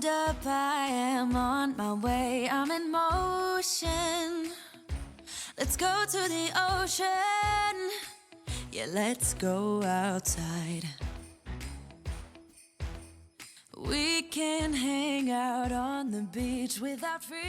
Hold up, I am on my way, I'm in motion. Let's go to the ocean. Yeah, let's go outside. We can hang out on the beach without freezing.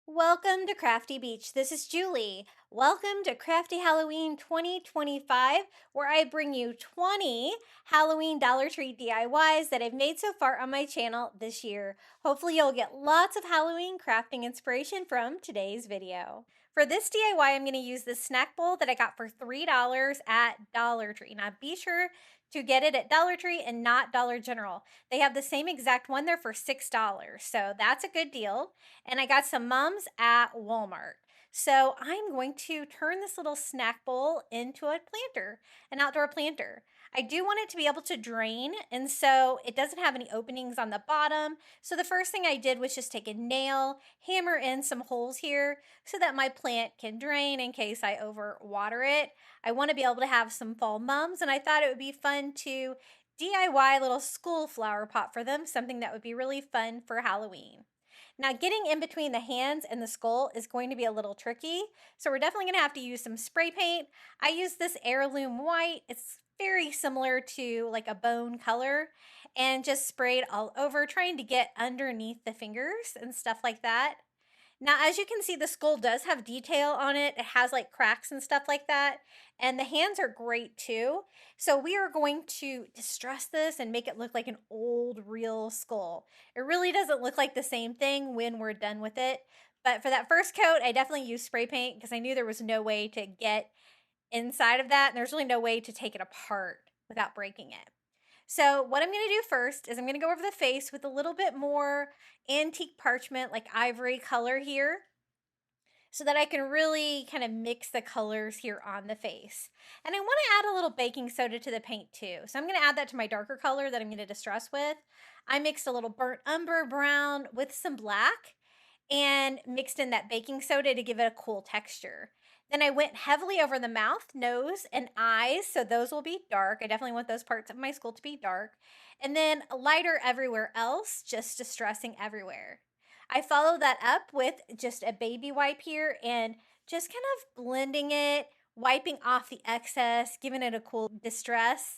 Welcome to Crafty Beach. This is Julie. Welcome to Crafty Halloween 2025, where I bring you 20 Halloween Dollar Tree DIYs that I've made so far on my channel this year. Hopefully you'll get lots of Halloween crafting inspiration from today's video. For this DIY, I'm going to use this snack bowl that I got for $3 at Dollar Tree. Now be sure to get it at Dollar Tree and not Dollar General. They have the same exact one there for $6, so that's a good deal. And I got some mums at Walmart. So I'm going to turn this little snack bowl into a planter, an outdoor planter. I do want it to be able to drain, and so it doesn't have any openings on the bottom. So the first thing I did was just take a nail, hammer in some holes here so that my plant can drain in case I overwater it. I want to be able to have some fall mums, and I thought it would be fun to DIY a little school flower pot for them, something that would be really fun for Halloween. Now, getting in between the hands and the skull is going to be a little tricky, so we're definitely going to have to use some spray paint. I use this heirloom white. It's very similar to like a bone color, and just spray it all over, trying to get underneath the fingers and stuff like that. Now, as you can see, the skull does have detail on it. It has like cracks and stuff like that. And the hands are great too. So we are going to distress this and make it look like an old real skull. It really doesn't look like the same thing when we're done with it. But for that first coat, I definitely used spray paint because I knew there was no way to get inside of that. And there's really no way to take it apart without breaking it. So what I'm going to do first is I'm going to go over the face with a little bit more antique parchment, like ivory color here, so that I can really kind of mix the colors here on the face. And I want to add a little baking soda to the paint too. So I'm going to add that to my darker color that I'm going to distress with. I mixed a little burnt umber brown with some black and mixed in that baking soda to give it a cool texture. Then I went heavily over the mouth, nose, and eyes, so those will be dark. I definitely want those parts of my skull to be dark. And then lighter everywhere else, just distressing everywhere. I followed that up with just a baby wipe here and just kind of blending it, wiping off the excess, giving it a cool distress.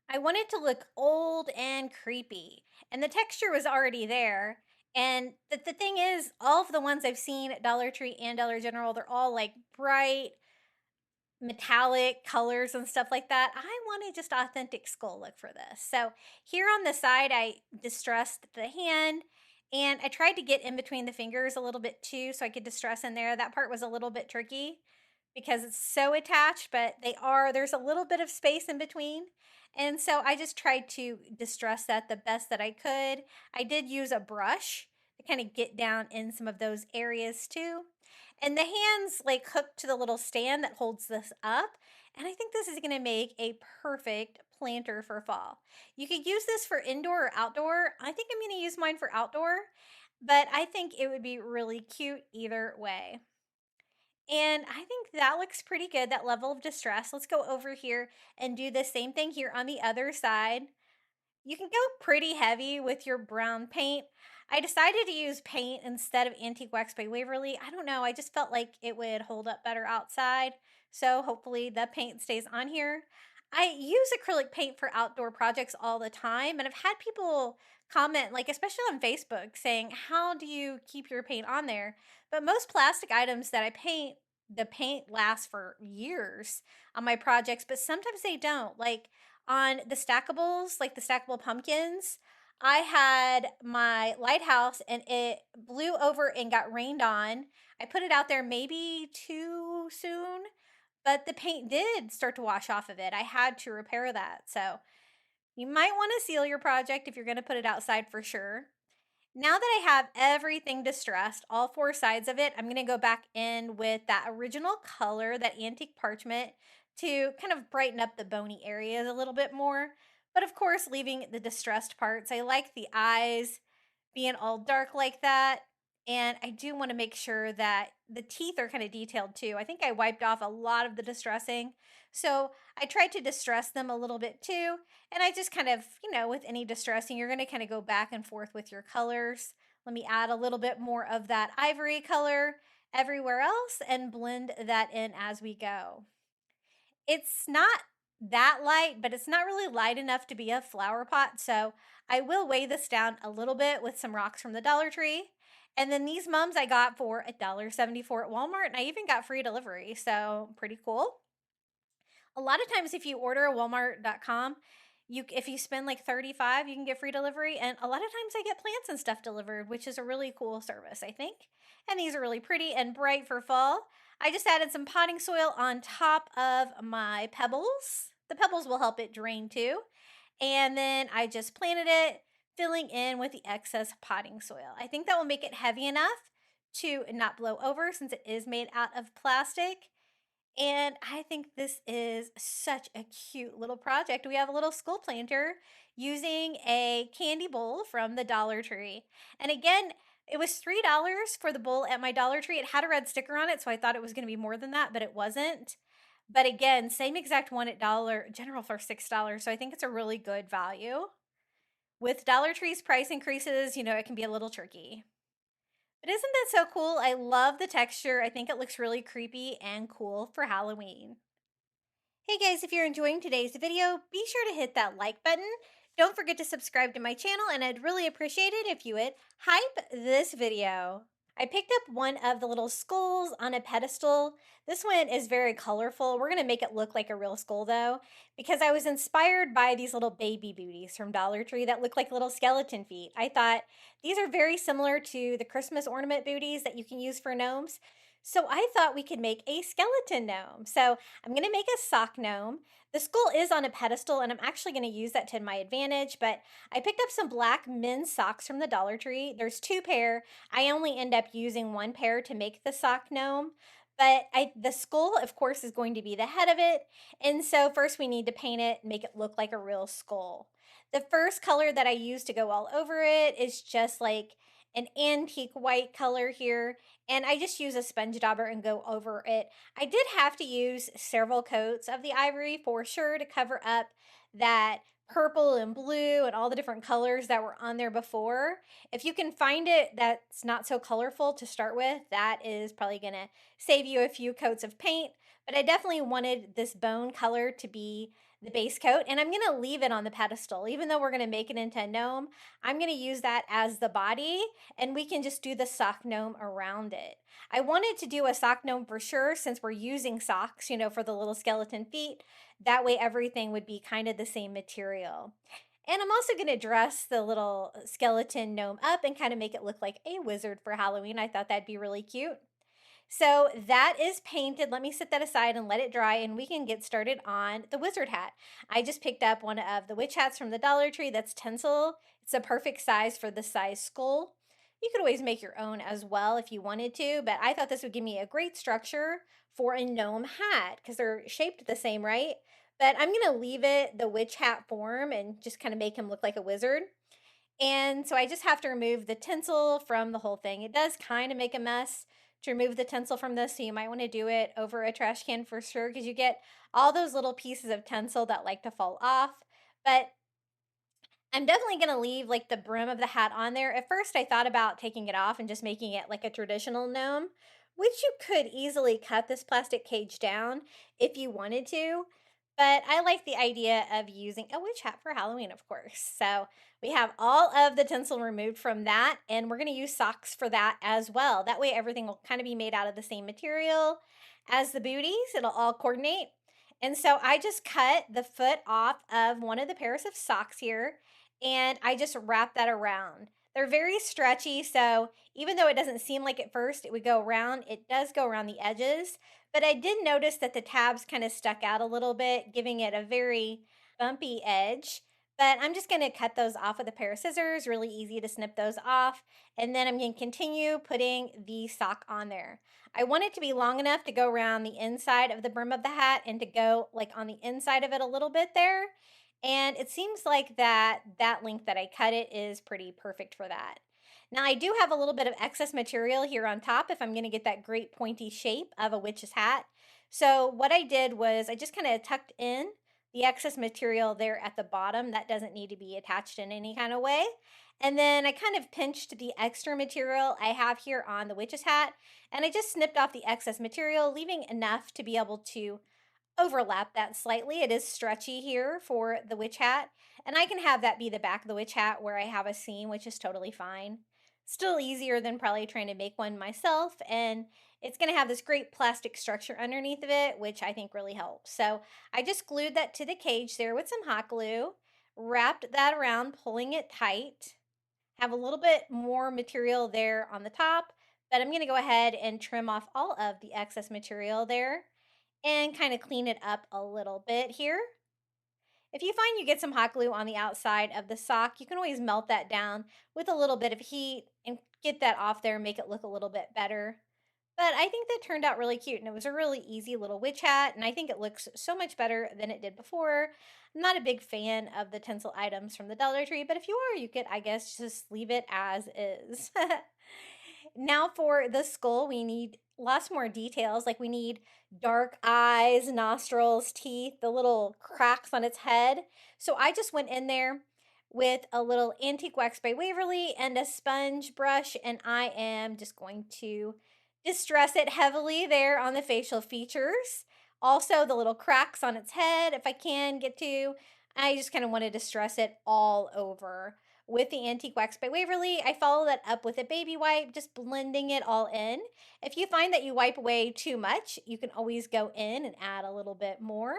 I wanted to look old and creepy, and the texture was already there. And the thing is, all of the ones I've seen at Dollar Tree and Dollar General, they're all like bright, metallic colors and stuff like that. I wanted just authentic skull look for this. So here on the side, I distressed the hand, and I tried to get in between the fingers a little bit too so I could distress in there. That part was a little bit tricky because it's so attached, but there's a little bit of space in between. And so I just tried to distress that the best that I could. I did use a brush to kind of get down in some of those areas too. And the hands like hooked to the little stand that holds this up. And I think this is going to make a perfect planter for fall. You could use this for indoor or outdoor. I think I'm going to use mine for outdoor, but I think it would be really cute either way. And I think that looks pretty good, that level of distress. Let's go over here and do the same thing here on the other side. You can go pretty heavy with your brown paint. I decided to use paint instead of Antique Wax by Waverly. I don't know, I just felt like it would hold up better outside. So hopefully the paint stays on here. I use acrylic paint for outdoor projects all the time, and I've had people comment, like especially on Facebook, saying, how do you keep your paint on there? But most plastic items that I paint, the paint lasts for years on my projects, but sometimes they don't. Like on the stackables, like the stackable pumpkins, I had my lighthouse and it blew over and got rained on. I put it out there maybe too soon, but the paint did start to wash off of it. I had to repair that. So you might want to seal your project if you're going to put it outside for sure. Now that I have everything distressed, all four sides of it, I'm going to go back in with that original color, that antique parchment, to kind of brighten up the bony areas a little bit more. But of course, leaving the distressed parts. I like the eyes being all dark like that. And I do want to make sure that the teeth are kind of detailed too. I think I wiped off a lot of the distressing. So I tried to distress them a little bit too. And I just kind of, with any distressing, you're going to kind of go back and forth with your colors. Let me add a little bit more of that ivory color everywhere else and blend that in as we go. It's not that light, but it's not really light enough to be a flower pot. So I will weigh this down a little bit with some rocks from the Dollar Tree. And then these mums I got for $1.74 at Walmart, and I even got free delivery. So pretty cool. A lot of times if you order walmart.com, if you spend like 35, you can get free delivery. And a lot of times I get plants and stuff delivered, which is a really cool service, I think. And these are really pretty and bright for fall. I just added some potting soil on top of my pebbles. The pebbles will help it drain too. And then I just planted it, filling in with the excess potting soil. I think that will make it heavy enough to not blow over since it is made out of plastic. And I think this is such a cute little project. We have a little skull planter using a candy bowl from the Dollar Tree. And again, it was $3 for the bowl at my Dollar Tree. It had a red sticker on it, so I thought it was going to be more than that, but it wasn't. But again, same exact one at Dollar General for $6. So I think it's a really good value. With Dollar Tree's price increases, it can be a little tricky. But isn't that so cool? I love the texture. I think it looks really creepy and cool for Halloween. Hey guys, if you're enjoying today's video, be sure to hit that like button. Don't forget to subscribe to my channel, and I'd really appreciate it if you would hype this video. I picked up one of the little skulls on a pedestal. This one is very colorful. We're going to make it look like a real skull though, because I was inspired by these little baby booties from Dollar Tree that look like little skeleton feet. I thought these are very similar to the Christmas ornament booties that you can use for gnomes. So I thought we could make a skeleton gnome. So I'm going to make a sock gnome. The skull is on a pedestal, and I'm actually going to use that to my advantage, but I picked up some black men's socks from the Dollar Tree. There's 2 pair. I only end up using 1 pair to make the sock gnome, but the skull, of course, is going to be the head of it. And so first we need to paint it and make it look like a real skull. The first color that I use to go all over it is just like an antique white color here, and I just use a sponge dauber and go over it. I did have to use several coats of the ivory for sure to cover up that purple and blue and all the different colors that were on there before. If you can find it that's not so colorful to start with, that is probably going to save you a few coats of paint. But I definitely wanted this bone color to be the base coat, and I'm going to leave it on the pedestal. Even though we're going to make it into a gnome, I'm going to use that as the body, and we can just do the sock gnome around it. I wanted to do a sock gnome for sure since we're using socks, for the little skeleton feet. That way everything would be kind of the same material. And I'm also going to dress the little skeleton gnome up and kind of make it look like a wizard for Halloween. I thought that'd be really cute. So that is painted. Let me set that aside and let it dry, and we can get started on the wizard hat. I just picked up one of the witch hats from the Dollar Tree. That's tinsel. It's a perfect size for this size skull. You could always make your own as well if you wanted to, but I thought this would give me a great structure for a gnome hat because they're shaped the same, right? But I'm going to leave it the witch hat form and just kind of make him look like a wizard. And so I just have to remove the tinsel from the whole thing. It does kind of make a mess to remove the tinsel from this, so you might want to do it over a trash can for sure, because you get all those little pieces of tinsel that like to fall off. But I'm definitely going to leave like the brim of the hat on there. At first I thought about taking it off and just making it like a traditional gnome, which you could easily cut this plastic cage down if you wanted to. But I like the idea of using a witch hat for Halloween, of course. So we have all of the tinsel removed from that, and we're going to use socks for that as well. That way everything will kind of be made out of the same material as the booties. It'll all coordinate. And so I just cut the foot off of one of the pairs of socks here, and I just wrap that around. They're very stretchy, so even though it doesn't seem like at first it would go around, it does go around the edges. But I did notice that the tabs kind of stuck out a little bit, giving it a very bumpy edge. But I'm just going to cut those off with a pair of scissors. Really easy to snip those off. And then I'm going to continue putting the sock on there. I want it to be long enough to go around the inside of the brim of the hat and to go like on the inside of it a little bit there. And it seems like that length that I cut it is pretty perfect for that. Now I do have a little bit of excess material here on top if I'm going to get that great pointy shape of a witch's hat. So what I did was I just kind of tucked in the excess material there at the bottom. That doesn't need to be attached in any kind of way. And then I kind of pinched the extra material I have here on the witch's hat, and I just snipped off the excess material, leaving enough to be able to overlap that slightly. It is stretchy here for the witch hat, and I can have that be the back of the witch hat where I have a seam, which is totally fine. Still easier than probably trying to make one myself, and it's going to have this great plastic structure underneath of it, which I think really helps. So I just glued that to the cage there with some hot glue, wrapped that around, pulling it tight. Have a little bit more material there on the top, but I'm going to go ahead and trim off all of the excess material there and kind of clean it up a little bit here. If you find you get some hot glue on the outside of the sock, you can always melt that down with a little bit of heat and get that off there and make it look a little bit better. But I think that turned out really cute, and it was a really easy little witch hat, and I think it looks so much better than it did before. I'm not a big fan of the tinsel items from the Dollar Tree, but if you are, you could, I guess, just leave it as is. Now for the skull, we need lots more details. Like we need dark eyes, nostrils, teeth, the little cracks on its head. So I just went in there with a little antique wax by Waverly and a sponge brush, and I am just going to distress it heavily there on the facial features. Also the little cracks on its head, if I can get to. I just kind of want to distress it all over with the antique wax by Waverly. I follow that up with a baby wipe, just blending it all in. If you find that you wipe away too much, you can always go in and add a little bit more.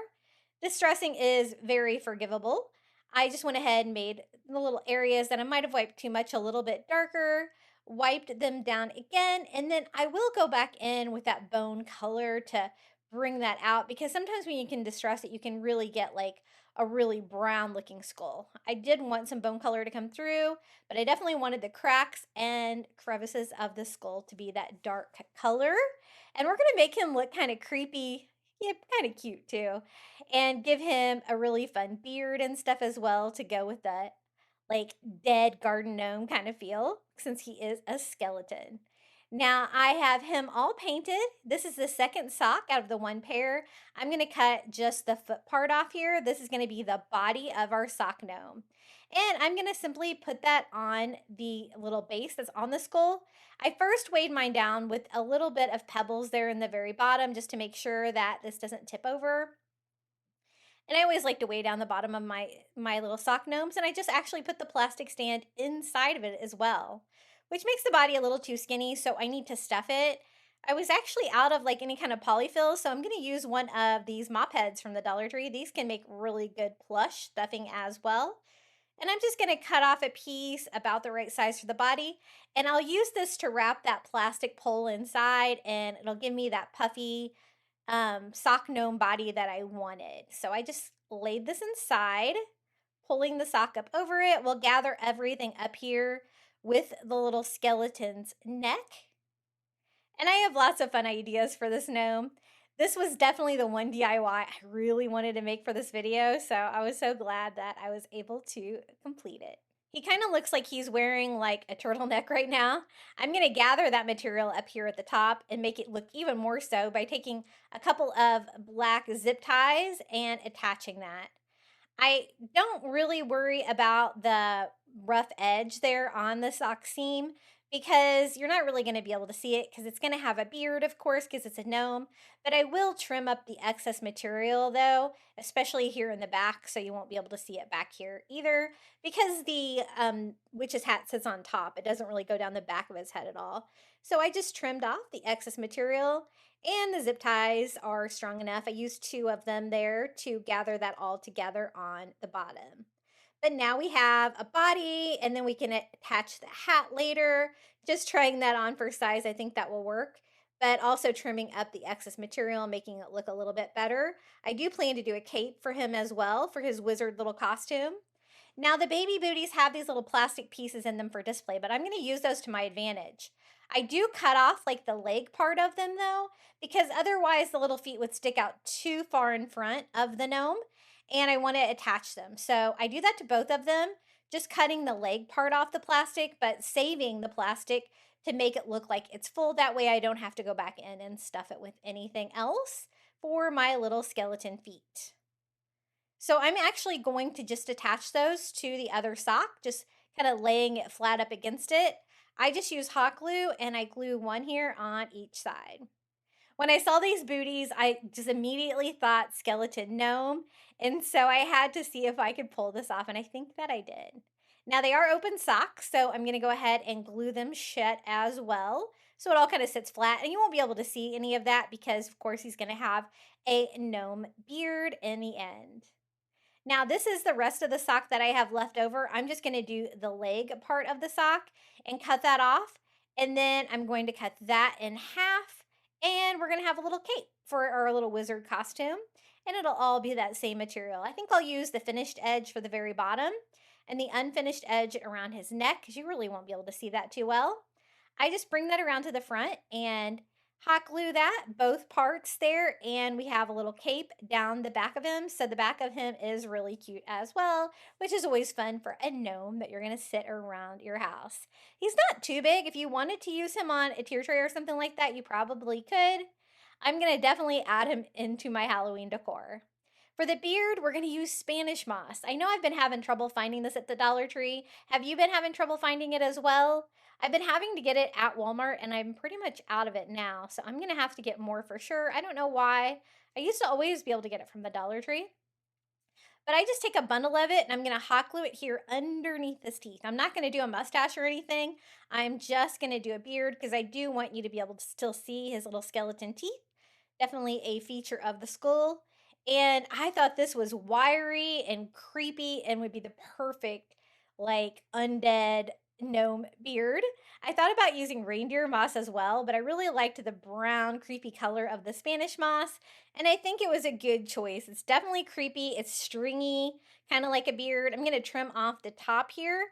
Distressing is very forgivable. I just went ahead and made the little areas that I might have wiped too much a little bit darker, wiped them down again, and then I will go back in with that bone color to bring that out, because sometimes when you can distress it, you can really get like a really brown looking skull. I did want some bone color to come through, but I definitely wanted the cracks and crevices of the skull to be that dark color. And we're going to make him look kind of creepy, yeah, kind of cute too, and give him a really fun beard and stuff as well to go with that like dead garden gnome kind of feel, since he is a skeleton. Now I have him all painted. This is the second sock out of the one pair. I'm going to cut just the foot part off here. This is going to be the body of our sock gnome. And I'm going to simply put that on the little base that's on the skull. I first weighed mine down with a little bit of pebbles there in the very bottom, just to make sure that this doesn't tip over. And I always like to weigh down the bottom of my little sock gnomes, and I just actually put the plastic stand inside of it as well, which makes the body a little too skinny, so I need to stuff it. I was actually out of like any kind of polyfill, so I'm going to use one of these mop heads from the Dollar Tree. These can make really good plush stuffing as well. And I'm just going to cut off a piece about the right size for the body, and I'll use this to wrap that plastic pole inside, and it'll give me that puffy sock gnome body that I wanted. So I just laid this inside, pulling the sock up over it. We'll gather everything up here with the little skeleton's neck. And I have lots of fun ideas for this gnome. This was definitely the one DIY I really wanted to make for this video, so I was so glad that I was able to complete it. He kind of looks like he's wearing like a turtleneck right now. I'm going to gather that material up here at the top and make it look even more so by taking a couple of black zip ties and attaching that. I don't really worry about the rough edge there on the sock seam, because you're not really going to be able to see it because it's going to have a beard, of course, because it's a gnome. But I will trim up the excess material though, especially here in the back, so you won't be able to see it back here either, because the witch's hat sits on top. It doesn't really go down the back of his head at all. So I just trimmed off the excess material, and the zip ties are strong enough. I used 2 of them there to gather that all together on the bottom. But now we have a body, and then we can attach the hat later. Just trying that on for size, I think that will work. But also trimming up the excess material, making it look a little bit better. I do plan to do a cape for him as well, for his wizard little costume. Now the baby booties have these little plastic pieces in them for display, but I'm going to use those to my advantage. I do cut off like the leg part of them though, because otherwise the little feet would stick out too far in front of the gnome, and I want to attach them. So I do that to both of them just cutting the leg part off the plastic, but saving the plastic to make it look like it's full. That way I don't have to go back in and stuff it with anything else for my little skeleton feet. So I'm actually going to just attach those to the other sock, just kind of laying it flat up against it. I just use hot glue and I glue one here on each side. When I saw these booties, I just immediately thought skeleton gnome. And so I had to see if I could pull this off, and I think that I did. Now they are open socks, so I'm gonna go ahead and glue them shut as well. So it all kind of sits flat, and you won't be able to see any of that because of course he's gonna have a gnome beard in the end. Now this is the rest of the sock that I have left over. I'm just gonna do the leg part of the sock and cut that off. And then I'm going to cut that in half, and we're gonna have a little cape for our little wizard costume. And it'll all be that same material. I think I'll use the finished edge for the very bottom and the unfinished edge around his neck because you really won't be able to see that too well. I just bring that around to the front and hot glue that both parts there, and we have a little cape down the back of him. So the back of him is really cute as well, which is always fun for a gnome that you're going to sit around your house. He's not too big. If you wanted to use him on a tier tray or something like that, you probably could. I'm going to definitely add him into my Halloween decor. For the beard, we're going to use Spanish moss. I know I've been having trouble finding this at the Dollar Tree. Have you been having trouble finding it as well? I've been having to get it at Walmart, and I'm pretty much out of it now, so I'm going to have to get more for sure. I don't know why. I used to always be able to get it from the Dollar Tree. But I just take a bundle of it, and I'm going to hot glue it here underneath his teeth. I'm not going to do a mustache or anything. I'm just going to do a beard because I do want you to be able to still see his little skeleton teeth. Definitely a feature of the skull. And I thought this was wiry and creepy and would be the perfect, like, undead gnome beard. I thought about using reindeer moss as well, but I really liked the brown, creepy color of the Spanish moss, and I think it was a good choice. It's definitely creepy. It's stringy, kind of like a beard. I'm going to trim off the top here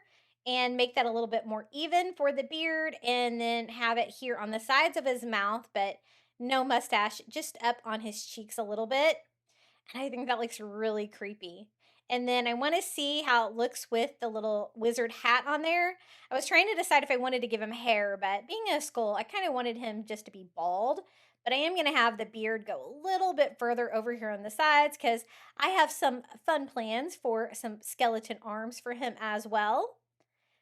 and make that a little bit more even for the beard, and then have it here on the sides of his mouth, but no mustache, just up on his cheeks a little bit. And I think that looks really creepy. And then I want to see how it looks with the little wizard hat on there. I was trying to decide if I wanted to give him hair, but being a skull, I kind of wanted him just to be bald. But I am going to have the beard go a little bit further over here on the sides because I have some fun plans for some skeleton arms for him as well.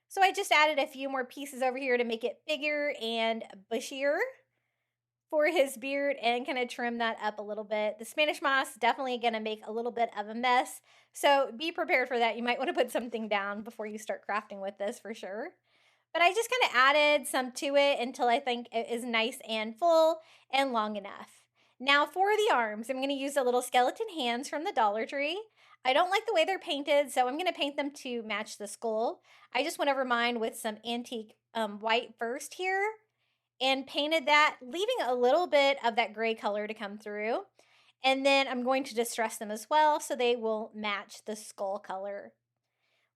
So I just added a few more pieces over here to make it bigger and bushier for his beard and kind of trim that up a little bit. The Spanish moss definitely going to make a little bit of a mess, so be prepared for that. You might want to put something down before you start crafting with this for sure. But I just kind of added some to it until I think it is nice and full and long enough. Now for the arms, I'm going to use the little skeleton hands from the Dollar Tree. I don't like the way they're painted, so I'm going to paint them to match the skull. I just went over mine with some antique white first here and painted that, leaving a little bit of that gray color to come through. And then I'm going to distress them as well so they will match the skull color.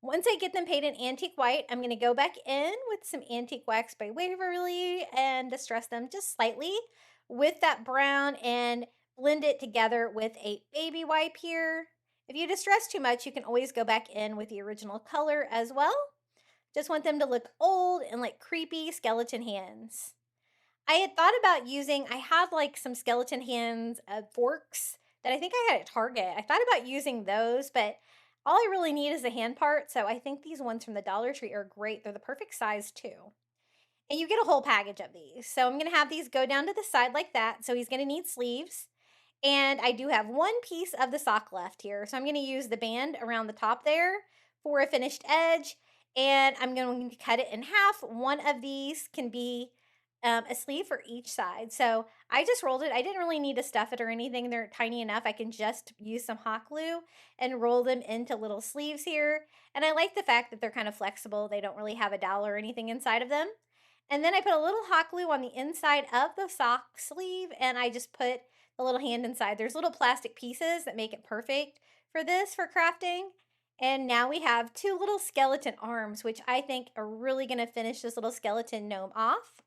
Once I get them painted antique white, I'm going to go back in with some antique wax by Waverly and distress them just slightly with that brown and blend it together with a baby wipe here. If you distress too much, you can always go back in with the original color as well. Just want them to look old and like creepy skeleton hands. I had thought about using, I have like some skeleton hands forks that I think I got at Target. I thought about using those, but all I really need is the hand part. So I think these ones from the Dollar Tree are great. They're the perfect size too. And you get a whole package of these. So I'm going to have these go down to the side like that. So he's going to need sleeves. And I do have one piece of the sock left here. So I'm going to use the band around the top there for a finished edge. And I'm going to cut it in half. One of these can be a sleeve for each side. So I just rolled it. I didn't really need to stuff it or anything. They're tiny enough. I can just use some hot glue and roll them into little sleeves here. And I like the fact that they're kind of flexible. They don't really have a dowel or anything inside of them. And then I put a little hot glue on the inside of the sock sleeve, and I just put the little hand inside. There's little plastic pieces that make it perfect for this, for crafting. And now we have two little skeleton arms, which I think are really going to finish this little skeleton gnome off.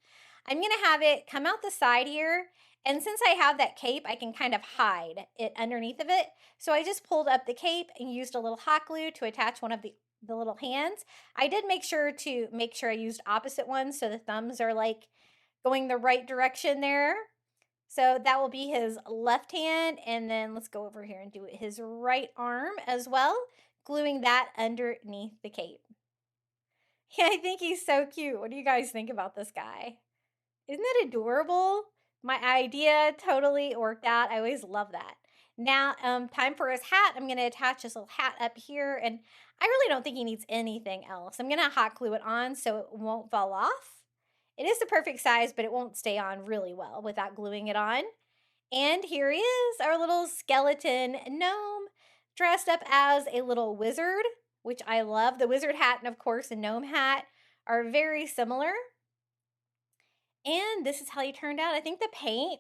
I'm going to have it come out the side here. And since I have that cape, I can kind of hide it underneath of it. So I just pulled up the cape and used a little hot glue to attach one of the the little hands. I did make sure I used opposite ones so the thumbs are like going the right direction there. So that will be his left hand, and then let's go over here and do his right arm as well, gluing that underneath the cape. Yeah, I think he's so cute. What do you guys think about this guy? Isn't that adorable? My idea totally worked out. I always love that. Now, time for his hat. I'm going to attach his little hat up here, and I really don't think he needs anything else. I'm going to hot glue it on so it won't fall off. It is the perfect size, but it won't stay on really well without gluing it on. And here he is, our little skeleton gnome, dressed up as a little wizard, which I love. The wizard hat and, of course, the gnome hat are very similar. And this is how he turned out. I think the paint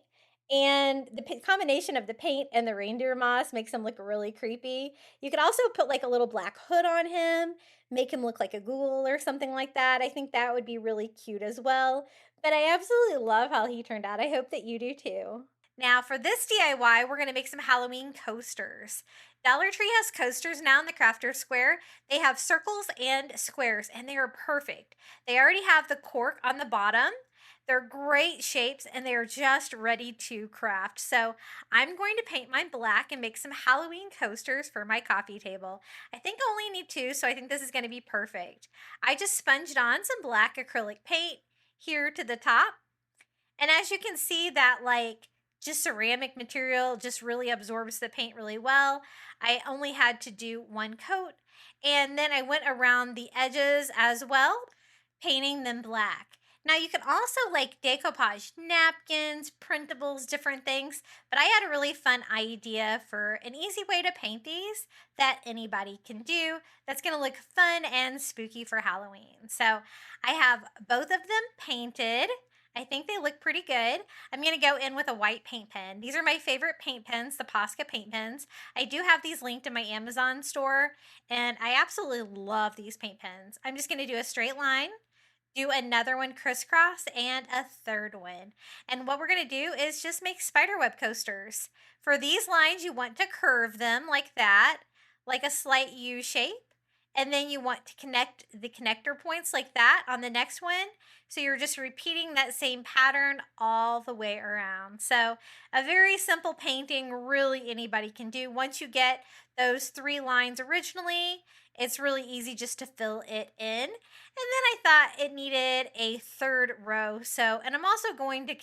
and the combination of the paint and the reindeer moss makes him look really creepy. You could also put like a little black hood on him, make him look like a ghoul or something like that. I think that would be really cute as well. But I absolutely love how he turned out. I hope that you do too. Now for this DIY, we're going to make some Halloween coasters. Dollar Tree has coasters now in the crafter square. They have circles and squares, and they are perfect. They already have the cork on the bottom. They're great shapes, and they are just ready to craft. So I'm going to paint mine black and make some Halloween coasters for my coffee table. I think I only need 2, so I think this is going to be perfect. I just sponged on some black acrylic paint here to the top. And as you can see, that like just ceramic material just really absorbs the paint really well. I only had to do 1 coat. And then I went around the edges as well, painting them black. Now you can also like decoupage napkins, printables, different things, but I had a really fun idea for an easy way to paint these that anybody can do that's going to look fun and spooky for Halloween. So I have both of them painted. I think they look pretty good. I'm going to go in with a white paint pen. These are my favorite paint pens, the Posca paint pens. I do have these linked in my Amazon store, and I absolutely love these paint pens. I'm just going to do a straight line, do another one crisscross, and a third one. And what we're going to do is just make spiderweb coasters. For these lines, you want to curve them like that, like a slight U shape. And then you want to connect the connector points like that on the next one. So you're just repeating that same pattern all the way around. So a very simple painting, really anybody can do. Once you get those 3 lines originally, it's really easy just to fill it in. And then I thought it needed a 3rd row. So, and I'm also going to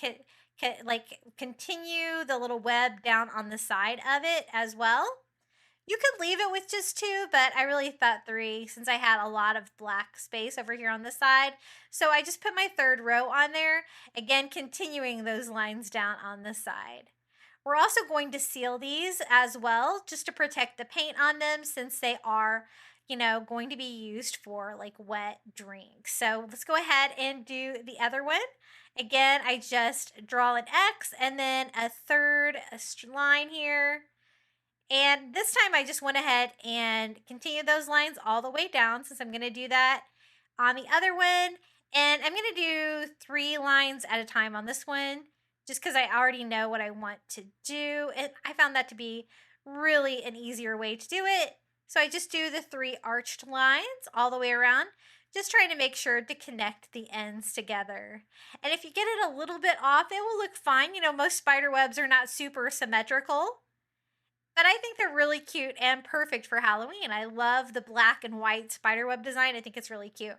continue the little web down on the side of it as well. You could leave it with just 2, but I really thought 3 since I had a lot of black space over here on the side. So I just put my 3rd row on there, again continuing those lines down on the side. We're also going to seal these as well just to protect the paint on them since they are, going to be used for like wet drinks. So let's go ahead and do the other one. Again, I just draw an X and then a 3rd line here. And this time I just went ahead and continued those lines all the way down since I'm going to do that on the other one. And I'm going to do 3 lines at a time on this one just because I already know what I want to do. And I found that to be really an easier way to do it. So I just do the 3 arched lines all the way around, just trying to make sure to connect the ends together. And if you get it a little bit off, it will look fine. Most spider webs are not super symmetrical. But I think they're really cute and perfect for Halloween. I love the black and white spiderweb design. I think it's really cute.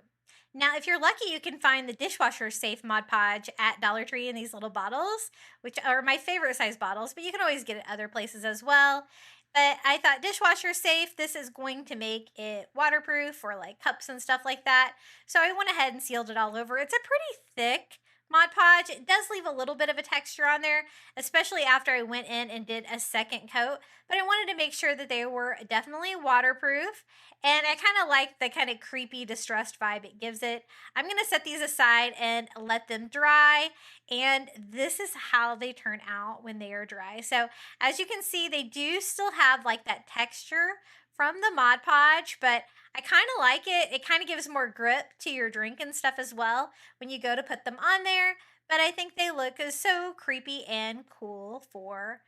Now, if you're lucky, you can find the dishwasher safe Mod Podge at Dollar Tree in these little bottles, which are my favorite size bottles, but you can always get it other places as well. But I thought dishwasher safe, this is going to make it waterproof for like cups and stuff like that. So I went ahead and sealed it all over. It's a pretty thick Mod Podge. It does leave a little bit of a texture on there, especially after I went in and did a 2nd coat, but I wanted to make sure that they were definitely waterproof, and I kind of like the kind of creepy, distressed vibe it gives it. I'm going to set these aside and let them dry, and this is how they turn out when they are dry. So as you can see, they do still have like that texture from the Mod Podge, but I kind of like it. It kind of gives more grip to your drink and stuff as well when you go to put them on there. But I think they look so creepy and cool for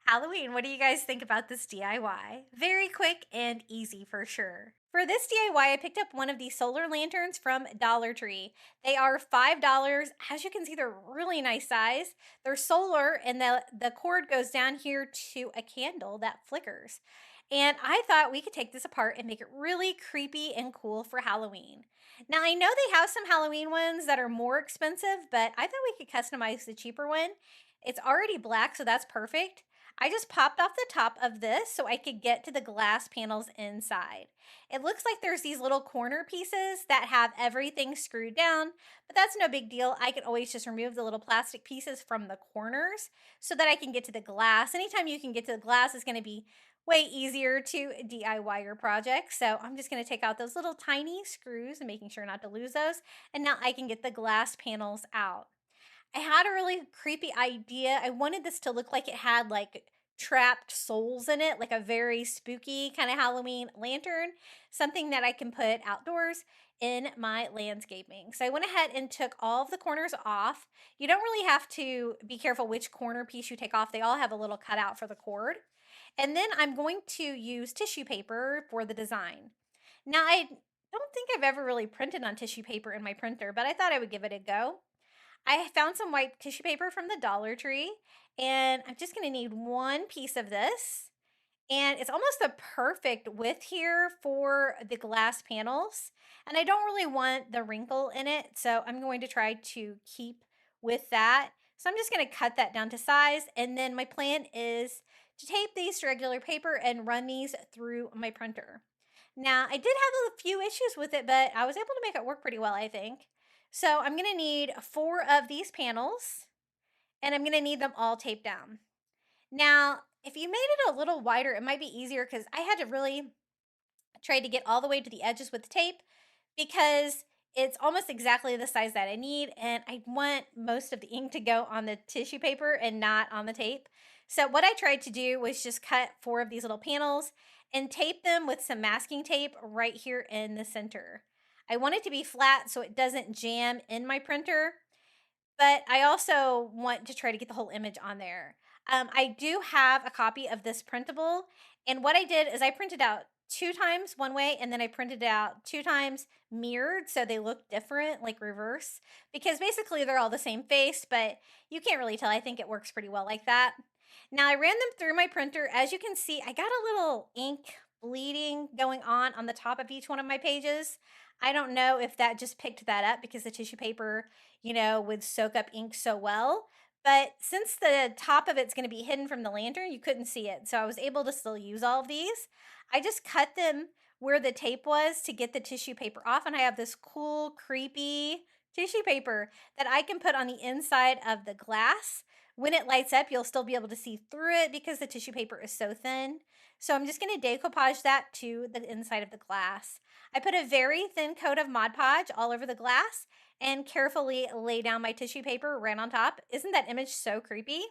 Halloween, what do you guys think about this DIY? Very quick and easy for sure. For this DIY, I picked up one of these solar lanterns from Dollar Tree. They are $5. As you can see, they're really nice size. They're solar, and the cord goes down here to a candle that flickers. And I thought we could take this apart and make it really creepy and cool for Halloween. Now, I know they have some Halloween ones that are more expensive, but I thought we could customize the cheaper one. It's already black, so that's perfect. I just popped off the top of this so I could get to the glass panels inside. It looks like there's these little corner pieces that have everything screwed down, but that's no big deal. I can always just remove the little plastic pieces from the corners so that I can get to the glass. Anytime you can get to the glass is going to be way easier to DIY your project. So I'm just going to take out those little tiny screws and making sure not to lose those. And now I can get the glass panels out. I had a really creepy idea. I wanted this to look like it had like trapped souls in it, like a very spooky kind of Halloween lantern, something that I can put outdoors in my landscaping. So I went ahead and took all of the corners off. You don't really have to be careful which corner piece you take off. They all have a little cutout for the cord. And then I'm going to use tissue paper for the design. Now, I don't think I've ever really printed on tissue paper in my printer, but I thought I would give it a go. I found some white tissue paper from the Dollar Tree, and I'm just going to need one piece of this. And it's almost the perfect width here for the glass panels. And I don't really want the wrinkle in it, so I'm going to try to keep with that. So I'm just going to cut that down to size, and then my plan is to tape these to regular paper and run these through my printer. Now, I did have a few issues with it, but I was able to make it work pretty well, I think. So I'm going to need 4 of these panels, and I'm going to need them all taped down. Now, if you made it a little wider, it might be easier because I had to really try to get all the way to the edges with the tape because it's almost exactly the size that I need, and I want most of the ink to go on the tissue paper and not on the tape. So what I tried to do was just cut 4 of these little panels and tape them with some masking tape right here in the center. I want it to be flat so it doesn't jam in my printer, but I also want to try to get the whole image on there. I do have a copy of this printable, and what I did is I printed out 2 times one way, and then I printed it out 2 times mirrored so they look different, like reverse, because basically they're all the same face, but you can't really tell. I think it works pretty well like that. Now I ran them through my printer. As you can see, I got a little ink bleeding going on the top of each one of my pages. I don't know if that just picked that up because the tissue paper, would soak up ink so well. But since the top of it's going to be hidden from the lantern, you couldn't see it. So I was able to still use all of these. I just cut them where the tape was to get the tissue paper off. And I have this cool, creepy tissue paper that I can put on the inside of the glass. When it lights up, you'll still be able to see through it because the tissue paper is so thin. So I'm just going to decoupage that to the inside of the glass. I put a very thin coat of Mod Podge all over the glass and carefully lay down my tissue paper right on top. Isn't that image so creepy?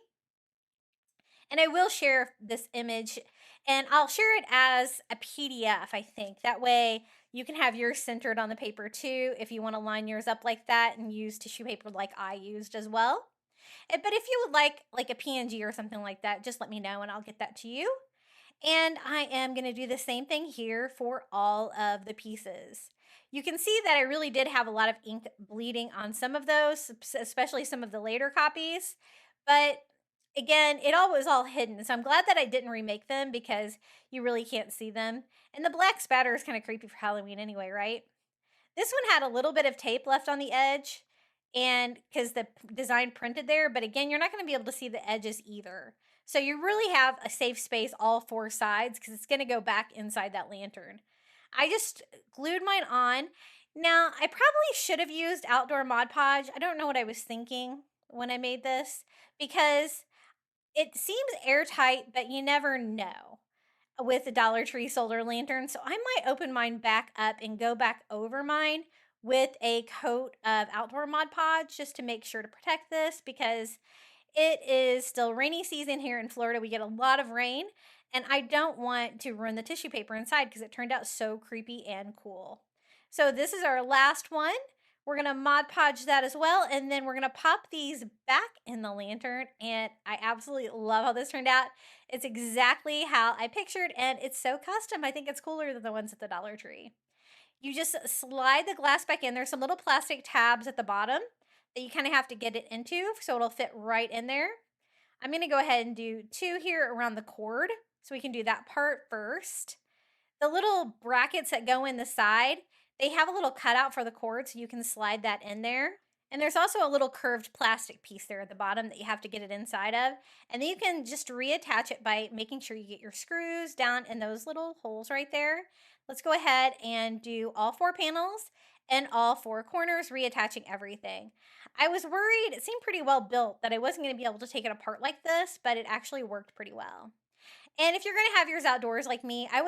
And I will share this image, and I'll share it as a PDF, I think. That way you can have yours centered on the paper too if you want to line yours up like that and use tissue paper like I used as well. But if you would like a PNG or something like that, just let me know and I'll get that to you. And I am going to do the same thing here for all of the pieces. You can see that I really did have a lot of ink bleeding on some of those, especially some of the later copies. But again, it all was all hidden. So I'm glad that I didn't remake them because you really can't see them. And the black spatter is kind of creepy for Halloween anyway, right? This one had a little bit of tape left on the edge, and because the design printed there, but again, you're not going to be able to see the edges either. So you really have a safe space all 4 sides because it's going to go back inside that lantern. I just glued mine on. Now, I probably should have used outdoor Mod Podge. I don't know what I was thinking when I made this because it seems airtight, but you never know with the Dollar Tree solar lantern. So I might open mine back up and go back over mine with a coat of outdoor Mod Podge just to make sure to protect this because it is still rainy season here in Florida. We get a lot of rain, and I don't want to ruin the tissue paper inside because it turned out so creepy and cool. So this is our last one. We're going to Mod Podge that as well, and then we're going to pop these back in the lantern, and I absolutely love how this turned out. It's exactly how I pictured, and it's so custom. I think it's cooler than the ones at the Dollar Tree. You just slide the glass back in. There's some little plastic tabs at the bottom that you kind of have to get it into so it'll fit right in there. I'm going to go ahead and do 2 here around the cord, so we can do that part first. The little brackets that go in the side, they have a little cutout for the cord, so you can slide that in there. And there's also a little curved plastic piece there at the bottom that you have to get it inside of. And then you can just reattach it by making sure you get your screws down in those little holes right there. Let's go ahead and do all 4 panels and all 4 corners, reattaching everything. I was worried, it seemed pretty well built, that I wasn't going to be able to take it apart like this, but it actually worked pretty well. And if you're going to have yours outdoors like me, I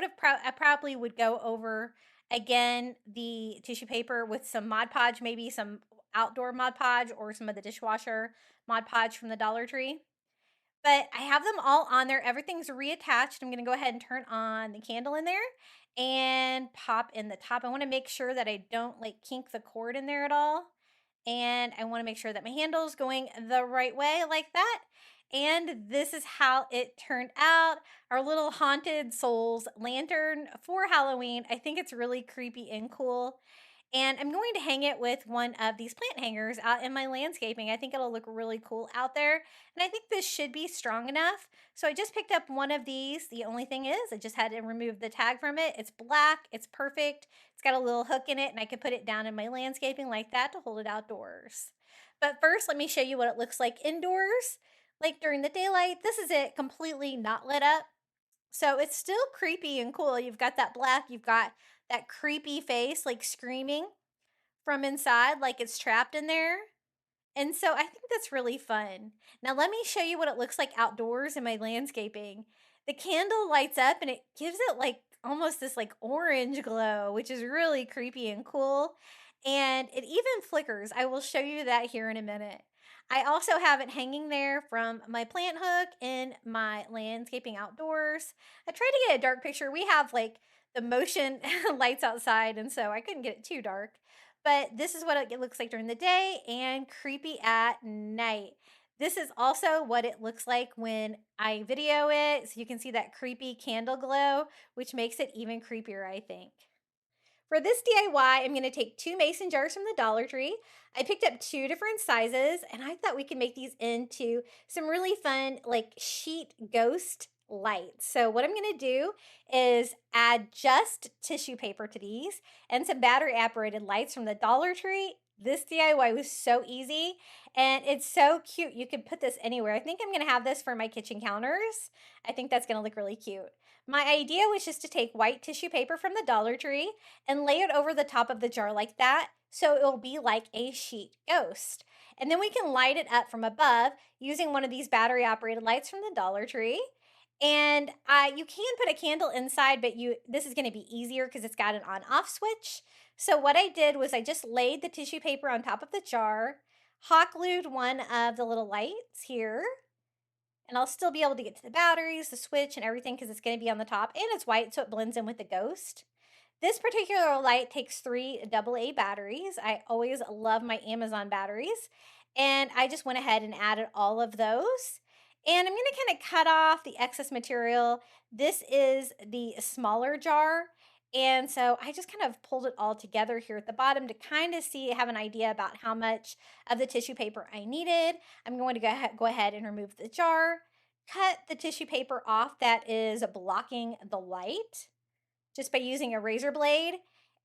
probably would go over again the tissue paper with some Mod Podge, maybe some outdoor Mod Podge or some of the dishwasher Mod Podge from the Dollar Tree. But I have them all on there. Everything's reattached. I'm going to go ahead and turn on the candle in there and pop in the top. I want to make sure that I don't like kink the cord in there at all. And I want to make sure that my handle is going the right way like that. And this is how it turned out. Our little haunted souls lantern for Halloween. I think it's really creepy and cool. And I'm going to hang it with one of these plant hangers out in my landscaping. I think it'll look really cool out there. And I think this should be strong enough. So I just picked up one of these. The only thing is I just had to remove the tag from it. It's black. It's perfect. It's got a little hook in it, and I could put it down in my landscaping like that to hold it outdoors. But first, let me show you what it looks like indoors. Like during the daylight, this is it completely not lit up. So it's still creepy and cool. You've got that black, you've got that creepy face like screaming from inside, like it's trapped in there. And so I think that's really fun. Now let me show you what it looks like outdoors in my landscaping. The candle lights up and it gives it like almost this like orange glow, which is really creepy and cool. And it even flickers. I will show you that here in a minute. I also have it hanging there from my plant hook in my landscaping outdoors. I tried to get a dark picture. We have like the motion lights outside, and so I couldn't get it too dark. But this is what it looks like during the day and creepy at night. This is also what it looks like when I video it. So you can see that creepy candle glow, which makes it even creepier, I think. For this DIY, I'm going to take 2 mason jars from the Dollar Tree. I picked up 2 different sizes, and I thought we could make these into some really fun, like sheet ghost lights. So what I'm going to do is add just tissue paper to these and some battery operated lights from the Dollar Tree. This DIY was so easy, and it's so cute. You can put this anywhere. I think I'm going to have this for my kitchen counters. I think that's going to look really cute. My idea was just to take white tissue paper from the Dollar Tree and lay it over the top of the jar like that, so it will be like a sheet ghost. And then we can light it up from above using one of these battery operated lights from the Dollar Tree. And you can put a candle inside, but this is going to be easier because it's got an on-off switch. So what I did was I just laid the tissue paper on top of the jar, hot glued one of the little lights here, and I'll still be able to get to the batteries, the switch, and everything because it's going to be on the top, and it's white, so it blends in with the ghost. This particular light takes 3 AA batteries. I always love my Amazon batteries, and I just went ahead and added all of those. And I'm going to kind of cut off the excess material. This is the smaller jar, and so I just kind of pulled it all together here at the bottom to kind of have an idea about how much of the tissue paper I needed. I'm going to go ahead and remove the jar, cut the tissue paper off that is blocking the light just by using a razor blade.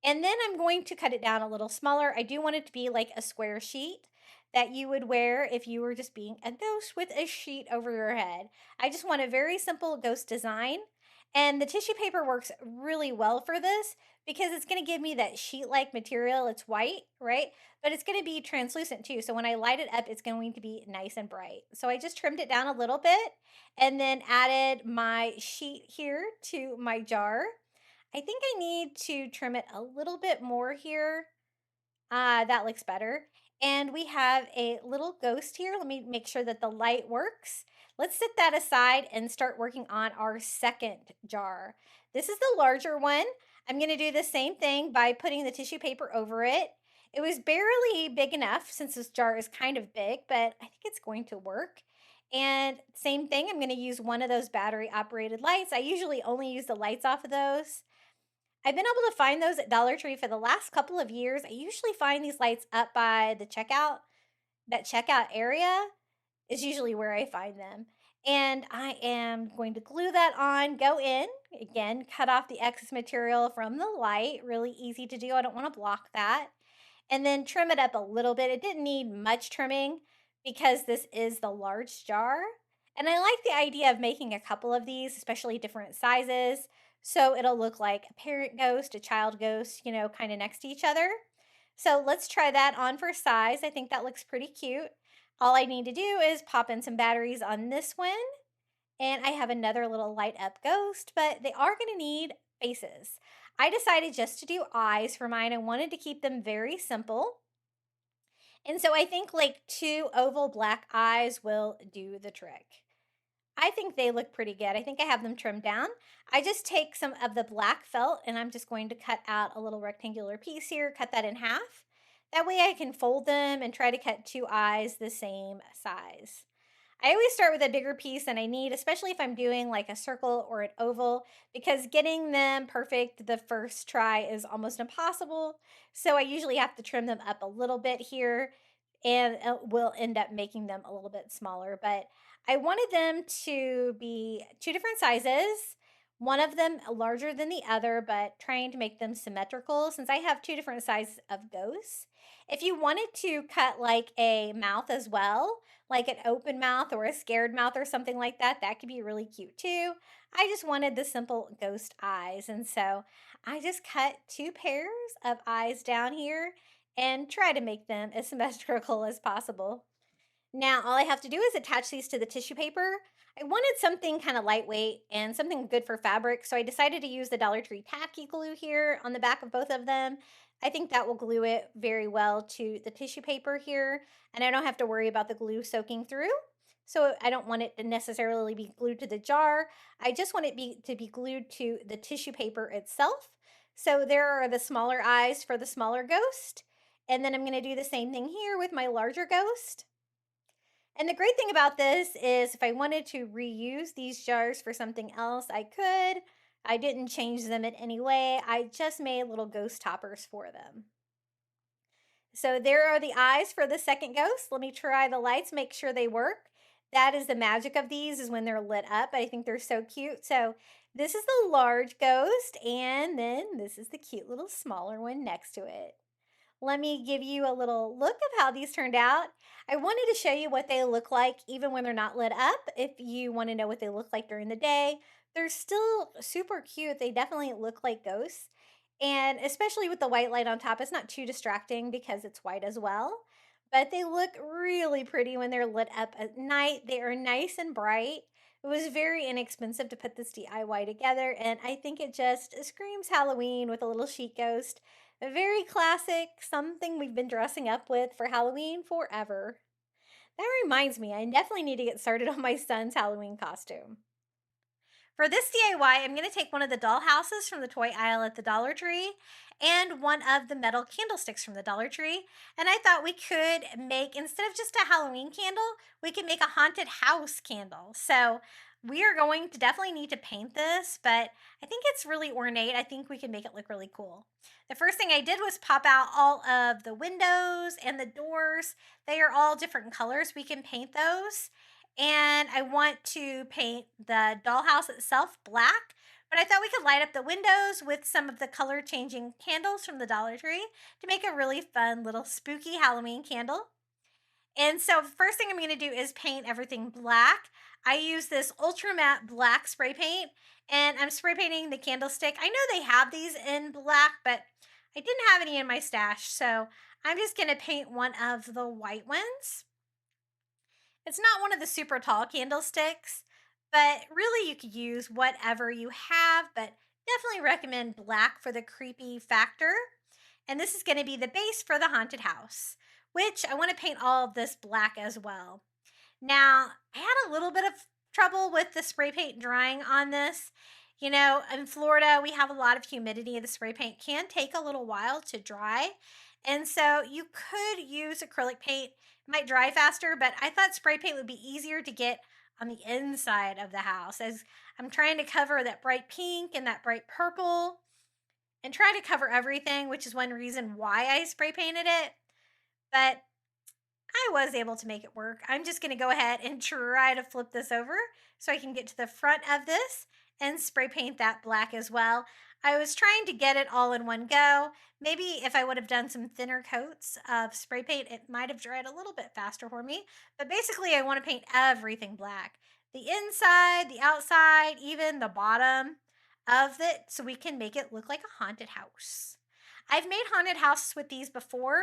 And then I'm going to cut it down a little smaller. I do want it to be like a square sheet that you would wear if you were just being a ghost with a sheet over your head. I just want a very simple ghost design. And the tissue paper works really well for this because it's going to give me that sheet-like material. It's white, right? But it's going to be translucent too. So when I light it up, it's going to be nice and bright. So I just trimmed it down a little bit and then added my sheet here to my jar. I think I need to trim it a little bit more here. That looks better. And we have a little ghost here. Let me make sure that the light works. Let's set that aside and start working on our second jar. This is the larger one. I'm going to do the same thing by putting the tissue paper over it. It was barely big enough since this jar is kind of big, but I think it's going to work. And same thing, I'm going to use one of those battery operated lights. I usually only use the lights off of those. I've been able to find those at Dollar Tree for the last couple of years. I usually find these lights up by the checkout. That checkout area is usually where I find them. And I am going to glue that on, go in, again, cut off the excess material from the light. Really easy to do. I don't want to block that. And then trim it up a little bit. It didn't need much trimming because this is the large jar. And I like the idea of making a couple of these, especially different sizes. So it'll look like a parent ghost, a child ghost, kind of next to each other. So let's try that on for size. I think that looks pretty cute. All I need to do is pop in some batteries on this one. And I have another little light up ghost, but they are going to need faces. I decided just to do eyes for mine. I wanted to keep them very simple. And so I think like 2 oval black eyes will do the trick. I think they look pretty good. I think I have them trimmed down. I just take some of the black felt and I'm just going to cut out a little rectangular piece here, cut that in half. That way I can fold them and try to cut 2 eyes the same size. I always start with a bigger piece than I need, especially if I'm doing like a circle or an oval, because getting them perfect the first try is almost impossible. So I usually have to trim them up a little bit here and it will end up making them a little bit smaller. But I wanted them to be 2 different sizes, one of them larger than the other, but trying to make them symmetrical since I have 2 different sizes of ghosts. If you wanted to cut like a mouth as well, like an open mouth or a scared mouth or something like that, that could be really cute too. I just wanted the simple ghost eyes. And so I just cut 2 pairs of eyes down here and try to make them as symmetrical as possible. Now, all I have to do is attach these to the tissue paper. I wanted something kind of lightweight and something good for fabric, so I decided to use the Dollar Tree tacky glue here on the back of both of them. I think that will glue it very well to the tissue paper here, and I don't have to worry about the glue soaking through. So I don't want it to necessarily be glued to the jar. I just want it to be glued to the tissue paper itself. So there are the smaller eyes for the smaller ghost. And then I'm going to do the same thing here with my larger ghost. And the great thing about this is if I wanted to reuse these jars for something else, I could. I didn't change them in any way. I just made little ghost toppers for them. So there are the eyes for the second ghost. Let me try the lights, make sure they work. That is the magic of these, is when they're lit up. I think they're so cute. So this is the large ghost, and then this is the cute little smaller one next to it. Let me give you a little look of how these turned out. I wanted to show you what they look like even when they're not lit up. If you want to know what they look like during the day, they're still super cute. They definitely look like ghosts. And especially with the white light on top, it's not too distracting because it's white as well. But they look really pretty when they're lit up at night. They are nice and bright. It was very inexpensive to put this DIY together, and I think it just screams Halloween with a little sheet ghost. A very classic, something we've been dressing up with for Halloween forever. That reminds me, I definitely need to get started on my son's Halloween costume. For this DIY, I'm going to take one of the doll houses from the toy aisle at the Dollar Tree and one of the metal candlesticks from the Dollar Tree. And I thought we could make, instead of just a Halloween candle, we could make a haunted house candle. So we are going to definitely need to paint this, but I think it's really ornate. I think we can make it look really cool. The first thing I did was pop out all of the windows and the doors. They are all different colors. We can paint those. And I want to paint the dollhouse itself black, but I thought we could light up the windows with some of the color changing candles from the Dollar Tree to make a really fun little spooky Halloween candle. And so the first thing I'm going to do is paint everything black. I use this ultra matte black spray paint, and I'm spray painting the candlestick. I know they have these in black, but I didn't have any in my stash, so I'm just going to paint one of the white ones. It's not one of the super tall candlesticks, but really you could use whatever you have, but definitely recommend black for the creepy factor. And this is going to be the base for the haunted house, which I want to paint all of this black as well. Now, I had a little bit of trouble with the spray paint drying on this. You know, in Florida, we have a lot of humidity, and the spray paint can take a little while to dry. And so you could use acrylic paint. It might dry faster, but I thought spray paint would be easier to get on the inside of the house, as I'm trying to cover that bright pink and that bright purple and try to cover everything, which is one reason why I spray painted it. But I was able to make it work. I'm just going to go ahead and try to flip this over so I can get to the front of this and spray paint that black as well. I was trying to get it all in one go. Maybe if I would have done some thinner coats of spray paint, it might have dried a little bit faster for me. But basically, I want to paint everything black. The inside, the outside, even the bottom of it, so we can make it look like a haunted house. I've made haunted houses with these before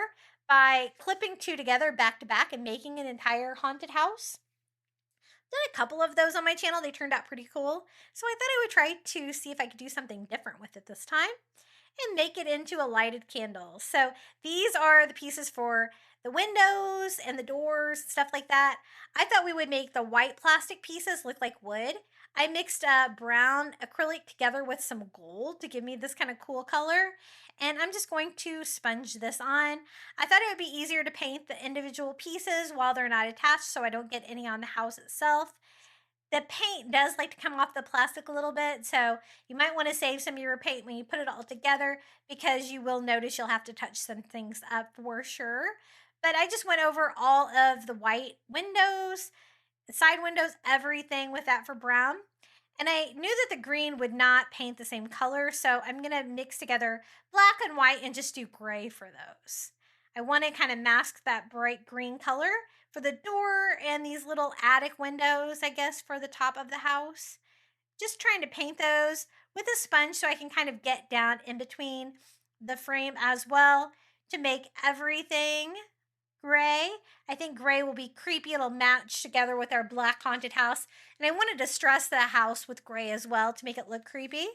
by clipping two together back to back and making an entire haunted house. Done a couple of those on my channel. They turned out pretty cool. So I thought I would try to see if I could do something different with it this time and make it into a lighted candle. So these are the pieces for the windows and the doors, stuff like that. I thought we would make the white plastic pieces look like wood. I mixed brown acrylic together with some gold to give me this kind of cool color. And I'm just going to sponge this on. I thought it would be easier to paint the individual pieces while they're not attached so I don't get any on the house itself. The paint does like to come off the plastic a little bit, so you might want to save some of your paint when you put it all together, because you will notice you'll have to touch some things up for sure. But I just went over all of the white windows, the side windows, everything with that for brown. And I knew that the green would not paint the same color, so I'm going to mix together black and white and just do gray for those. I want to kind of mask that bright green color for the door and these little attic windows, I guess, for the top of the house. Just trying to paint those with a sponge so I can kind of get down in between the frame as well to make everything gray. I think gray will be creepy. It'll match together with our black haunted house. And I wanted to distress the house with gray as well to make it look creepy.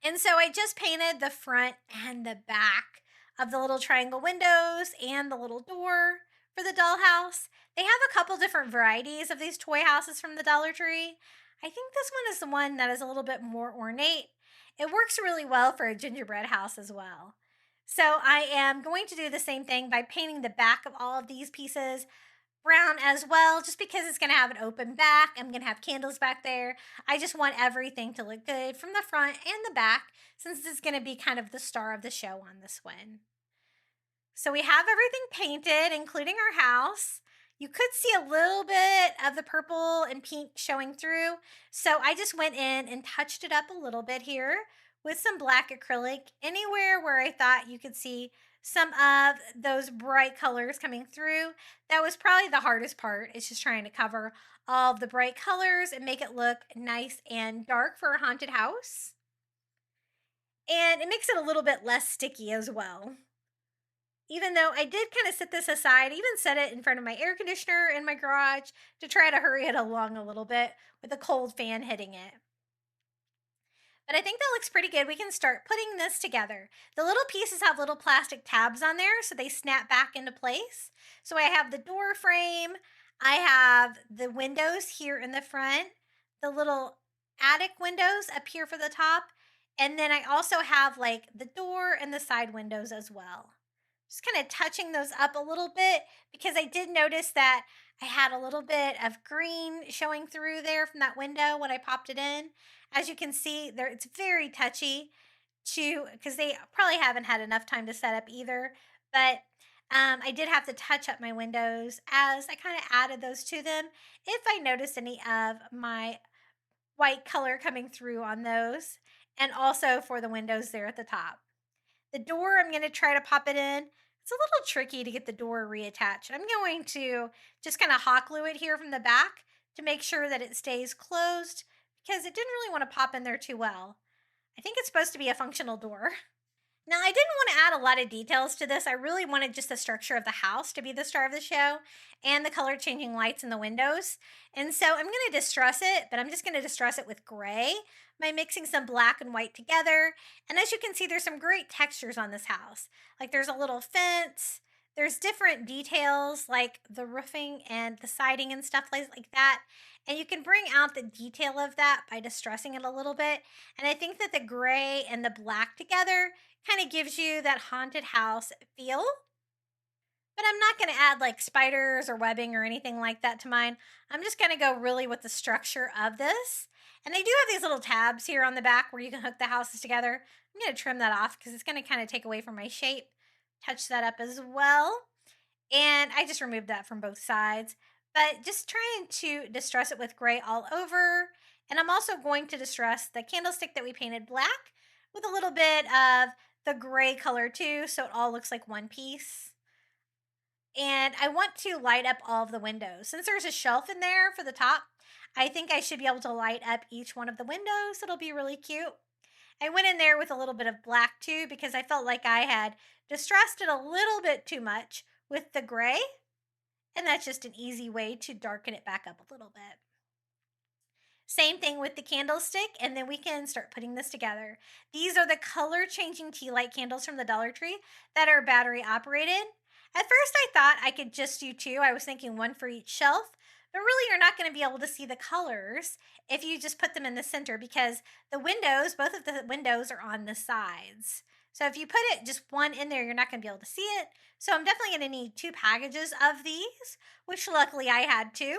And so I just painted the front and the back of the little triangle windows and the little door for the dollhouse. They have a couple different varieties of these toy houses from the Dollar Tree. I think this one is the one that is a little bit more ornate. It works really well for a gingerbread house as well. So I am going to do the same thing by painting the back of all of these pieces brown as well, just because it's going to have an open back. I'm going to have candles back there. I just want everything to look good from the front and the back, since it's going to be kind of the star of the show on this one. So we have everything painted, including our house. You could see a little bit of the purple and pink showing through. So I just went in and touched it up a little bit here with some black acrylic, anywhere where I thought you could see some of those bright colors coming through. That was probably the hardest part. It's just trying to cover all of the bright colors and make it look nice and dark for a haunted house. And it makes it a little bit less sticky as well. Even though I did kind of set this aside, even set it in front of my air conditioner in my garage to try to hurry it along a little bit with a cold fan hitting it. But I think that looks pretty good. We can start putting this together. The little pieces have little plastic tabs on there, so they snap back into place. So I have the door frame, I have the windows here in the front, the little attic windows up here for the top, and then I also have like the door and the side windows as well. Just kind of touching those up a little bit, because I did notice that I had a little bit of green showing through there from that window when I popped it in. As you can see there, it's very touchy because they probably haven't had enough time to set up either. But I did have to touch up my windows as I kind of added those to them, if I noticed any of my white color coming through on those, and also for the windows there at the top. The door, I'm going to try to pop it in. It's a little tricky to get the door reattached. I'm going to just kind of hot glue it here from the back to make sure that it stays closed, because it didn't really want to pop in there too well. I think it's supposed to be a functional door. Now, I didn't want to add a lot of details to this. I really wanted just the structure of the house to be the star of the show and the color changing lights in the windows. And so I'm going to distress it, but I'm just going to distress it with gray by mixing some black and white together. And as you can see, there's some great textures on this house. Like there's a little fence. There's different details like the roofing and the siding and stuff like that. And you can bring out the detail of that by distressing it a little bit. And I think that the gray and the black together Kind of gives you that haunted house feel. But I'm not going to add like spiders or webbing or anything like that to mine. I'm just going to go really with the structure of this. And they do have these little tabs here on the back where you can hook the houses together. I'm going to trim that off because it's going to kind of take away from my shape. Touch that up as well. And I just removed that from both sides. But just trying to distress it with gray all over. And I'm also going to distress the candlestick that we painted black with a little bit of the gray color too, so it all looks like one piece. And I want to light up all of the windows. Since there's a shelf in there for the top, I think I should be able to light up each one of the windows. It'll be really cute. I went in there with a little bit of black too because I felt like I had distressed it a little bit too much with the gray. And that's just an easy way to darken it back up a little bit. Same thing with the candlestick, and then we can start putting this together. These are the color changing tea light candles from the Dollar Tree that are battery operated. At first I thought I could just do two. I was thinking one for each shelf, but really you're not going to be able to see the colors if you just put them in the center because the windows, both of the windows are on the sides. So if you put it just one in there, you're not going to be able to see it. So I'm definitely going to need two packages of these, which luckily I had two.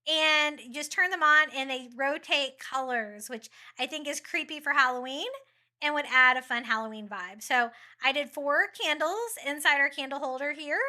And you just turn them on and they rotate colors, which I think is creepy for Halloween and would add a fun Halloween vibe. So I did 4 candles inside our candle holder here.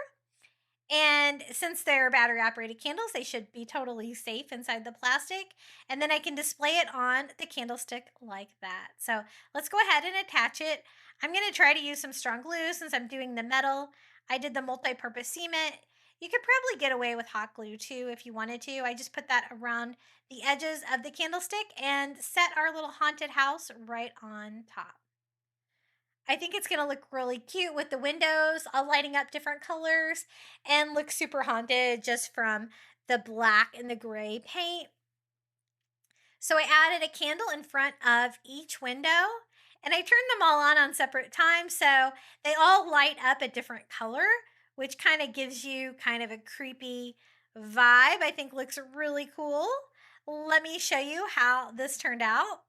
And since they're battery operated candles, they should be totally safe inside the plastic. And then I can display it on the candlestick like that. So let's go ahead and attach it. I'm going to try to use some strong glue since I'm doing the metal. I did the multi-purpose cement. You could probably get away with hot glue too if you wanted to. I just put that around the edges of the candlestick and set our little haunted house right on top. I think it's going to look really cute with the windows all lighting up different colors and look super haunted just from the black and the gray paint. So I added a candle in front of each window and I turned them all on separate times so they all light up a different color, which kind of gives you kind of a creepy vibe. I think looks really cool. Let me show you how this turned out.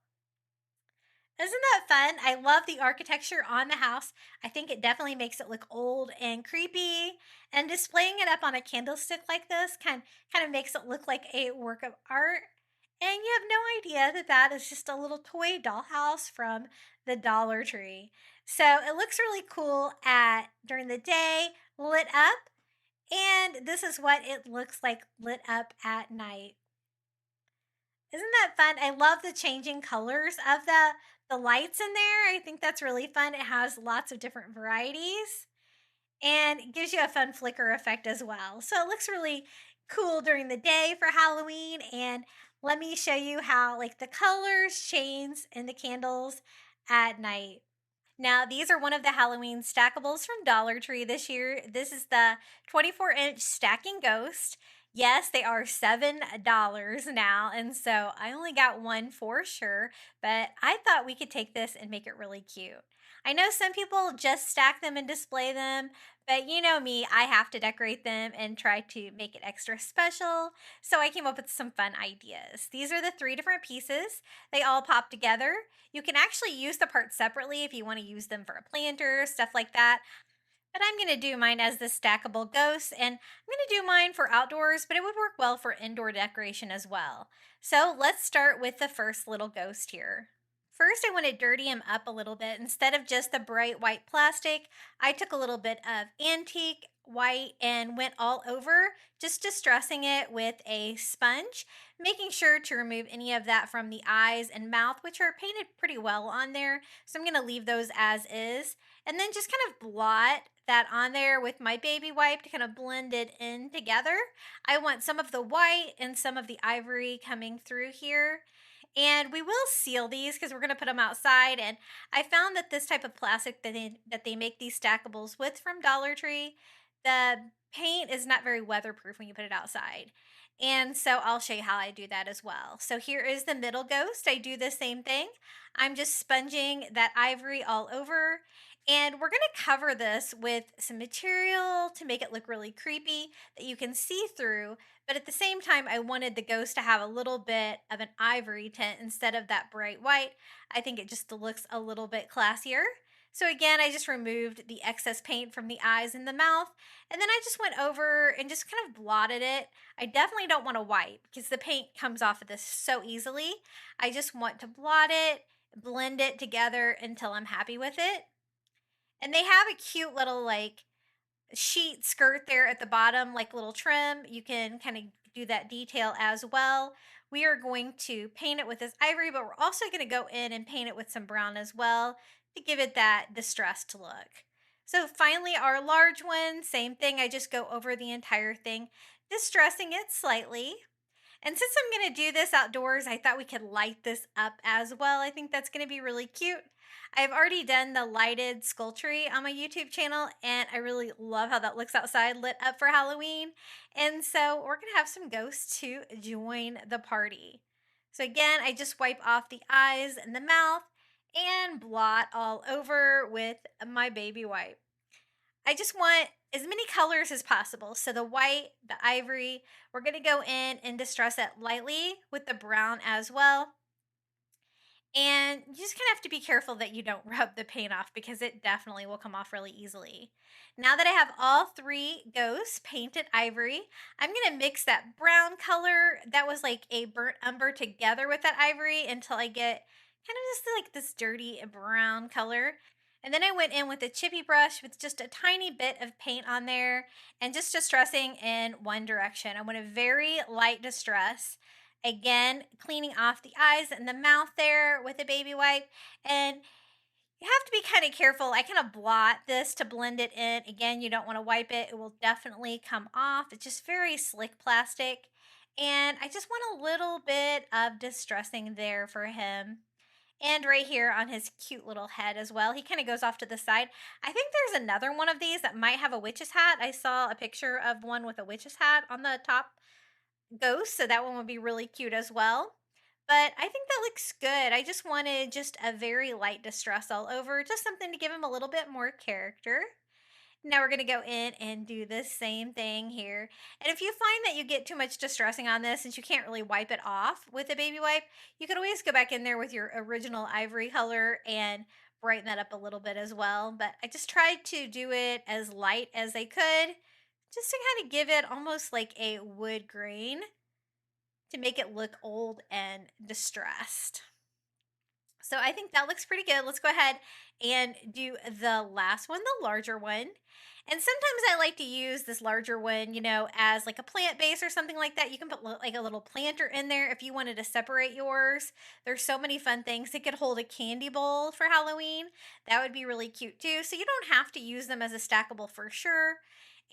Isn't that fun? I love the architecture on the house. I think it definitely makes it look old and creepy. And displaying it up on a candlestick like this kind of makes it look like a work of art. And you have no idea that that is just a little toy dollhouse from the Dollar Tree. So it looks really cool during the day, lit up. And this is what it looks like lit up at night. Isn't that fun? I love the changing colors of the lights in there. I think that's really fun. It has lots of different varieties and it gives you a fun flicker effect as well. So it looks really cool during the day for Halloween. And let me show you how like the colors change in the candles at night. Now, these are one of the Halloween stackables from Dollar Tree this year. This is the 24-inch stacking ghost. Yes, they are $7 now, and so I only got one for sure, but I thought we could take this and make it really cute. I know some people just stack them and display them, but you know me, I have to decorate them and try to make it extra special, so I came up with some fun ideas. These are the 3 different pieces. They all pop together. You can actually use the parts separately if you want to use them for a planter, stuff like that. But I'm going to do mine as the stackable ghost, and I'm going to do mine for outdoors, but it would work well for indoor decoration as well. So let's start with the first little ghost here. First, I want to dirty him up a little bit. Instead of just the bright white plastic, I took a little bit of antique white and went all over, just distressing it with a sponge, making sure to remove any of that from the eyes and mouth, which are painted pretty well on there. So I'm going to leave those as is. And then just kind of blot that on there with my baby wipe to kind of blend it in together. I want some of the white and some of the ivory coming through here. And we will seal these because we're going to put them outside. And I found that this type of plastic that they make these stackables with from Dollar Tree, the paint is not very weatherproof when you put it outside. And so I'll show you how I do that as well. So here is the middle ghost. I do the same thing. I'm just sponging that ivory all over. And we're going to cover this with some material to make it look really creepy that you can see through. But at the same time, I wanted the ghost to have a little bit of an ivory tint instead of that bright white. I think it just looks a little bit classier. So again, I just removed the excess paint from the eyes and the mouth, and then I just went over and just kind of blotted it. I definitely don't want to wipe because the paint comes off of this so easily. I just want to blot it, blend it together until I'm happy with it. And they have a cute little like sheet skirt there at the bottom, like little trim. You can kind of do that detail as well. We are going to paint it with this ivory, but we're also going to go in and paint it with some brown as well to give it that distressed look. So finally, our large one, same thing. I just go over the entire thing, distressing it slightly. And since I'm going to do this outdoors, I thought we could light this up as well. I think that's going to be really cute. I've already done the lighted sculpture on my YouTube channel, and I really love how that looks outside lit up for Halloween. And so we're going to have some ghosts to join the party. So again, I just wipe off the eyes and the mouth and blot all over with my baby wipe. I just want as many colors as possible. So the white, the ivory, we're going to go in and distress it lightly with the brown as well. And you just kind of have to be careful that you don't rub the paint off because it definitely will come off really easily. Now that I have all three ghosts painted ivory, I'm going to mix that brown color that was like a burnt umber together with that ivory until I get kind of just like this dirty brown color. And then I went in with a chippy brush with just a tiny bit of paint on there and just distressing in one direction. I want a very light distress. Again, cleaning off the eyes and the mouth there with a baby wipe. And you have to be kind of careful. I kind of blot this to blend it in. Again, you don't want to wipe it. It will definitely come off. It's just very slick plastic. And I just want a little bit of distressing there for him. And right here on his cute little head as well. He kind of goes off to the side. I think there's another one of these that might have a witch's hat. I saw a picture of one with a witch's hat on the top ghost, so that one would be really cute as well. But I think that looks good. I just wanted just a very light distress all over, just something to give him a little bit more character. Now we're going to go in and do the same thing here. And if you find that you get too much distressing on this, since you can't really wipe it off with a baby wipe, you can always go back in there with your original ivory color and brighten that up a little bit as well. But I just tried to do it as light as I could, just to kind of give it almost like a wood grain to make it look old and distressed. So I think that looks pretty good. Let's go ahead and do the last one, the larger one. And sometimes I like to use this larger one, you know, as like a plant base or something like that. You can put like a little planter in there if you wanted to separate yours. There's so many fun things. It could hold a candy bowl for Halloween. That would be really cute too. So you don't have to use them as a stackable for sure.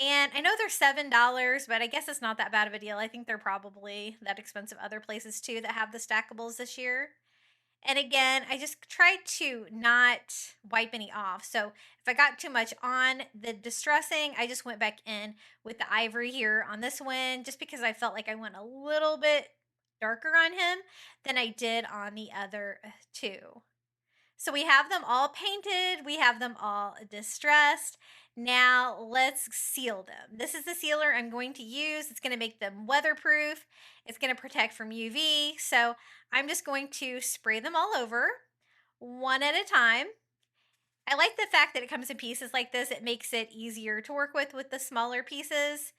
And I know they're $7, but I guess it's not that bad of a deal. I think they're probably that expensive other places too that have the stackables this year. And again, I just tried to not wipe any off. So if I got too much on the distressing, I just went back in with the ivory here on this one, just because I felt like I went a little bit darker on him than I did on the other two. So we have them all painted. We have them all distressed. Now let's seal them. This is the sealer I'm going to use. It's going to make them weatherproof. It's going to protect from UV. So I'm just going to spray them all over one at a time. I like the fact that it comes in pieces like this. It makes it easier to work with the smaller pieces.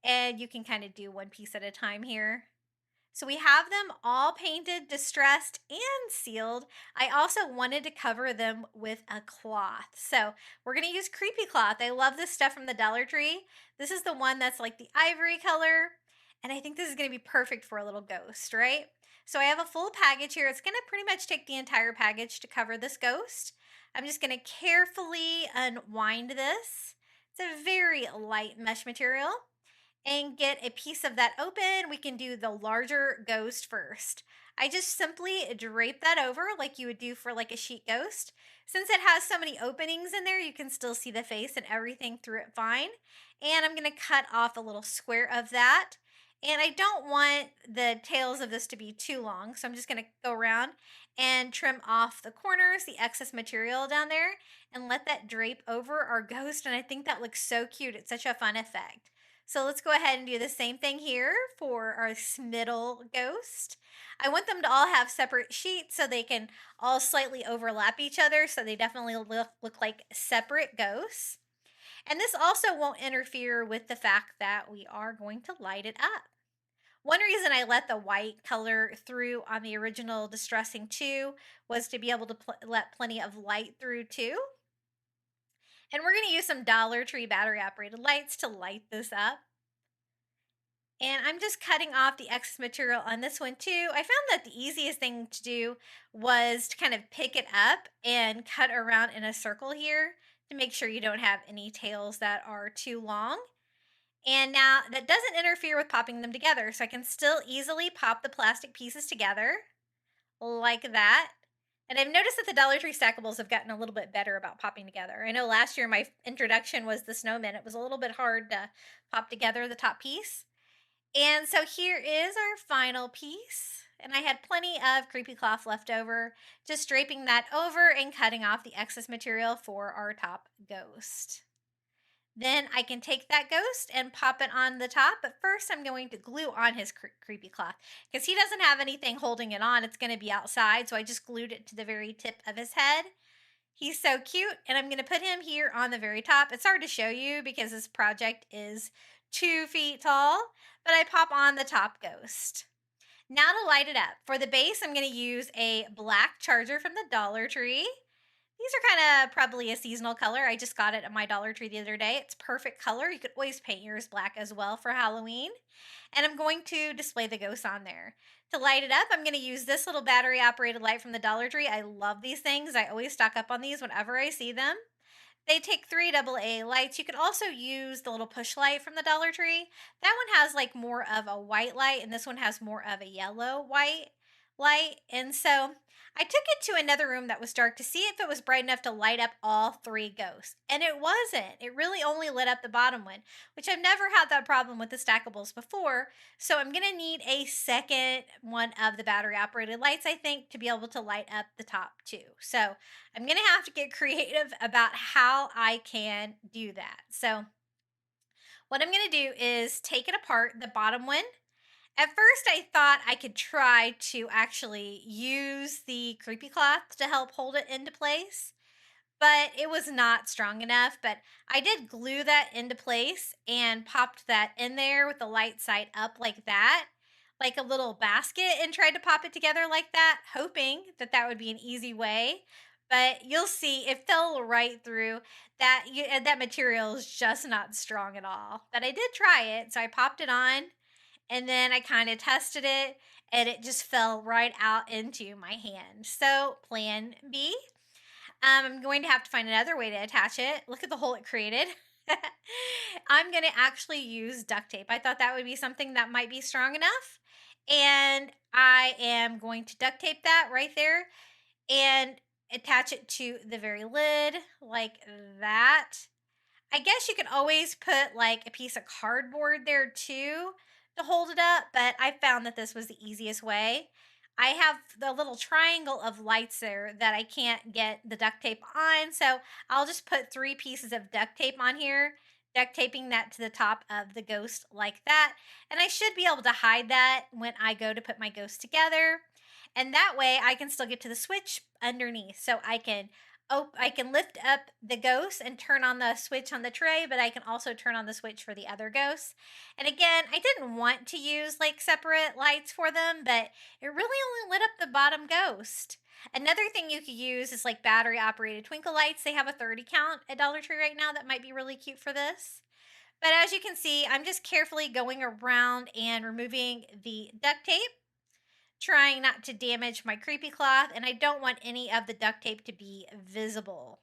And you can kind of do one piece at a time here. So we have them all painted, distressed, and sealed. I also wanted to cover them with a cloth. So we're going to use creepy cloth. I love this stuff from the Dollar Tree. This is the one that's like the ivory color. And I think this is going to be perfect for a little ghost, right? So I have a full package here. It's going to pretty much take the entire package to cover this ghost. I'm just going to carefully unwind this. It's a very light mesh material. And get a piece of that open. We can do the larger ghost first. I just simply drape that over like you would do for like a sheet ghost. Since it has so many openings in there, you can still see the face and everything through it fine. And I'm going to cut off a little square of that. And I don't want the tails of this to be too long, so I'm just going to go around and trim off the corners, the excess material down there, and let that drape over our ghost. And I think that looks so cute. It's such a fun effect. So let's go ahead and do the same thing here for our middle ghost. I want them to all have separate sheets so they can all slightly overlap each other, so they definitely look like separate ghosts. And this also won't interfere with the fact that we are going to light it up. One reason I let the white color through on the original Distressing 2 was to be able to let plenty of light through too. And we're going to use some Dollar Tree battery operated lights to light this up. And I'm just cutting off the excess material on this one too. I found that the easiest thing to do was to kind of pick it up and cut around in a circle here to make sure you don't have any tails that are too long. And now that doesn't interfere with popping them together, so I can still easily pop the plastic pieces together like that. And I've noticed that the Dollar Tree stackables have gotten a little bit better about popping together. I know last year my introduction was the snowman. It was a little bit hard to pop together the top piece. And so here is our final piece. And I had plenty of creepy cloth left over, just draping that over and cutting off the excess material for our top ghost. Then I can take that ghost and pop it on the top, but first I'm going to glue on his creepy cloth because he doesn't have anything holding it on. It's going to be outside, so I just glued it to the very tip of his head. He's so cute, and I'm going to put him here on the very top. It's hard to show you because this project is 2 feet tall, but I pop on the top ghost. Now to light it up. For the base, I'm going to use a black charger from the Dollar Tree. These are kind of probably a seasonal color. I just got it at my Dollar Tree the other day. It's perfect color. You could always paint yours black as well for Halloween. And I'm going to display the ghosts on there. To light it up, I'm going to use this little battery operated light from the Dollar Tree. I love these things. I always stock up on these whenever I see them. They take 3 AA lights. You can also use the little push light from the Dollar Tree. That one has like more of a white light, and this one has more of a yellow white light. And so I took it to another room that was dark to see if it was bright enough to light up all 3 ghosts. And it wasn't. It really only lit up the bottom one, which I've never had that problem with the stackables before. So I'm going to need a second one of the battery operated lights, I think, to be able to light up the top too. So I'm going to have to get creative about how I can do that. So what I'm going to do is take it apart, the bottom one. At first, I thought I could try to actually use the creepy cloth to help hold it into place, but it was not strong enough. But I did glue that into place and popped that in there with the light side up like that, like a little basket, and tried to pop it together like that, hoping that that would be an easy way. But you'll see it fell right through. That material is just not strong at all. But I did try it, so I popped it on. And then I kind of tested it and it just fell right out into my hand. So plan B. I'm going to have to find another way to attach it. Look at the hole it created. I'm going to actually use duct tape. I thought that would be something that might be strong enough. And I am going to duct tape that right there and attach it to the very lid like that. I guess you could always put like a piece of cardboard there too to hold it up, but I found that this was the easiest way. I have the little triangle of lights there that I can't get the duct tape on, so I'll just put 3 pieces of duct tape on here, duct taping that to the top of the ghost like that, and I should be able to hide that when I go to put my ghost together, and that way I can still get to the switch underneath, so I can lift up the ghost and turn on the switch on the tray, but I can also turn on the switch for the other ghosts. And again, I didn't want to use like separate lights for them, but it really only lit up the bottom ghost. Another thing you could use is like battery operated twinkle lights. They have a 30 count at Dollar Tree right now that might be really cute for this. But as you can see, I'm just carefully going around and removing the duct tape, trying not to damage my creepy cloth, and I don't want any of the duct tape to be visible.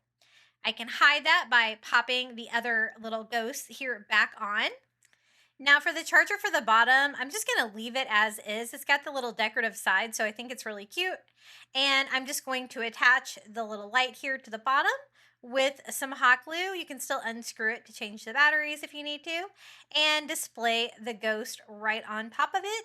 I can hide that by popping the other little ghosts here back on. Now for the charger for the bottom, I'm just going to leave it as is. It's got the little decorative side, so I think it's really cute. And I'm just going to attach the little light here to the bottom with some hot glue. You can still unscrew it to change the batteries if you need to, and display the ghost right on top of it.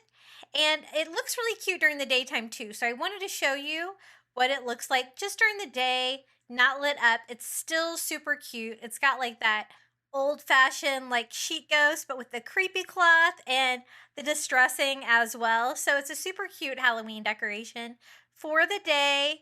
And it looks really cute during the daytime too. So I wanted to show you what it looks like just during the day, not lit up. It's still super cute. It's got like that old-fashioned like sheet ghost, but with the creepy cloth and the distressing as well. So it's a super cute Halloween decoration for the day,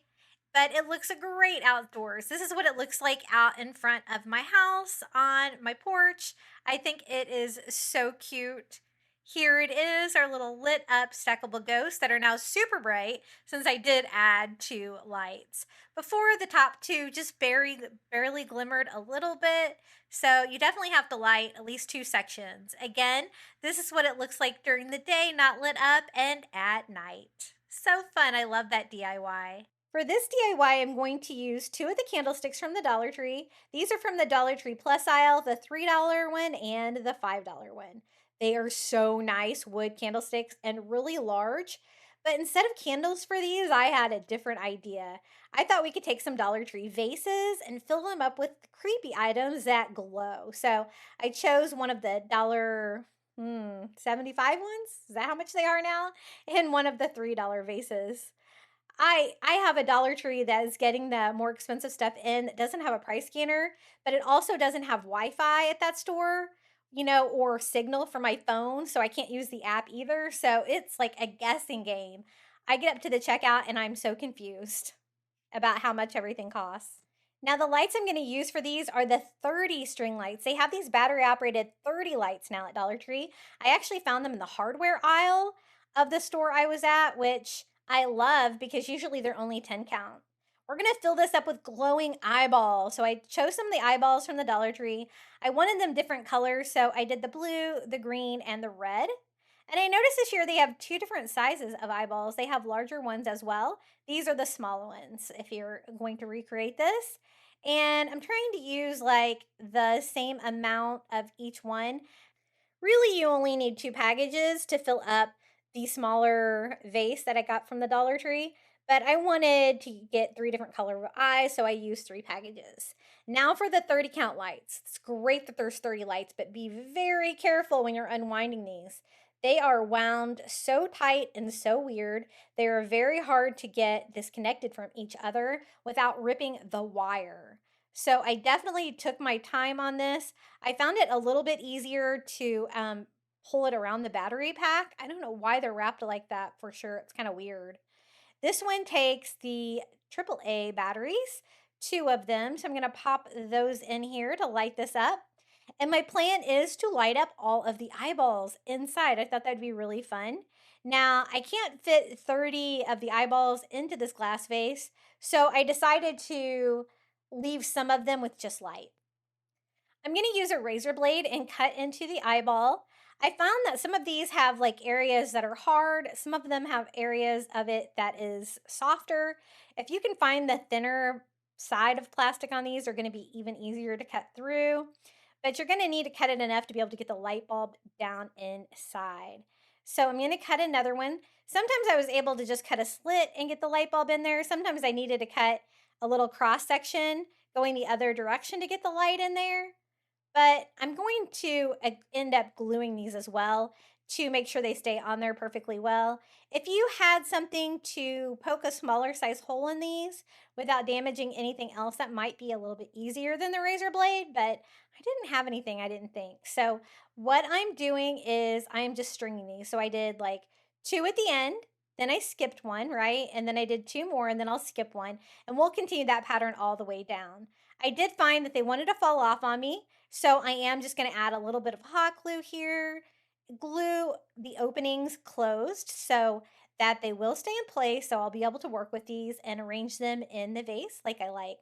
but it looks great outdoors. This is what it looks like out in front of my house on my porch. I think it is so cute. Here it is, our little lit up stackable ghosts that are now super bright since I did add 2 lights. Before, the top 2 just barely glimmered a little bit, so you definitely have to light at least 2 sections. Again, this is what it looks like during the day, not lit up, and at night. So fun. I love that DIY. For this DIY, I'm going to use 2 of the candlesticks from the Dollar Tree. These are from the Dollar Tree Plus aisle, the $3 one and the $5 one. They are so nice wood candlesticks and really large. But instead of candles for these, I had a different idea. I thought we could take some Dollar Tree vases and fill them up with creepy items that glow. So I chose one of the $75 ones. Is that how much they are now? And one of the $3 vases. I have a Dollar Tree that is getting the more expensive stuff in that doesn't have a price scanner, but it also doesn't have Wi-Fi at that store, or signal for my phone, so I can't use the app either. So it's like a guessing game. I get up to the checkout and I'm so confused about how much everything costs. Now, the lights I'm going to use for these are the 30 string lights. They have these battery operated 30 lights now at Dollar Tree. I actually found them in the hardware aisle of the store I was at, which I love because usually they're only 10 count. We're going to fill this up with glowing eyeballs. So I chose some of the eyeballs from the Dollar Tree. I wanted them different colors, so I did the blue, the green, and the red. And I noticed this year they have 2 different sizes of eyeballs. They have larger ones as well. These are the small ones if you're going to recreate this. And I'm trying to use like the same amount of each one. Really, you only need 2 packages to fill up the smaller vase that I got from the Dollar Tree, but I wanted to get 3 different color eyes, so I used 3 packages. Now for the 30 count lights. It's great that there's 30 lights, but be very careful when you're unwinding these. They are wound so tight and so weird. They are very hard to get disconnected from each other without ripping the wire. So I definitely took my time on this. I found it a little bit easier to pull it around the battery pack. I don't know why they're wrapped like that for sure. It's kind of weird. This one takes the AAA batteries, 2 of them. So I'm going to pop those in here to light this up. And my plan is to light up all of the eyeballs inside. I thought that'd be really fun. Now, I can't fit 30 of the eyeballs into this glass vase, so I decided to leave some of them with just light. I'm going to use a razor blade and cut into the eyeball. I found that some of these have like areas that are hard. Some of them have areas of it that is softer. If you can find the thinner side of plastic on these, are going to be even easier to cut through. But you're going to need to cut it enough to be able to get the light bulb down inside. So I'm going to cut another one. Sometimes I was able to just cut a slit and get the light bulb in there. Sometimes I needed to cut a little cross section going the other direction to get the light in there. But I'm going to end up gluing these as well to make sure they stay on there perfectly well. If you had something to poke a smaller size hole in these without damaging anything else, that might be a little bit easier than the razor blade, but I didn't have anything, I didn't think. So what I'm doing is I'm just stringing these. So I did like 2 at the end, then I skipped one, right? And then I did 2 more, and then I'll skip one, and we'll continue that pattern all the way down. I did find that they wanted to fall off on me, so I am just going to add a little bit of hot glue here, glue the openings closed so that they will stay in place, so I'll be able to work with these and arrange them in the vase like I like.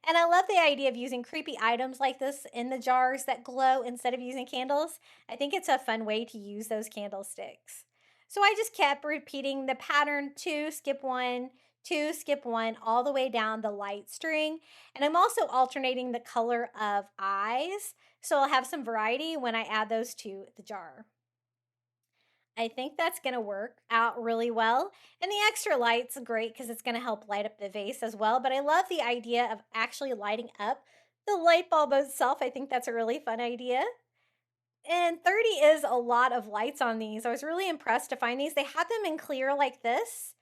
And I love the idea of using creepy items like this in the jars that glow instead of using candles. I think it's a fun way to use those candlesticks. So I just kept repeating the pattern 2, skip 1, 2, skip 1, all the way down the light string. And I'm also alternating the color of eyes, so I'll have some variety when I add those to the jar. I think that's going to work out really well. And the extra light's great because it's going to help light up the vase as well. But I love the idea of actually lighting up the light bulb itself. I think that's a really fun idea. And 30 is a lot of lights on these. I was really impressed to find these. They had them in clear like this.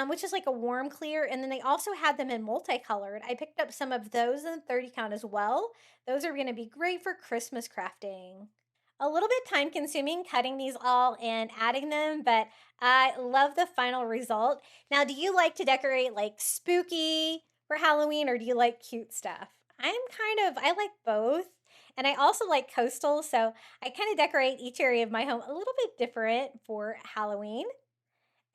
which is like a warm clear. And then they also had them in multicolored. I picked up some of those in 30 count as well. Those are going to be great for Christmas crafting. A little bit time consuming cutting these all and adding them, but I love the final result. Now, do you like to decorate like spooky for Halloween or do you like cute stuff? I like both. And I also like coastal, so I kind of decorate each area of my home a little bit different for Halloween.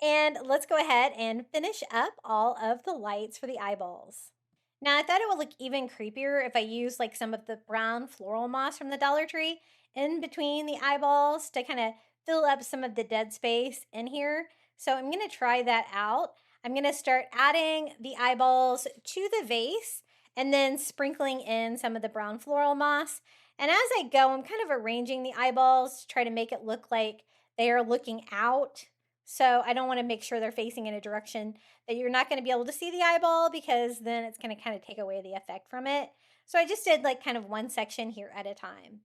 And let's go ahead and finish up all of the lights for the eyeballs. Now, I thought it would look even creepier if I used like some of the brown floral moss from the Dollar Tree in between the eyeballs to kind of fill up some of the dead space in here. So I'm going to try that out. I'm going to start adding the eyeballs to the vase and then sprinkling in some of the brown floral moss. And as I go, I'm kind of arranging the eyeballs to try to make it look like they are looking out. So I don't want to make sure they're facing in a direction that you're not going to be able to see the eyeball because then it's going to kind of take away the effect from it. So I just did like kind of one section here at a time.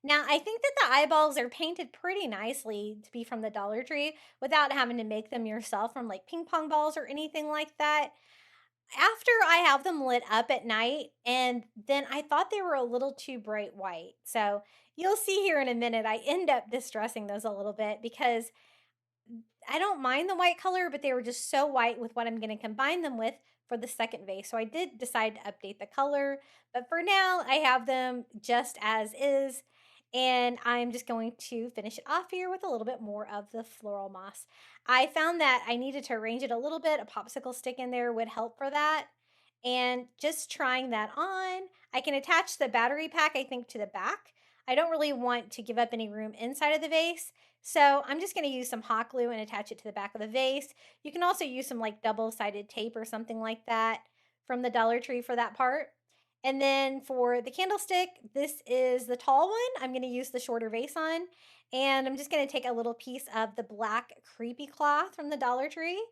Now, I think that the eyeballs are painted pretty nicely to be from the Dollar Tree without having to make them yourself from like ping pong balls or anything like that. After I have them lit up at night, and then I thought they were a little too bright white. So you'll see here in a minute, I end up distressing those a little bit because I don't mind the white color, but they were just so white with what I'm going to combine them with for the second vase. So I did decide to update the color, but for now I have them just as is. And I'm just going to finish it off here with a little bit more of the floral moss. I found that I needed to arrange it a little bit. A popsicle stick in there would help for that. And just trying that on, I can attach the battery pack, I think, to the back. I don't really want to give up any room inside of the vase. So I'm just going to use some hot glue and attach it to the back of the vase. You can also use some like double-sided tape or something like that from the Dollar Tree for that part. And then for the candlestick, this is the tall one. I'm going to use the shorter vase on. And I'm just going to take a little piece of the black creepy cloth from the Dollar Tree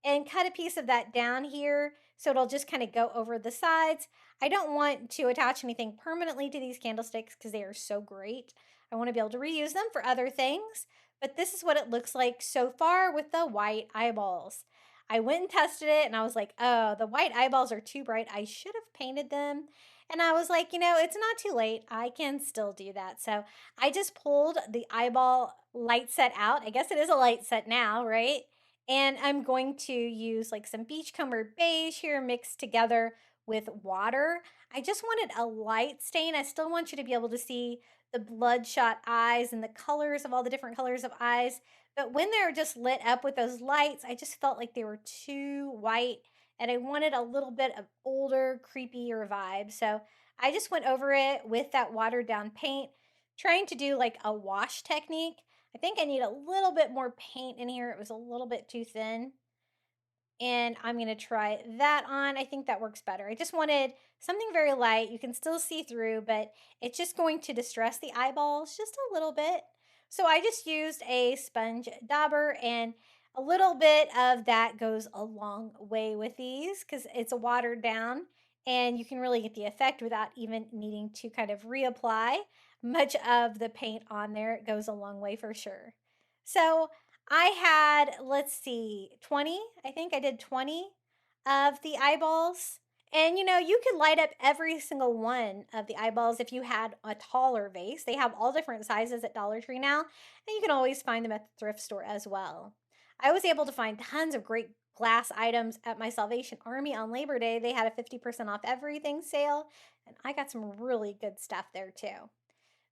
and cut a piece of that down here so it'll just kind of go over the sides. I don't want to attach anything permanently to these candlesticks because they are so great. I want to be able to reuse them for other things, but this is what it looks like so far with the white eyeballs. I went and tested it and I was like, oh, the white eyeballs are too bright. I should have painted them. And I was like, it's not too late. I can still do that. So I just pulled the eyeball light set out. I guess it is a light set now, right? And I'm going to use like some beachcomber beige here mixed together with water. I just wanted a light stain. I still want you to be able to see the bloodshot eyes and the colors of all the different colors of eyes. But when they were just lit up with those lights, I just felt like they were too white and I wanted a little bit of older, creepier vibe. So I just went over it with that watered down paint, trying to do like a wash technique. I think I need a little bit more paint in here. It was a little bit too thin. And I'm going to try that on. I think that works better. I just wanted something very light. You can still see through, but it's just going to distress the eyeballs just a little bit. So I just used a sponge dauber, and a little bit of that goes a long way with these because it's a watered down and you can really get the effect without even needing to kind of reapply much of the paint on there. It goes a long way for sure. So I had, let's see, 20. I think I did 20 of the eyeballs. And you could light up every single one of the eyeballs if you had a taller vase. They have all different sizes at Dollar Tree now, and you can always find them at the thrift store as well. I was able to find tons of great glass items at my Salvation Army on Labor Day. They had a 50% off everything sale, and I got some really good stuff there too.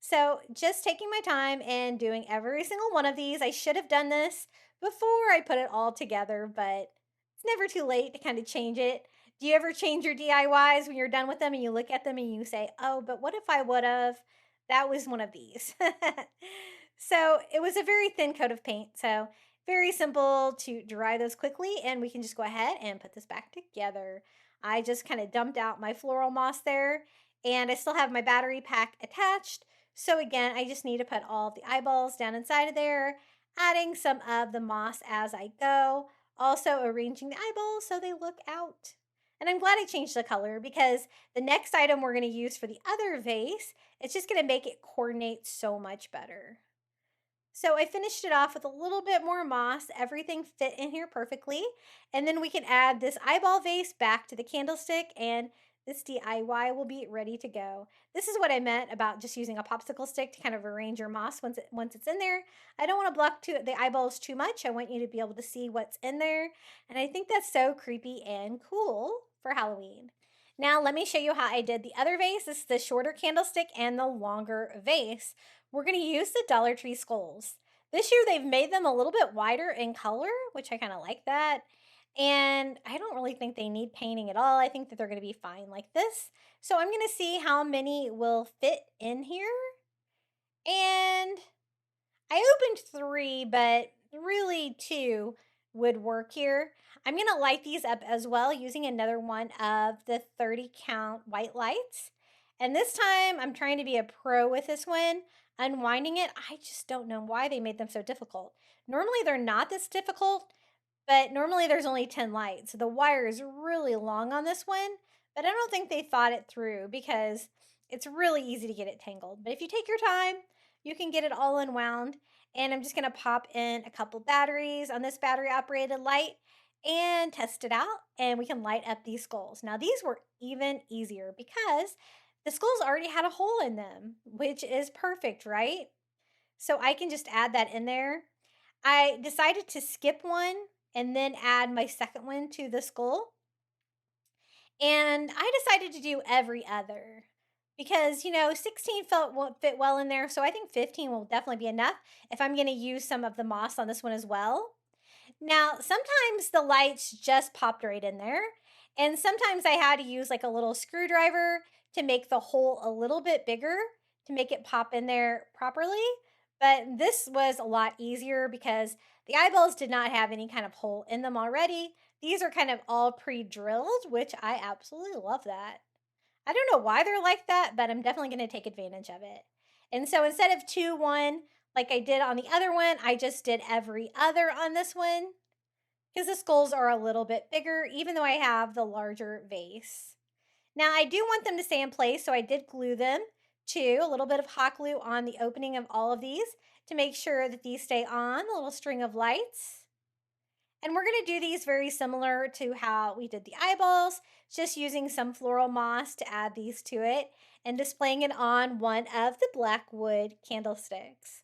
So just taking my time and doing every single one of these. I should have done this before I put it all together, but it's never too late to kind of change it. Do you ever change your DIYs when you're done with them and you look at them and you say, oh, but what if I would have? That was one of these. So it was a very thin coat of paint. So very simple to dry those quickly. And we can just go ahead and put this back together. I just kind of dumped out my floral moss there, and I still have my battery pack attached. So again, I just need to put all the eyeballs down inside of there, adding some of the moss as I go, also arranging the eyeballs so they look out. And I'm glad I changed the color because the next item we're going to use for the other vase, it's just going to make it coordinate so much better. So I finished it off with a little bit more moss. Everything fit in here perfectly. And then we can add this eyeball vase back to the candlestick, and this DIY will be ready to go. This is what I meant about just using a popsicle stick to kind of arrange your moss once it's in there. I don't want to block the eyeballs too much. I want you to be able to see what's in there. And I think that's so creepy and cool for Halloween. Now let me show you how I did the other vase. This is the shorter candlestick and the longer vase. We're going to use the Dollar Tree skulls. This year they've made them a little bit wider in color, which I kind of like that. And I don't really think they need painting at all. I think that they're going to be fine like this. So I'm going to see how many will fit in here. And I opened 3, but really 2 would work here. I'm going to light these up as well using another one of the 30 count white lights. And this time I'm trying to be a pro with this one. Unwinding it, I just don't know why they made them so difficult. Normally they're not this difficult, but normally there's only 10 lights. So the wire is really long on this one, but I don't think they thought it through because it's really easy to get it tangled. But if you take your time, you can get it all unwound. And I'm just going to pop in a couple batteries on this battery operated light and test it out. And we can light up these skulls. Now these were even easier because the skulls already had a hole in them, which is perfect, right? So I can just add that in there. I decided to skip one and then add my second one to the skull. And I decided to do every other because, 16 won't fit well in there. So I think 15 will definitely be enough if I'm going to use some of the moss on this one as well. Now, sometimes the lights just popped right in there. And sometimes I had to use like a little screwdriver to make the hole a little bit bigger to make it pop in there properly. But this was a lot easier because the eyeballs did not have any kind of hole in them already. These are kind of all pre-drilled, which I absolutely love that. I don't know why they're like that, but I'm definitely going to take advantage of it. And so instead of 2, 1, like I did on the other one, I just did every other on this one because the skulls are a little bit bigger, even though I have the larger vase. Now I do want them to stay in place, so I did glue them to a little bit of hot glue on the opening of all of these to make sure that these stay on, a little string of lights. And we're going to do these very similar to how we did the eyeballs, just using some floral moss to add these to it and displaying it on one of the black wood candlesticks.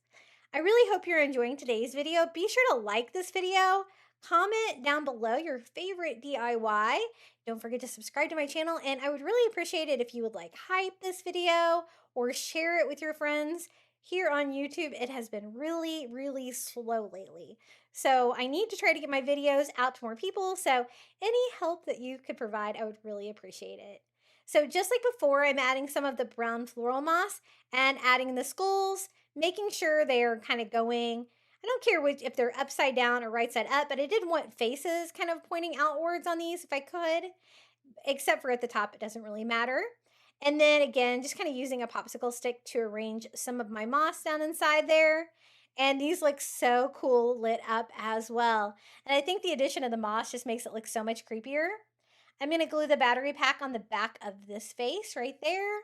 I really hope you're enjoying today's video. Be sure to like this video, comment down below your favorite DIY. Don't forget to subscribe to my channel, and I would really appreciate it if you would hype this video or share it with your friends. Here on YouTube, it has been really, really slow lately. So I need to try to get my videos out to more people. So any help that you could provide, I would really appreciate it. So just like before, I'm adding some of the brown floral moss and adding the skulls, making sure they're kind of going, I don't care if they're upside down or right side up, but I did want faces kind of pointing outwards on these if I could, except for at the top, it doesn't really matter. And then again, just kind of using a popsicle stick to arrange some of my moss down inside there. And these look so cool lit up as well. And I think the addition of the moss just makes it look so much creepier. I'm going to glue the battery pack on the back of this face right there.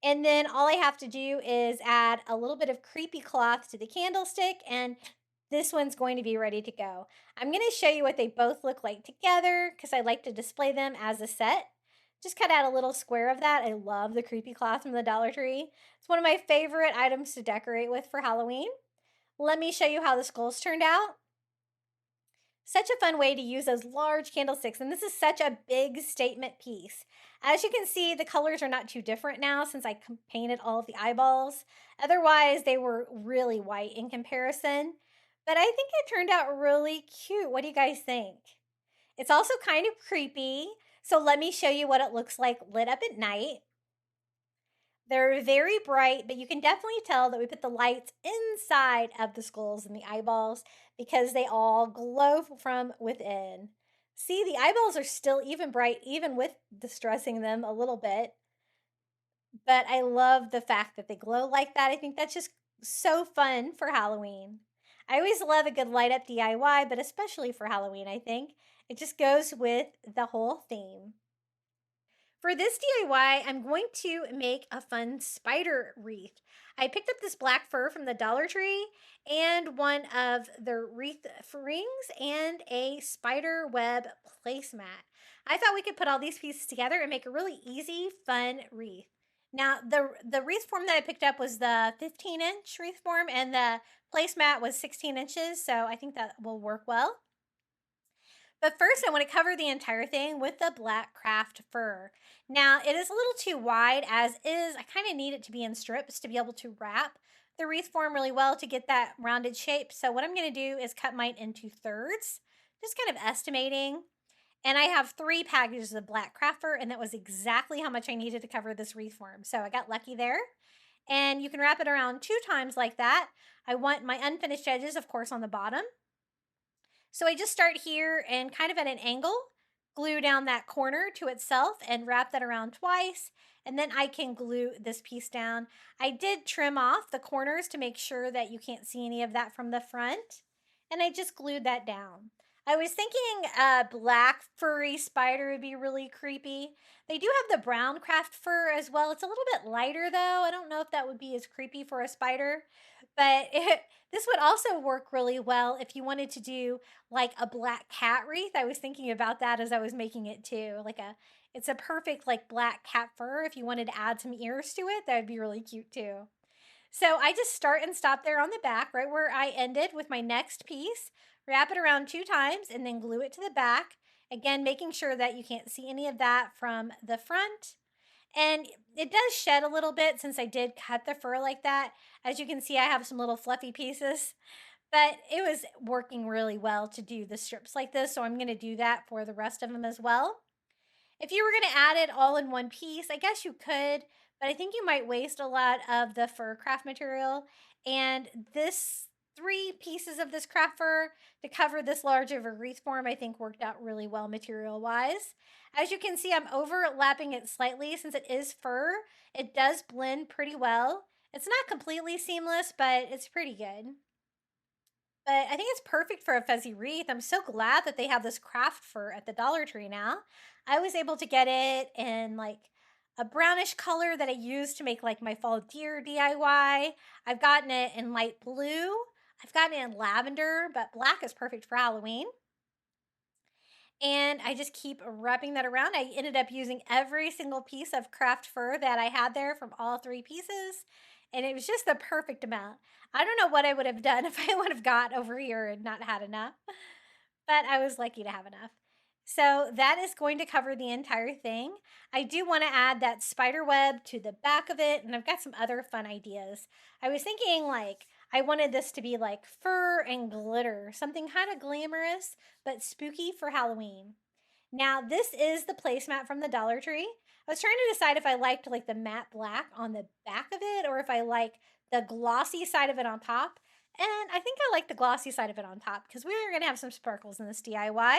And then all I have to do is add a little bit of creepy cloth to the candlestick, and this one's going to be ready to go. I'm going to show you what they both look like together because I like to display them as a set. Just cut out a little square of that. I love the creepy cloth from the Dollar Tree. It's one of my favorite items to decorate with for Halloween. Let me show you how the skulls turned out. Such a fun way to use those large candlesticks, and this is such a big statement piece. As you can see, the colors are not too different now since I painted all of the eyeballs. Otherwise, they were really white in comparison, but I think it turned out really cute. What do you guys think? It's also kind of creepy, so let me show you what it looks like lit up at night. They're very bright, but you can definitely tell that we put the lights inside of the skulls and the eyeballs because they all glow from within. See, the eyeballs are still even bright, even with distressing them a little bit. But I love the fact that they glow like that. I think that's just so fun for Halloween. I always love a good light up DIY, but especially for Halloween, I think. It just goes with the whole theme. For this DIY, I'm going to make a fun spider wreath. I picked up this black fur from the Dollar Tree and one of the wreath rings and a spider web placemat. I thought we could put all these pieces together and make a really easy, fun wreath. Now, the wreath form that I picked up was the 15-inch wreath form, and the placemat was 16 inches, so I think that will work well. But first, I want to cover the entire thing with the black craft fur. Now, it is a little too wide as is. I kind of need it to be in strips to be able to wrap the wreath form really well to get that rounded shape. So what I'm going to do is cut mine into thirds, just kind of estimating. And I have 3 packages of black craft fur, and that was exactly how much I needed to cover this wreath form. So I got lucky there. And you can wrap it around 2 times like that. I want my unfinished edges, of course, on the bottom. So I just start here and kind of at an angle, glue down that corner to itself and wrap that around twice. And then I can glue this piece down. I did trim off the corners to make sure that you can't see any of that from the front. And I just glued that down. I was thinking a black furry spider would be really creepy. They do have the brown craft fur as well. It's a little bit lighter though. I don't know if that would be as creepy for a spider, but this would also work really well if you wanted to do like a black cat wreath. I was thinking about that as I was making it too. It's a perfect like black cat fur. If you wanted to add some ears to it, that would be really cute too. So I just start and stop there on the back, right where I ended with my next piece, wrap it around 2 times and then glue it to the back. Again, making sure that you can't see any of that from the front. And it does shed a little bit since I did cut the fur like that. As you can see, I have some little fluffy pieces, but it was working really well to do the strips like this. So I'm going to do that for the rest of them as well. If you were going to add it all in one piece, I guess you could, but I think you might waste a lot of the fur craft material. And this 3 pieces of this craft fur to cover this large of a wreath form, I think worked out really well material wise. As you can see, I'm overlapping it slightly since it is fur. It does blend pretty well. It's not completely seamless, but it's pretty good. But I think it's perfect for a fuzzy wreath. I'm so glad that they have this craft fur at the Dollar Tree now. I was able to get it in like a brownish color that I used to make like my fall deer DIY. I've gotten it in light blue. I've gotten it in lavender, but black is perfect for Halloween. And I just keep wrapping that around. I ended up using every single piece of craft fur that I had there from all 3 pieces. And it was just the perfect amount. I don't know what I would have done if I would have got over here and not had enough, but I was lucky to have enough. So that is going to cover the entire thing. I do want to add that spider web to the back of it, and I've got some other fun ideas. I was thinking like I wanted this to be like fur and glitter, something kind of glamorous but spooky for Halloween. Now this is the placemat from the Dollar Tree. I was trying to decide if I liked like the matte black on the back of it or if I like the glossy side of it on top. And I think I like the glossy side of it on top because we're going to have some sparkles in this DIY.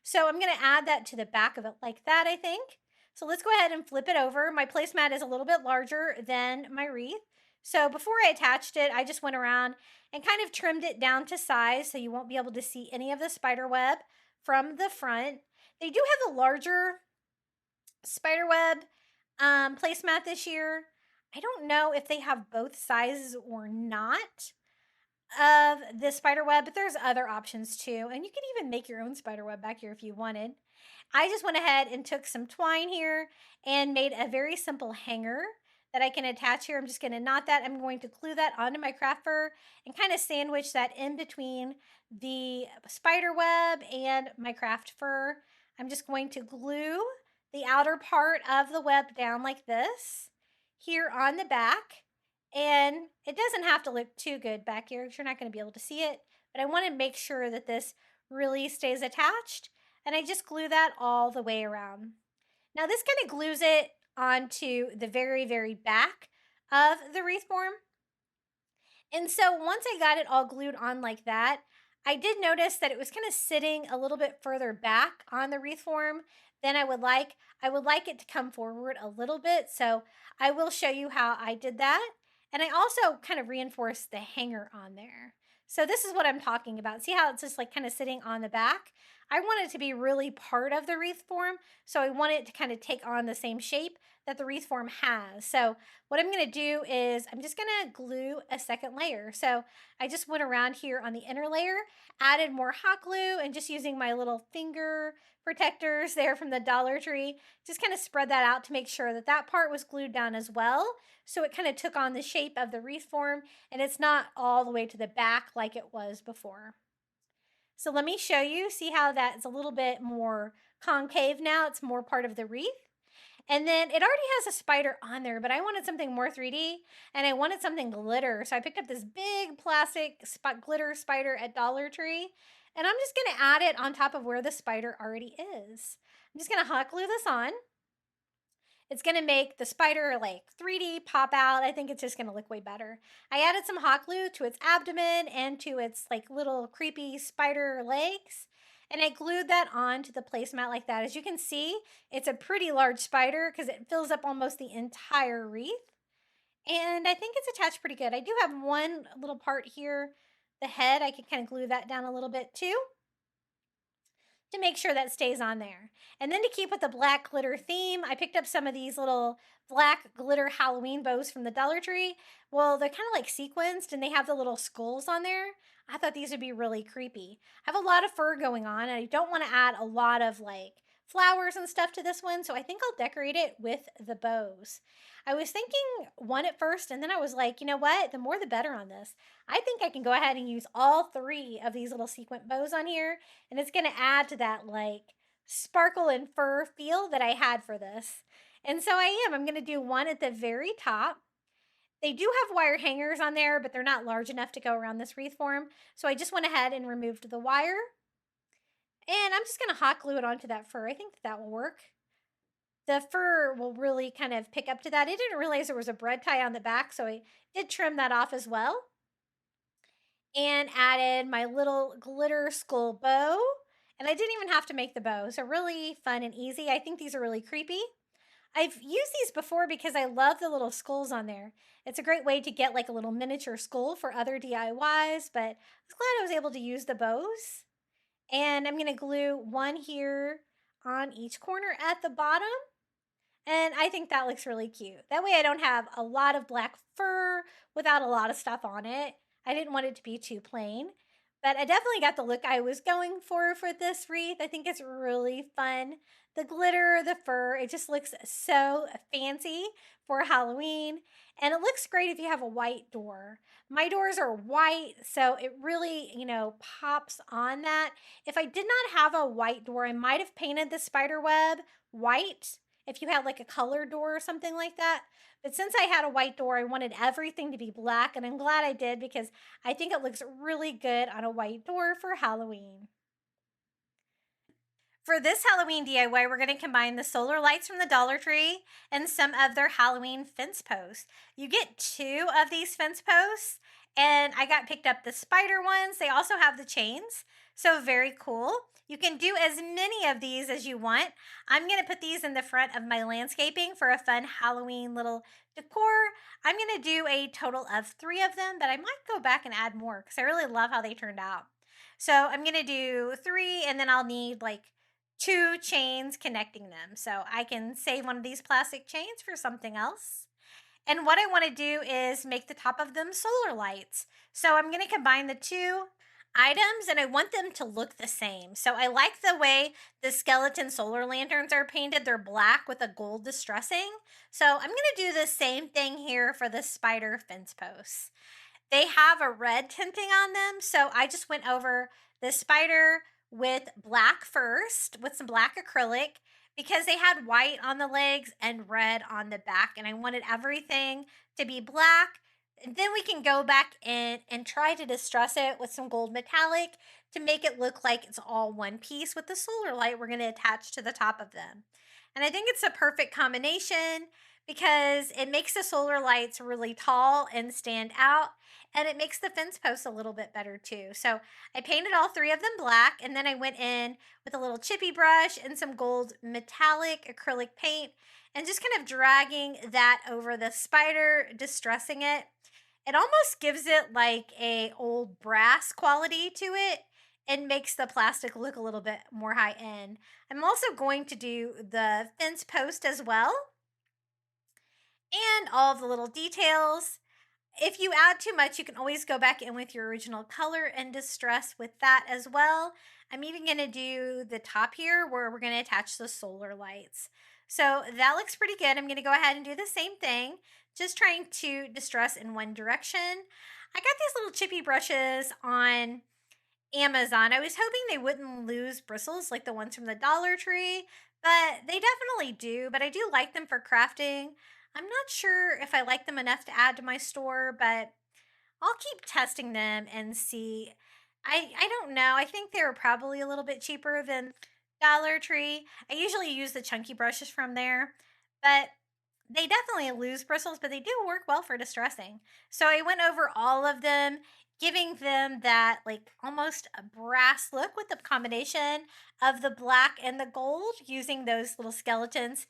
So I'm going to add that to the back of it like that, I think. So let's go ahead and flip it over. My placemat is a little bit larger than my wreath. So before I attached it, I just went around and kind of trimmed it down to size so you won't be able to see any of the spider web from the front. They do have a larger spider web placemat this year. I don't know if they have both sizes or not of the spider web, but there's other options too. And you can even make your own spider web back here if you wanted. I just went ahead and took some twine here and made a very simple hanger that I can attach here. I'm just going to knot that. I'm going to glue that onto my craft fur and kind of sandwich that in between the spider web and my craft fur. I'm just going to glue the outer part of the web down like this here on the back. And it doesn't have to look too good back here because you're not going to be able to see it. But I want to make sure that this really stays attached. And I just glue that all the way around. Now this kind of glues it onto the very, very back of the wreath form. And so once I got it all glued on like that, I did notice that it was kind of sitting a little bit further back on the wreath form than I would like. I would like it to come forward a little bit. So I will show you how I did that. And I also kind of reinforced the hanger on there. So this is what I'm talking about. See how it's just like kind of sitting on the back? I want it to be really part of the wreath form. So I want it to kind of take on the same shape that the wreath form has. So what I'm going to do is I'm just going to glue a second layer. So I just went around here on the inner layer, added more hot glue, and just using my little finger protectors there from the Dollar Tree, just kind of spread that out to make sure that that part was glued down as well. So it kind of took on the shape of the wreath form, and it's not all the way to the back like it was before. So let me show you, see how that's a little bit more concave now. It's more part of the wreath. And then it already has a spider on there, but I wanted something more 3D and I wanted something glitter. So I picked up this big plastic glitter spider at Dollar Tree, and I'm just going to add it on top of where the spider already is. I'm just going to hot glue this on. It's going to make the spider like 3D pop out. I think it's just going to look way better. I added some hot glue to its abdomen and to its like little creepy spider legs. And I glued that onto the placemat like that. As you can see, it's a pretty large spider because it fills up almost the entire wreath. And I think it's attached pretty good. I do have one little part here, the head. I can kind of glue that down a little bit too, to make sure that stays on there. And then to keep with the black glitter theme, I picked up some of these little black glitter Halloween bows from the Dollar Tree. Well, they're kind of like sequenced and they have the little skulls on there. I thought these would be really creepy. I have a lot of fur going on and I don't want to add a lot of like flowers and stuff to this one, so I think I'll decorate it with the bows. I was thinking one at first, and then I was like, you know what? The more the better on this. I think I can go ahead and use all 3 of these little sequin bows on here, and it's going to add to that like sparkle and fur feel that I had for this. And so I am. I'm going to do one at the very top. They do have wire hangers on there, but they're not large enough to go around this wreath form. So I just went ahead and removed the wire. And I'm just going to hot glue it onto that fur. I think that will work. The fur will really kind of pick up to that. I didn't realize there was a bread tie on the back, so I did trim that off as well. And added my little glitter skull bow. And I didn't even have to make the bow, so really fun and easy. I think these are really creepy. I've used these before because I love the little skulls on there. It's a great way to get like a little miniature skull for other DIYs, but I was glad I was able to use the bows. And I'm going to glue one here on each corner at the bottom. And I think that looks really cute. That way I don't have a lot of black fur without a lot of stuff on it. I didn't want it to be too plain. But I definitely got the look I was going for this wreath. I think it's really fun. The glitter, the fur, it just looks so fancy for Halloween. And it looks great if you have a white door. My doors are white, so it really, pops on that. If I did not have a white door, I might have painted the spider web white if you had like a colored door or something like that. But since I had a white door, I wanted everything to be black, and I'm glad I did because I think it looks really good on a white door for Halloween. For this Halloween DIY, we're going to combine the solar lights from the Dollar Tree and some of their Halloween fence posts. You get 2 of these fence posts, and I got picked up the spider ones. They also have the chains, so very cool. You can do as many of these as you want. I'm going to put these in the front of my landscaping for a fun Halloween little decor. I'm going to do a total of 3 of them, but I might go back and add more because I really love how they turned out. So I'm going to do 3, and then I'll need like 2 chains connecting them. So I can save one of these plastic chains for something else. And what I want to do is make the top of them solar lights. So I'm going to combine the 2 items and I want them to look the same. So I like the way the skeleton solar lanterns are painted. They're black with a gold distressing. So I'm going to do the same thing here for the spider fence posts. They have a red tinting on them. So I just went over the spider with black first, with some black acrylic, because they had white on the legs and red on the back, and I wanted everything to be black. And then we can go back in and try to distress it with some gold metallic to make it look like it's all one piece with the solar light we're going to attach to the top of them. And I think it's a perfect combination because it makes the solar lights really tall and stand out, and it makes the fence posts a little bit better too. So I painted all 3 of them black, and then I went in with a little chippy brush and some gold metallic acrylic paint and just kind of dragging that over the spider, distressing it. It almost gives it like a old brass quality to it. and makes the plastic look a little bit more high end. I'm also going to do the fence post as well and all of the little details. If you add too much, you can always go back in with your original color and distress with that as well. I'm even going to do the top here where we're going to attach the solar lights. So that looks pretty good. I'm going to go ahead and do the same thing, just trying to distress in one direction. I got these little chippy brushes on Amazon. I was hoping they wouldn't lose bristles like the ones from the Dollar Tree, but they definitely do. But I do like them for crafting. I'm not sure if I like them enough to add to my store, but I'll keep testing them and see. I don't know. I think they were probably a little bit cheaper than Dollar Tree. I usually use the chunky brushes from there, but they definitely lose bristles, but they do work well for distressing. So I went over all of them, giving them that like almost a brass look with the combination of the black and the gold, using those little skeletons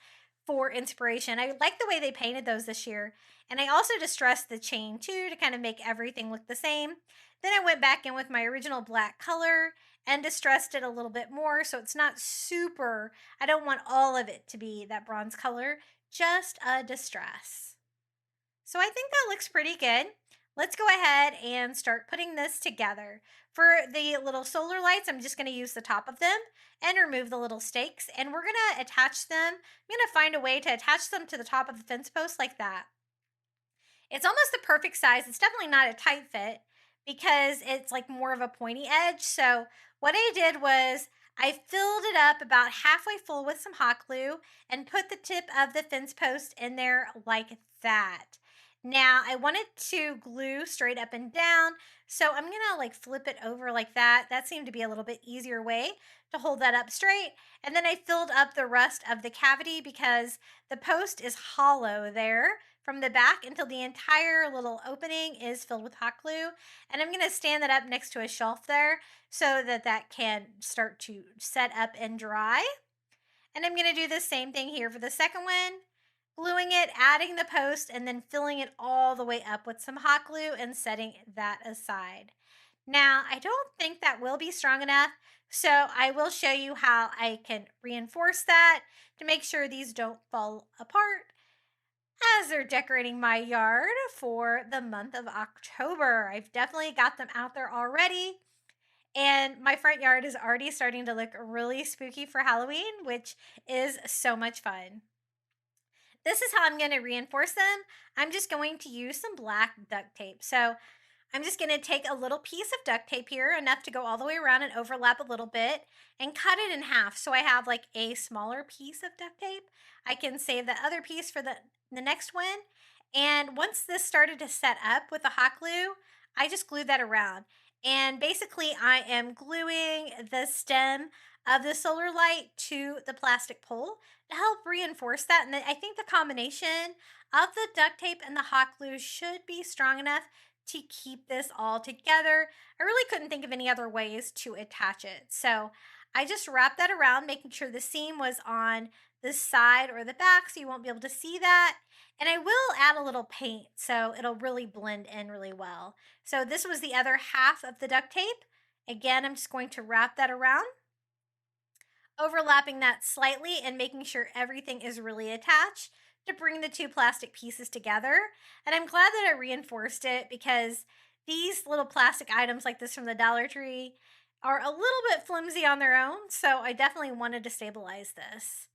for inspiration. I like the way they painted those this year. And I also distressed the chain too to kind of make everything look the same. Then I went back in with my original black color and distressed it a little bit more so it's not super, I don't want all of it to be that bronze color, just a distress. So I think that looks pretty good. Let's go ahead and start putting this together. For the little solar lights, I'm just going to use the top of them and remove the little stakes. And we're going to attach them. I'm going to find a way to attach them to the top of the fence post like that. It's almost the perfect size. It's definitely not a tight fit because it's like more of a pointy edge. So what I did was I filled it up about halfway full with some hot glue and put the tip of the fence post in there like that. Now I want it to glue straight up and down, so I'm gonna like flip it over like that. That seemed to be a little bit easier way to hold that up straight. And then I filled up the rest of the cavity because the post is hollow there from the back until the entire little opening is filled with hot glue. And I'm gonna stand that up next to a shelf there so that that can start to set up and dry. And I'm gonna do the same thing here for the second one, gluing it, adding the post, and then filling it all the way up with some hot glue and setting that aside. Now, I don't think that will be strong enough, so I will show you how I can reinforce that to make sure these don't fall apart as they're decorating my yard for the month of October. I've definitely got them out there already. And my front yard is already starting to look really spooky for Halloween, which is so much fun. This is how I'm going to reinforce them. I'm just going to use some black duct tape. So I'm just going to take a little piece of duct tape here, enough to go all the way around and overlap a little bit, and cut it in half so I have like a smaller piece of duct tape. I can save the other piece for the next one. And once this started to set up with the hot glue, I just glued that around. And basically I am gluing the stem of the solar light to the plastic pole to help reinforce that. And I think the combination of the duct tape and the hot glue should be strong enough to keep this all together. I really couldn't think of any other ways to attach it. So I just wrapped that around, making sure the seam was on the side or the back so you won't be able to see that. And I will add a little paint so it'll really blend in really well. So this was the other half of the duct tape. Again, I'm just going to wrap that around, overlapping that slightly and making sure everything is really attached to bring the two plastic pieces together. And I'm glad that I reinforced it because these little plastic items like this from the Dollar Tree are a little bit flimsy on their own. So I definitely wanted to stabilize this.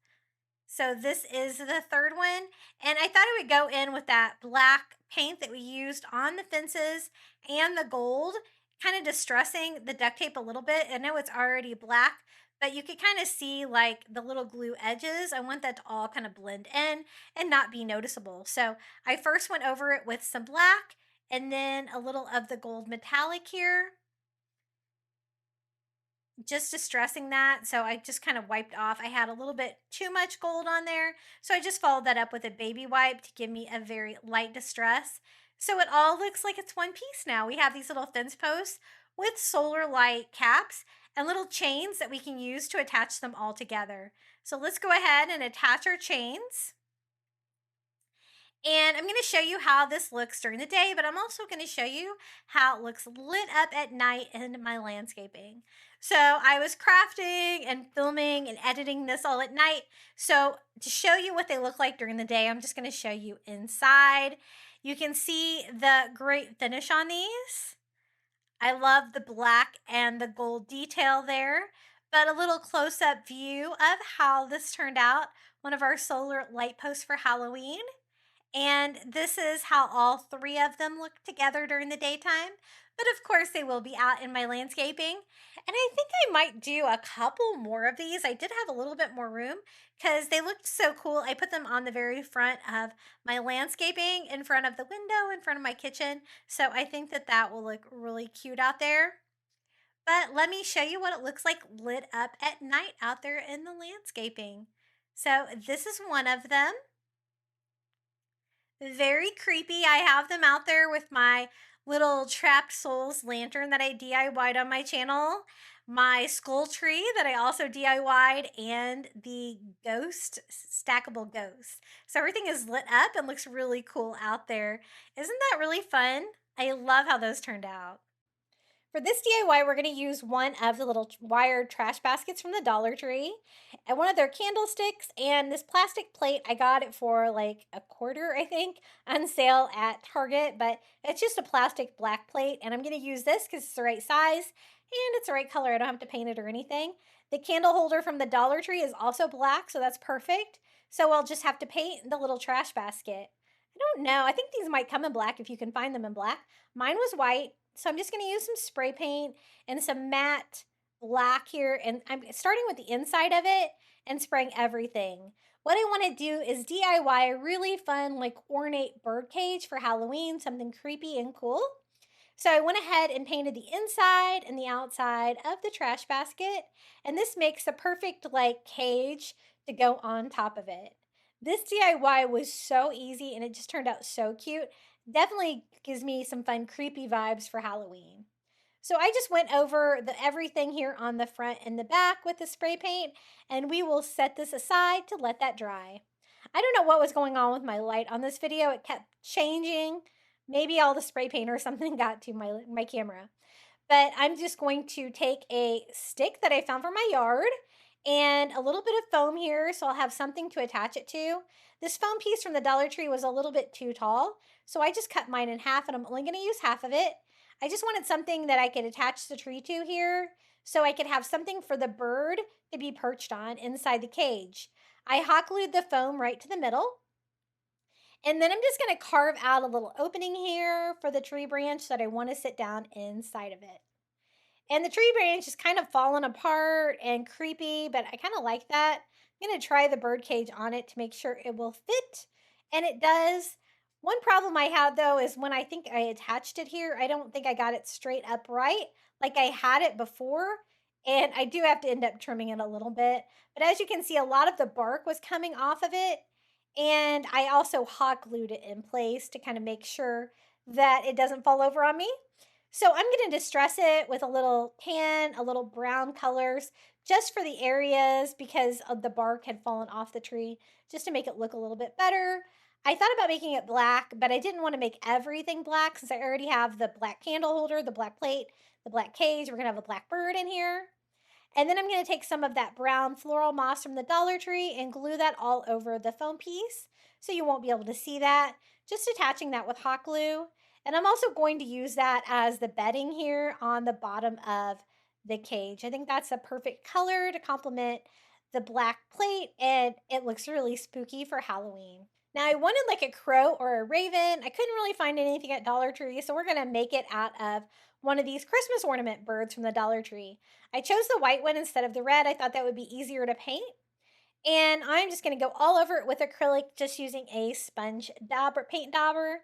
So this is the third one. And I thought it would go in with that black paint that we used on the fences and the gold, kind of distressing the duct tape a little bit. I know it's already black, but you could kind of see like the little glue edges. I want that to all kind of blend in and not be noticeable. So I first went over it with some black and then a little of the gold metallic here, just distressing that. So I just kind of wiped off. I had a little bit too much gold on there. So I just followed that up with a baby wipe to give me a very light distress. So it all looks like it's one piece now. We have these little fence posts with solar light caps and little chains that we can use to attach them all together. So let's go ahead and attach our chains. And I'm going to show you how this looks during the day, but I'm also going to show you how it looks lit up at night in my landscaping. So I was crafting and filming and editing this all at night. So to show you what they look like during the day, I'm just going to show you inside. You can see the great finish on these. I love the black and the gold detail there, but a little close-up view of how this turned out. One of our solar light posts for Halloween. And this is how all three of them look together during the daytime. But of course, they will be out in my landscaping. And I think I might do a couple more of these. I did have a little bit more room because they looked so cool. I put them on the very front of my landscaping, in front of the window, in front of my kitchen. So I think that that will look really cute out there. But let me show you what it looks like lit up at night out there in the landscaping. So this is one of them. Very creepy. I have them out there with my little trapped souls lantern that I DIY'd on my channel, my skull tree that I also DIY'd, and the ghost, stackable ghost. So everything is lit up and looks really cool out there. Isn't that really fun? I love how those turned out. For this DIY, we're going to use one of the little wired trash baskets from the Dollar Tree and one of their candlesticks and this plastic plate. I got it for like a quarter, I think, on sale at Target, but it's just a plastic black plate, and I'm going to use this because it's the right size and it's the right color. I don't have to paint it or anything. The candle holder from the Dollar Tree is also black, so that's perfect. So I'll just have to paint the little trash basket. I don't know. I think these might come in black if you can find them in black. Mine was white. So I'm just going to use some spray paint and some matte black here. And I'm starting with the inside of it and spraying everything. What I want to do is DIY a really fun, like ornate bird cage for Halloween, something creepy and cool. So I went ahead and painted the inside and the outside of the trash basket. And this makes a perfect like cage to go on top of it. This DIY was so easy and it just turned out so cute. Definitely gives me some fun, creepy vibes for Halloween. So I just went over everything here on the front and the back with the spray paint, and we will set this aside to let that dry. I don't know what was going on with my light on this video. It kept changing. Maybe all the spray paint or something got to my camera. But I'm just going to take a stick that I found from my yard and a little bit of foam here, so I'll have something to attach it to. This foam piece from the Dollar Tree was a little bit too tall, so I just cut mine in half, and I'm only going to use half of it. I just wanted something that I could attach the tree to here, so I could have something for the bird to be perched on inside the cage. I hot glued the foam right to the middle, and then I'm just going to carve out a little opening here for the tree branch that I want to sit down inside of it. And the tree branch is kind of falling apart and creepy, but I kind of like that. I'm going to try the bird cage on it to make sure it will fit, and it does. One problem I had though is when I think I attached it here, I don't think I got it straight upright like I had it before, and I do have to end up trimming it a little bit. But as you can see, a lot of the bark was coming off of it, and I also hot glued it in place to kind of make sure that it doesn't fall over on me. So I'm going to distress it with a little tan, a little brown colors, just for the areas because of the bark had fallen off the tree, just to make it look a little bit better. I thought about making it black, but I didn't want to make everything black since I already have the black candle holder, the black plate, the black cage. We're going to have a black bird in here. And then I'm going to take some of that brown floral moss from the Dollar Tree and glue that all over the foam piece so you won't be able to see that. Just attaching that with hot glue. And I'm also going to use that as the bedding here on the bottom of the cage. I think that's a perfect color to complement the black plate, and it looks really spooky for Halloween. Now I wanted like a crow or a raven. I couldn't really find anything at Dollar Tree, so we're going to make it out of one of these Christmas ornament birds from the Dollar Tree. I chose the white one instead of the red. I thought that would be easier to paint. And I'm just going to go all over it with acrylic, just using a sponge dauber, paint dauber.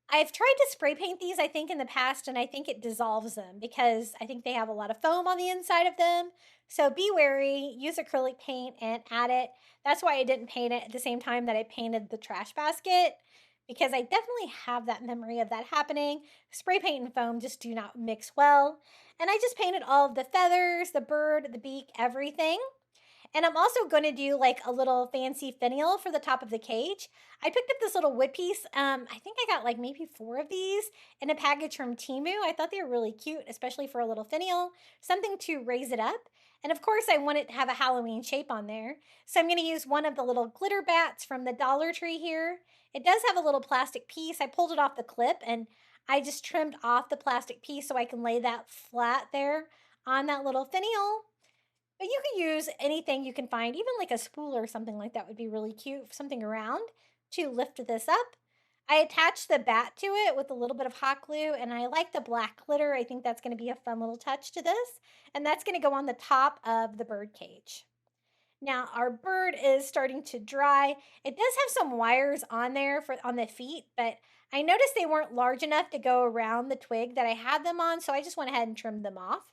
I've tried to spray paint these, I think, in the past, and I think it dissolves them because I think they have a lot of foam on the inside of them. So be wary, use acrylic paint and add it. That's why I didn't paint it at the same time that I painted the trash basket, because I definitely have that memory of that happening. Spray paint and foam just do not mix well. And I just painted all of the feathers, the bird, the beak, everything. And I'm also going to do like a little fancy finial for the top of the cage. I picked up this little wood piece. I think I got like maybe 4 of these in a package from Temu. I thought they were really cute, especially for a little finial, something to raise it up. And of course, I want it to have a Halloween shape on there. So I'm going to use one of the little glitter bats from the Dollar Tree here. It does have a little plastic piece. I pulled it off the clip and I just trimmed off the plastic piece so I can lay that flat there on that little finial. But you could use anything you can find, even like a spool or something like that would be really cute, something around to lift this up. I attached the bat to it with a little bit of hot glue, and I like the black glitter. I think that's going to be a fun little touch to this, and that's going to go on the top of the bird cage. Now our bird is starting to dry. It does have some wires on there on the feet, but I noticed they weren't large enough to go around the twig that I had them on, so I just went ahead and trimmed them off.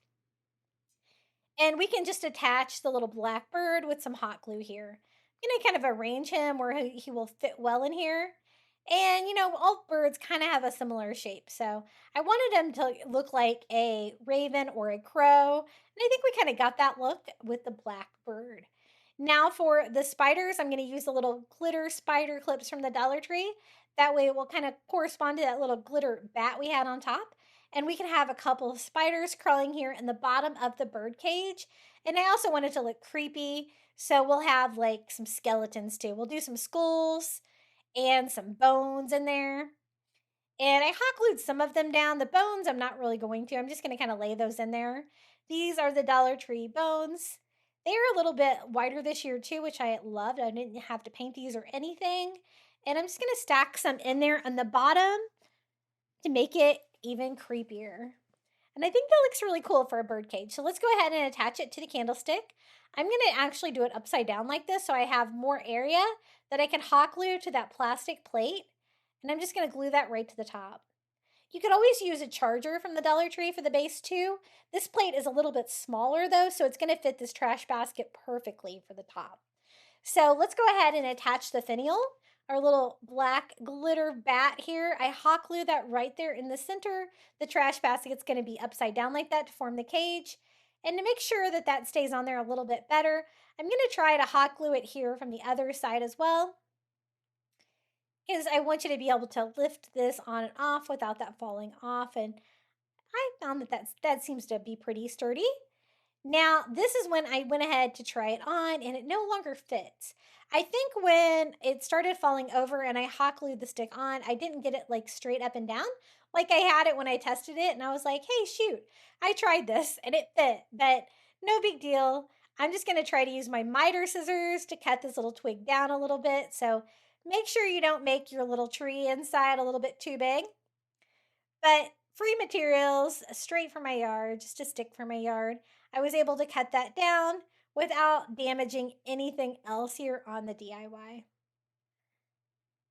And we can just attach the little black bird with some hot glue here. I'm going to kind of arrange him where he will fit well in here. And, all birds kind of have a similar shape. So I wanted him to look like a raven or a crow. And I think we kind of got that look with the black bird. Now for the spiders, I'm going to use the little glitter spider clips from the Dollar Tree. That way it will kind of correspond to that little glitter bat we had on top. And we can have a couple of spiders crawling here in the bottom of the bird cage. And I also want it to look creepy. So we'll have like some skeletons too. We'll do some skulls and some bones in there. And I hot glued some of them down. The bones I'm not really going to. I'm just going to kind of lay those in there. These are the Dollar Tree bones. They're a little bit wider this year too, which I loved. I didn't have to paint these or anything. And I'm just going to stack some in there on the bottom to make it even creepier. And I think that looks really cool for a bird cage. So let's go ahead and attach it to the candlestick. I'm going to actually do it upside down like this so I have more area that I can hot glue to that plastic plate. And I'm just going to glue that right to the top. You could always use a charger from the Dollar Tree for the base too. This plate is a little bit smaller though, so it's going to fit this trash basket perfectly for the top. So let's go ahead and attach the finial, our little black glitter bat here. I hot glue that right there in the center. The trash basket's going to be upside down like that to form the cage. And to make sure that that stays on there a little bit better, I'm going to try to hot glue it here from the other side as well, because I want you to be able to lift this on and off without that falling off. And I found that seems to be pretty sturdy. Now, this is when I went ahead to try it on and it no longer fits. I think when it started falling over and I hot glued the stick on, I didn't get it like straight up and down like I had it when I tested it. And I was like, hey, shoot, I tried this and it fit, but no big deal. I'm just going to try to use my miter scissors to cut this little twig down a little bit. So make sure you don't make your little tree inside a little bit too big. But free materials, straight from my yard, just a stick from my yard. I was able to cut that down without damaging anything else here on the DIY.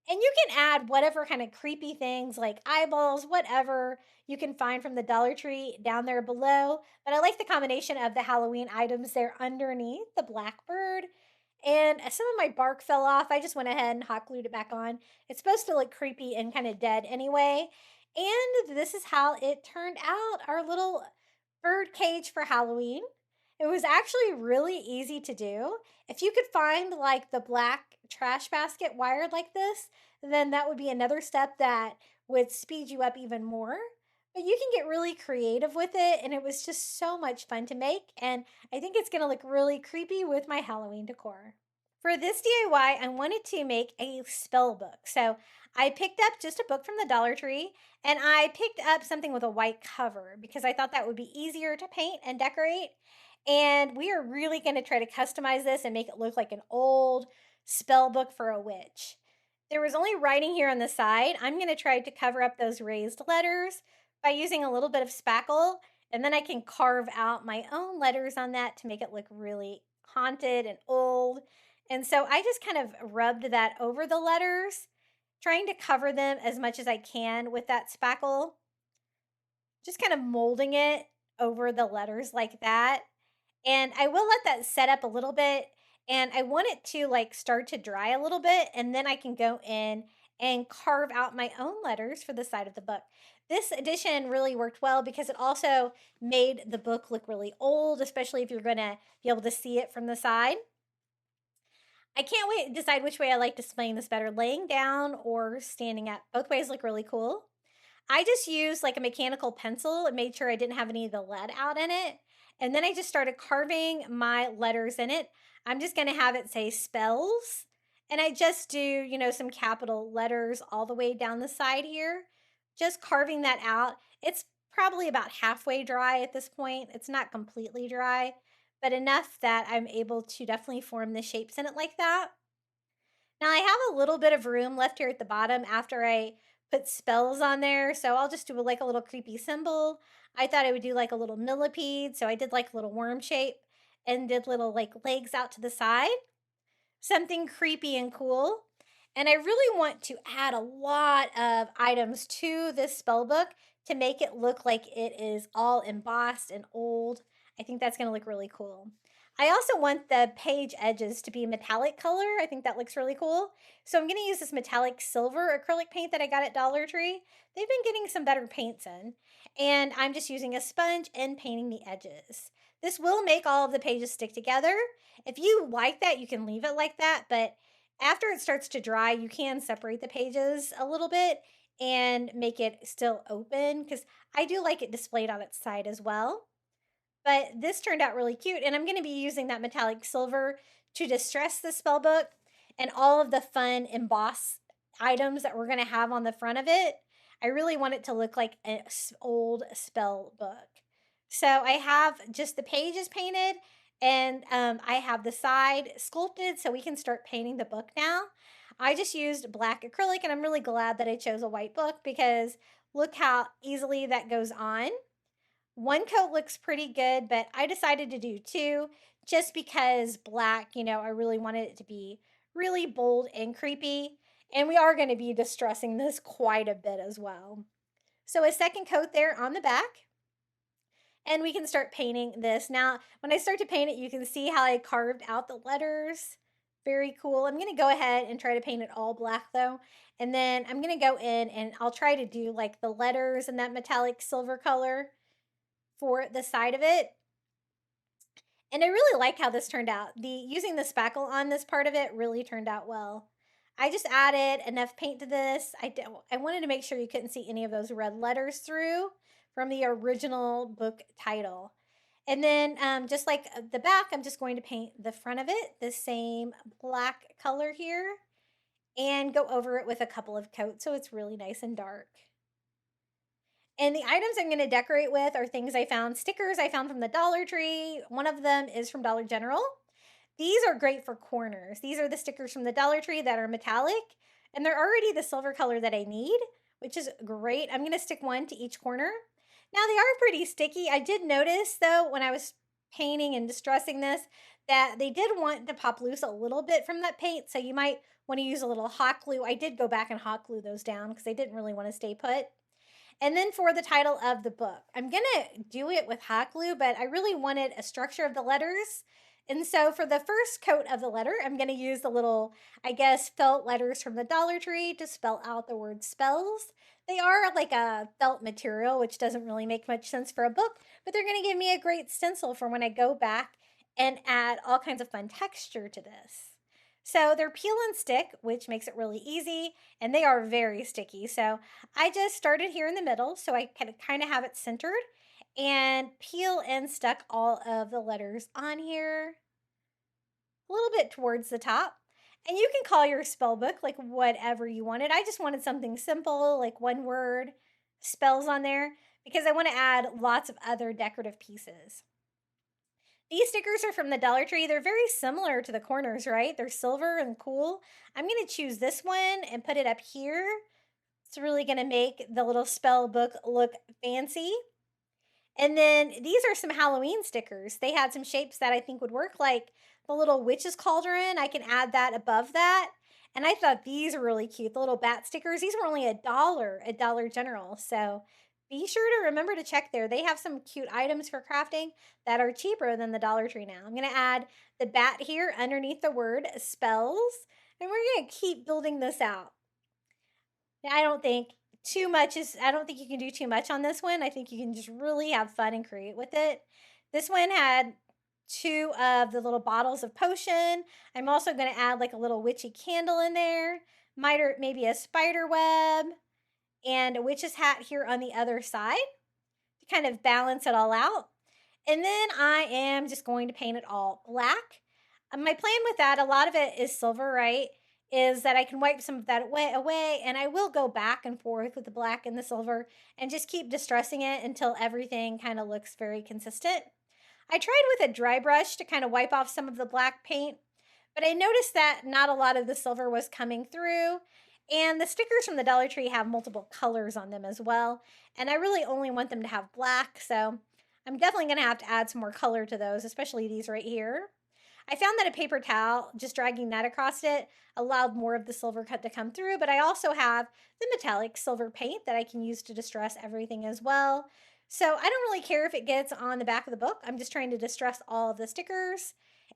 And you can add whatever kind of creepy things like eyeballs, whatever you can find from the Dollar Tree down there below. But I like the combination of the Halloween items there underneath the blackbird. And some of my bark fell off. I just went ahead and hot glued it back on. It's supposed to look creepy and kind of dead anyway. And this is how it turned out, our little bird cage for Halloween. It was actually really easy to do. If you could find like the black trash basket wired like this, then that would be another step that would speed you up even more. But you can get really creative with it, and it was just so much fun to make, and I think it's going to look really creepy with my Halloween decor. For this DIY, I wanted to make a spell book. So I picked up just a book from the Dollar Tree, and I picked up something with a white cover because I thought that would be easier to paint and decorate. And we are really going to try to customize this and make it look like an old spell book for a witch. There was only writing here on the side. I'm going to try to cover up those raised letters by using a little bit of spackle, and then I can carve out my own letters on that to make it look really haunted and old. And so I just kind of rubbed that over the letters, trying to cover them as much as I can with that spackle. Just kind of molding it over the letters like that. And I will let that set up a little bit, and I want it to like start to dry a little bit, and then I can go in and carve out my own letters for the side of the book. This edition really worked well because it also made the book look really old, especially if you're going to be able to see it from the side. I can't wait to decide which way I like displaying this better, laying down or standing up. Both ways look really cool. I just used like a mechanical pencil and made sure I didn't have any of the lead out in it. And then I just started carving my letters in it. I'm just going to have it say spells. And I just do, some capital letters all the way down the side here. Just carving that out. It's probably about halfway dry at this point. It's not completely dry, but enough that I'm able to definitely form the shapes in it like that. Now I have a little bit of room left here at the bottom after I put spells on there. So I'll just do like a little creepy symbol. I thought I would do like a little millipede. So I did like a little worm shape and did little like legs out to the side. Something creepy and cool. And I really want to add a lot of items to this spell book to make it look like it is all embossed and old. I think that's going to look really cool. I also want the page edges to be metallic color. I think that looks really cool. So I'm going to use this metallic silver acrylic paint that I got at Dollar Tree. They've been getting some better paints in. And I'm just using a sponge and painting the edges. This will make all of the pages stick together. If you like that, you can leave it like that. But after it starts to dry, you can separate the pages a little bit and make it still open, because I do like it displayed on its side as well. But this turned out really cute, and I'm going to be using that metallic silver to distress the spell book and all of the fun embossed items that we're going to have on the front of it. I really want it to look like an old spell book. So I have just the pages painted, and I have the side sculpted so we can start painting the book now. I just used black acrylic, and I'm really glad that I chose a white book because look how easily that goes on. One coat looks pretty good, but I decided to do two just because black, I really wanted it to be really bold and creepy. And we are going to be distressing this quite a bit as well. So a second coat there on the back. And we can start painting this. Now, when I start to paint it, you can see how I carved out the letters. Very cool. I'm going to go ahead and try to paint it all black though. And then I'm going to go in and I'll try to do like the letters in that metallic silver color for the side of it. And I really like how this turned out. Using the spackle on this part of it really turned out well. I just added enough paint to this. I wanted to make sure you couldn't see any of those red letters through from the original book title. And then just like the back, I'm just going to paint the front of it the same black color here and go over it with a couple of coats so it's really nice and dark. And the items I'm going to decorate with are things I found, stickers I found from the Dollar Tree. One of them is from Dollar General. These are great for corners. These are the stickers from the Dollar Tree that are metallic, and they're already the silver color that I need, which is great. I'm going to stick one to each corner. Now, they are pretty sticky. I did notice, though, when I was painting and distressing this, that they did want to pop loose a little bit from that paint, so you might want to use a little hot glue. I did go back and hot glue those down because they didn't really want to stay put. And then for the title of the book, I'm going to do it with hot glue, but I really wanted a structure of the letters. And so for the first coat of the letter, I'm going to use the little, I guess, felt letters from the Dollar Tree to spell out the word spells. They are like a felt material, which doesn't really make much sense for a book, but they're going to give me a great stencil for when I go back and add all kinds of fun texture to this. So they're peel and stick, which makes it really easy, and they are very sticky. So I just started here in the middle so I can kind of have it centered and peel and stuck all of the letters on here a little bit towards the top. And you can call your spell book like whatever you wanted. I just wanted something simple, like one word spells on there, because I want to add lots of other decorative pieces. These stickers are from the Dollar Tree. They're very similar to the corners, right? They're silver and cool. I'm going to choose this one and put it up here. It's really going to make the little spell book look fancy. And then these are some Halloween stickers. They had some shapes that I think would work, like the little witch's cauldron. I can add that above that. And I thought these were really cute. The little bat stickers. These were only $1 at Dollar General. So be sure to remember to check there. They have some cute items for crafting that are cheaper than the Dollar Tree now. I'm going to add the bat here underneath the word spells. And we're going to keep building this out. I don't think I don't think you can do too much on this one. I think you can just really have fun and create with it. This one had 2 of the little bottles of potion. I'm also going to add like a little witchy candle in there, might or maybe a spider web, and a witch's hat here on the other side to kind of balance it all out. And then I am just going to paint it all black. My plan with that, a lot of it is silver, right? Is that I can wipe some of that away, and I will go back and forth with the black and the silver and just keep distressing it until everything kind of looks very consistent. I tried with a dry brush to kind of wipe off some of the black paint, but I noticed that not a lot of the silver was coming through. And the stickers from the Dollar Tree have multiple colors on them as well. And I really only want them to have black, so I'm definitely going to have to add some more color to those, especially these right here. I found that a paper towel, just dragging that across it, allowed more of the silver cut to come through, but I also have the metallic silver paint that I can use to distress everything as well. So I don't really care if it gets on the back of the book. I'm just trying to distress all of the stickers.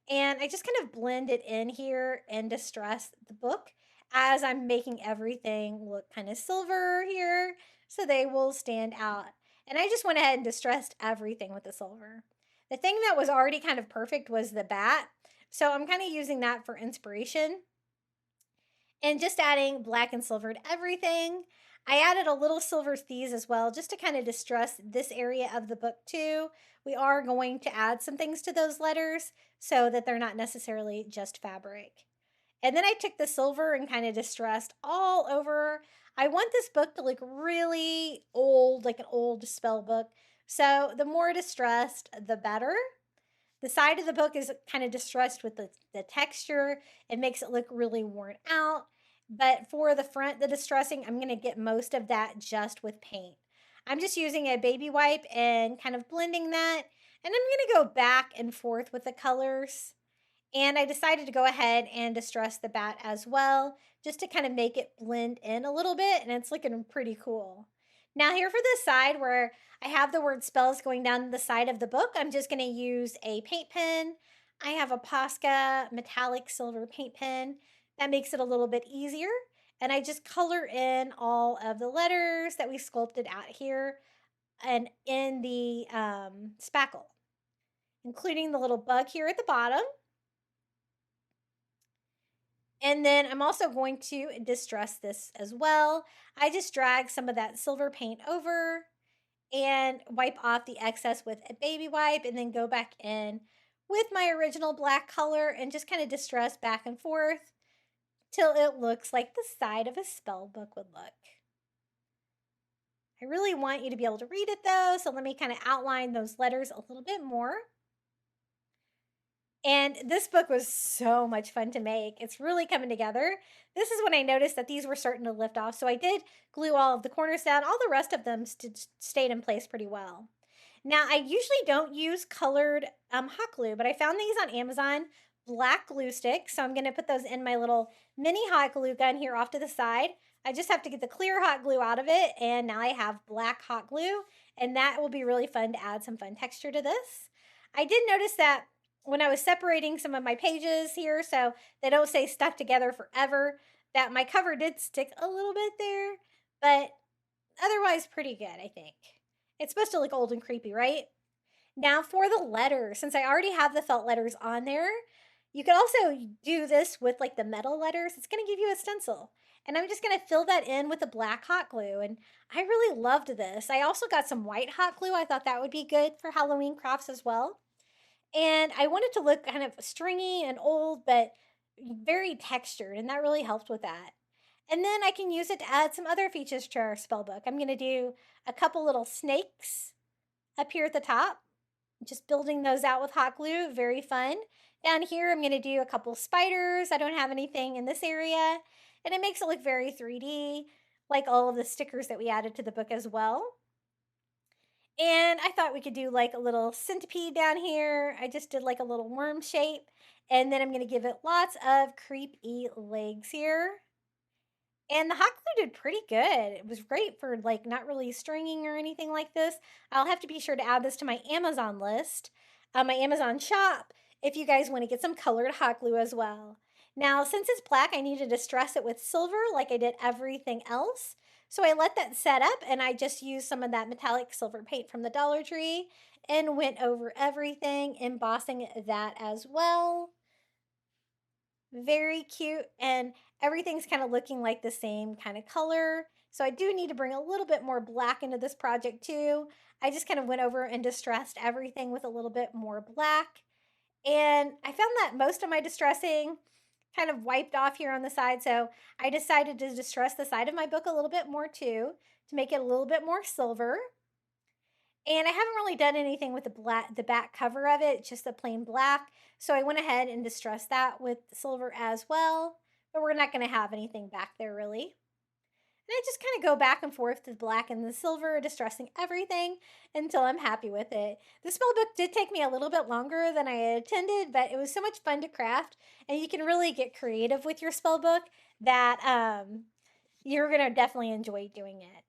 And I just kind of blend it in here and distress the book as I'm making everything look kind of silver here so they will stand out. And I just went ahead and distressed everything with the silver. The thing that was already kind of perfect was the bat. So I'm kind of using that for inspiration and just adding black and silver to everything. I added a little silver thieves as well, just to kind of distress this area of the book too. We are going to add some things to those letters so that they're not necessarily just fabric. And then I took the silver and kind of distressed all over. I want this book to look really old, like an old spell book. So the more distressed, the better. The side of the book is kind of distressed with the texture. It makes it look really worn out. But for the front, the distressing, I'm going to get most of that just with paint. I'm just using a baby wipe and kind of blending that. And I'm going to go back and forth with the colors. And I decided to go ahead and distress the bat as well, just to kind of make it blend in a little bit. And it's looking pretty cool. Now here for this side where I have the word spells going down the side of the book, I'm just going to use a paint pen. I have a Posca metallic silver paint pen. That makes it a little bit easier. And I just color in all of the letters that we sculpted out here and in the spackle, including the little bug here at the bottom. And then I'm also going to distress this as well. I just drag some of that silver paint over and wipe off the excess with a baby wipe and then go back in with my original black color and just kind of distress back and forth till it looks like the side of a spell book would look. I really want you to be able to read it though, so let me kind of outline those letters a little bit more. And this book was so much fun to make. It's really coming together. This is when I noticed that these were starting to lift off. So I did glue all of the corners down. All the rest of them stayed in place pretty well. Now, I usually don't use colored hot glue, but I found these on Amazon, black glue sticks. So I'm going to put those in my little mini hot glue gun here off to the side. I just have to get the clear hot glue out of it. And now I have black hot glue. And that will be really fun to add some fun texture to this. I did notice that when I was separating some of my pages here so they don't stay stuck together forever, that my cover did stick a little bit there, but otherwise pretty good, I think. It's supposed to look old and creepy, right? Now for the letters, since I already have the felt letters on there, you could also do this with like the metal letters. It's going to give you a stencil. And I'm just going to fill that in with the black hot glue. And I really loved this. I also got some white hot glue. I thought that would be good for Halloween crafts as well. And I wanted to look kind of stringy and old, but very textured, and that really helped with that. And then I can use it to add some other features to our spellbook. I'm going to do a couple little snakes up here at the top, just building those out with hot glue, very fun. Down here, I'm going to do a couple spiders. I don't have anything in this area, and it makes it look very 3D, like all of the stickers that we added to the book as well. And I thought we could do like a little centipede down here. I just did like a little worm shape. And then I'm going to give it lots of creepy legs here. And the hot glue did pretty good. It was great for like not really stringing or anything like this. I'll have to be sure to add this to my Amazon list, my Amazon shop, if you guys want to get some colored hot glue as well. Now, since it's black, I need to distress it with silver like I did everything else. So I let that set up and I just used some of that metallic silver paint from the Dollar Tree and went over everything, embossing that as well. Very cute, and everything's kind of looking like the same kind of color. So I do need to bring a little bit more black into this project too. I just kind of went over and distressed everything with a little bit more black. And I found that most of my distressing kind of wiped off here on the side. So I decided to distress the side of my book a little bit more too, to make it a little bit more silver. And I haven't really done anything with the back cover of it, just the plain black. So I went ahead and distressed that with silver as well. But we're not going to have anything back there really. And I just kind of go back and forth to the black and the silver, distressing everything until I'm happy with it. The spell book did take me a little bit longer than I had intended, but it was so much fun to craft. And you can really get creative with your spell book that you're going to definitely enjoy doing it.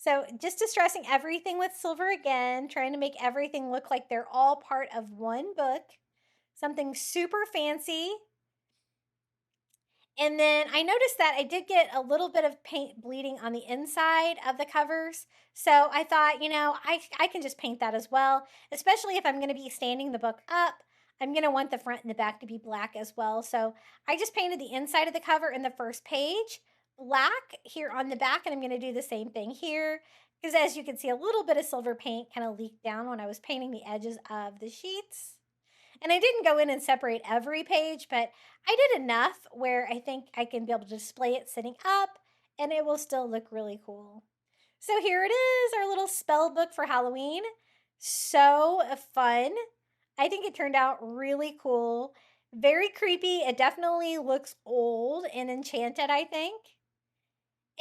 So just distressing everything with silver again, trying to make everything look like they're all part of one book. Something super fancy. And then I noticed that I did get a little bit of paint bleeding on the inside of the covers. So I thought, I can just paint that as well, especially if I'm going to be standing the book up. I'm going to want the front and the back to be black as well. So I just painted the inside of the cover in the first page black here on the back, and I'm going to do the same thing here because as you can see, a little bit of silver paint kind of leaked down when I was painting the edges of the sheets. And I didn't go in and separate every page, but I did enough where I think I can be able to display it sitting up and it will still look really cool. So here it is, our little spell book for Halloween. So fun. I think it turned out really cool. Very creepy. It definitely looks old and enchanted, I think.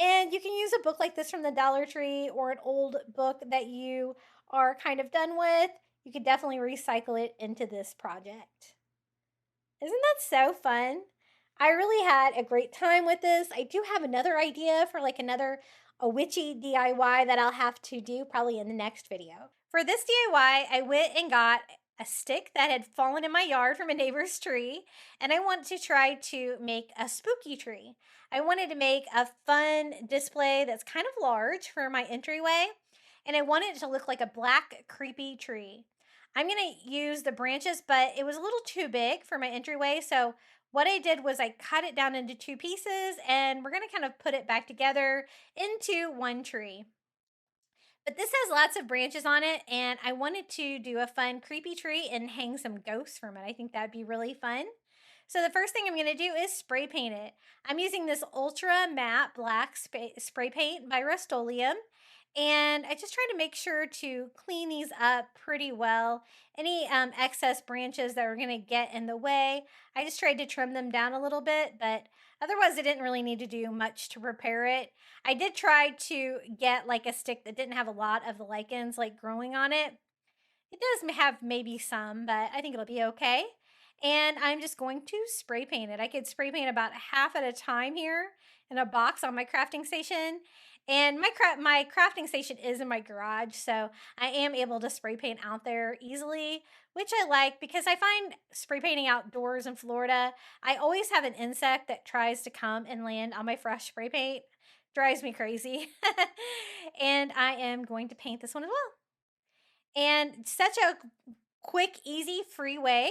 And you can use a book like this from the Dollar Tree or an old book that you are kind of done with. You could definitely recycle it into this project. Isn't that so fun? I really had a great time with this. I do have another idea for like another a witchy DIY that I'll have to do probably in the next video. For this DIY, I went and got a stick that had fallen in my yard from a neighbor's tree, and I want to try to make a spooky tree. I wanted to make a fun display that's kind of large for my entryway, and I wanted it to look like a black, creepy tree. I'm going to use the branches, but it was a little too big for my entryway, so what I did was I cut it down into two pieces, and we're going to kind of put it back together into one tree. But this has lots of branches on it, and I wanted to do a fun creepy tree and hang some ghosts from it. I think that'd be really fun. So the first thing I'm going to do is spray paint it. I'm using this ultra matte black spray paint by Rust-Oleum, and I just try to make sure to clean these up pretty well. Any excess branches that are going to get in the way, I just tried to trim them down a little bit, but otherwise I didn't really need to do much to prepare it. I did try to get like a stick that didn't have a lot of the lichens like growing on it. It does have maybe some, but I think it'll be okay. And I'm just going to spray paint it. I could spray paint about half at a time here in a box on my crafting station. And my crafting station is in my garage, so I am able to spray paint out there easily, which I like because I find spray painting outdoors in Florida, I always have an insect that tries to come and land on my fresh spray paint. Drives me crazy. And I am going to paint this one as well. And such a quick, easy, free way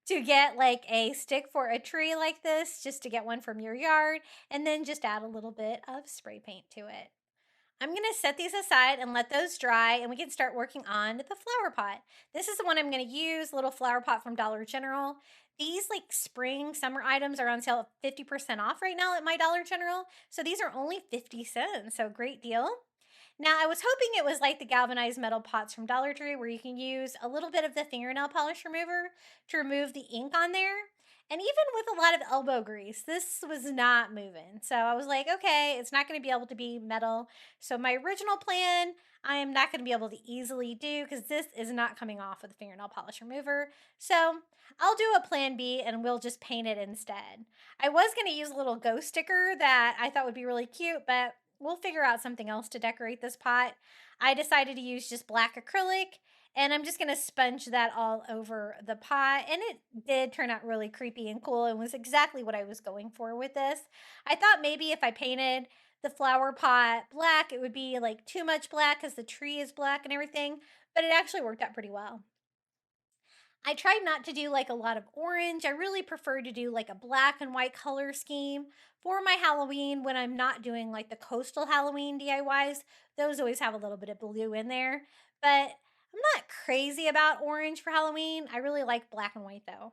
to get like a stick for a tree like this, just to get one from your yard, and then just add a little bit of spray paint to it. I'm going to set these aside and let those dry, and we can start working on the flower pot. This is the one I'm going to use, little flower pot from Dollar General. These like spring, summer items are on sale at 50% off right now at my Dollar General. So these are only 50 cents, so great deal. Now, I was hoping it was like the galvanized metal pots from Dollar Tree where you can use a little bit of the fingernail polish remover to remove the ink on there. And even with a lot of elbow grease, this was not moving. So I was like, okay, it's not going to be able to be metal. So my original plan, I am not going to be able to easily do because this is not coming off with the fingernail polish remover. So I'll do a plan B and we'll just paint it instead. I was going to use a little ghost sticker that I thought would be really cute, but we'll figure out something else to decorate this pot. I decided to use just black acrylic, and I'm just going to sponge that all over the pot. And it did turn out really creepy and cool and was exactly what I was going for with this. I thought maybe if I painted the flower pot black, it would be like too much black because the tree is black and everything, but it actually worked out pretty well. I tried not to do like a lot of orange. I really prefer to do like a black and white color scheme for my Halloween when I'm not doing like the coastal Halloween DIYs. Those always have a little bit of blue in there, but I'm not crazy about orange for Halloween. I really like black and white though.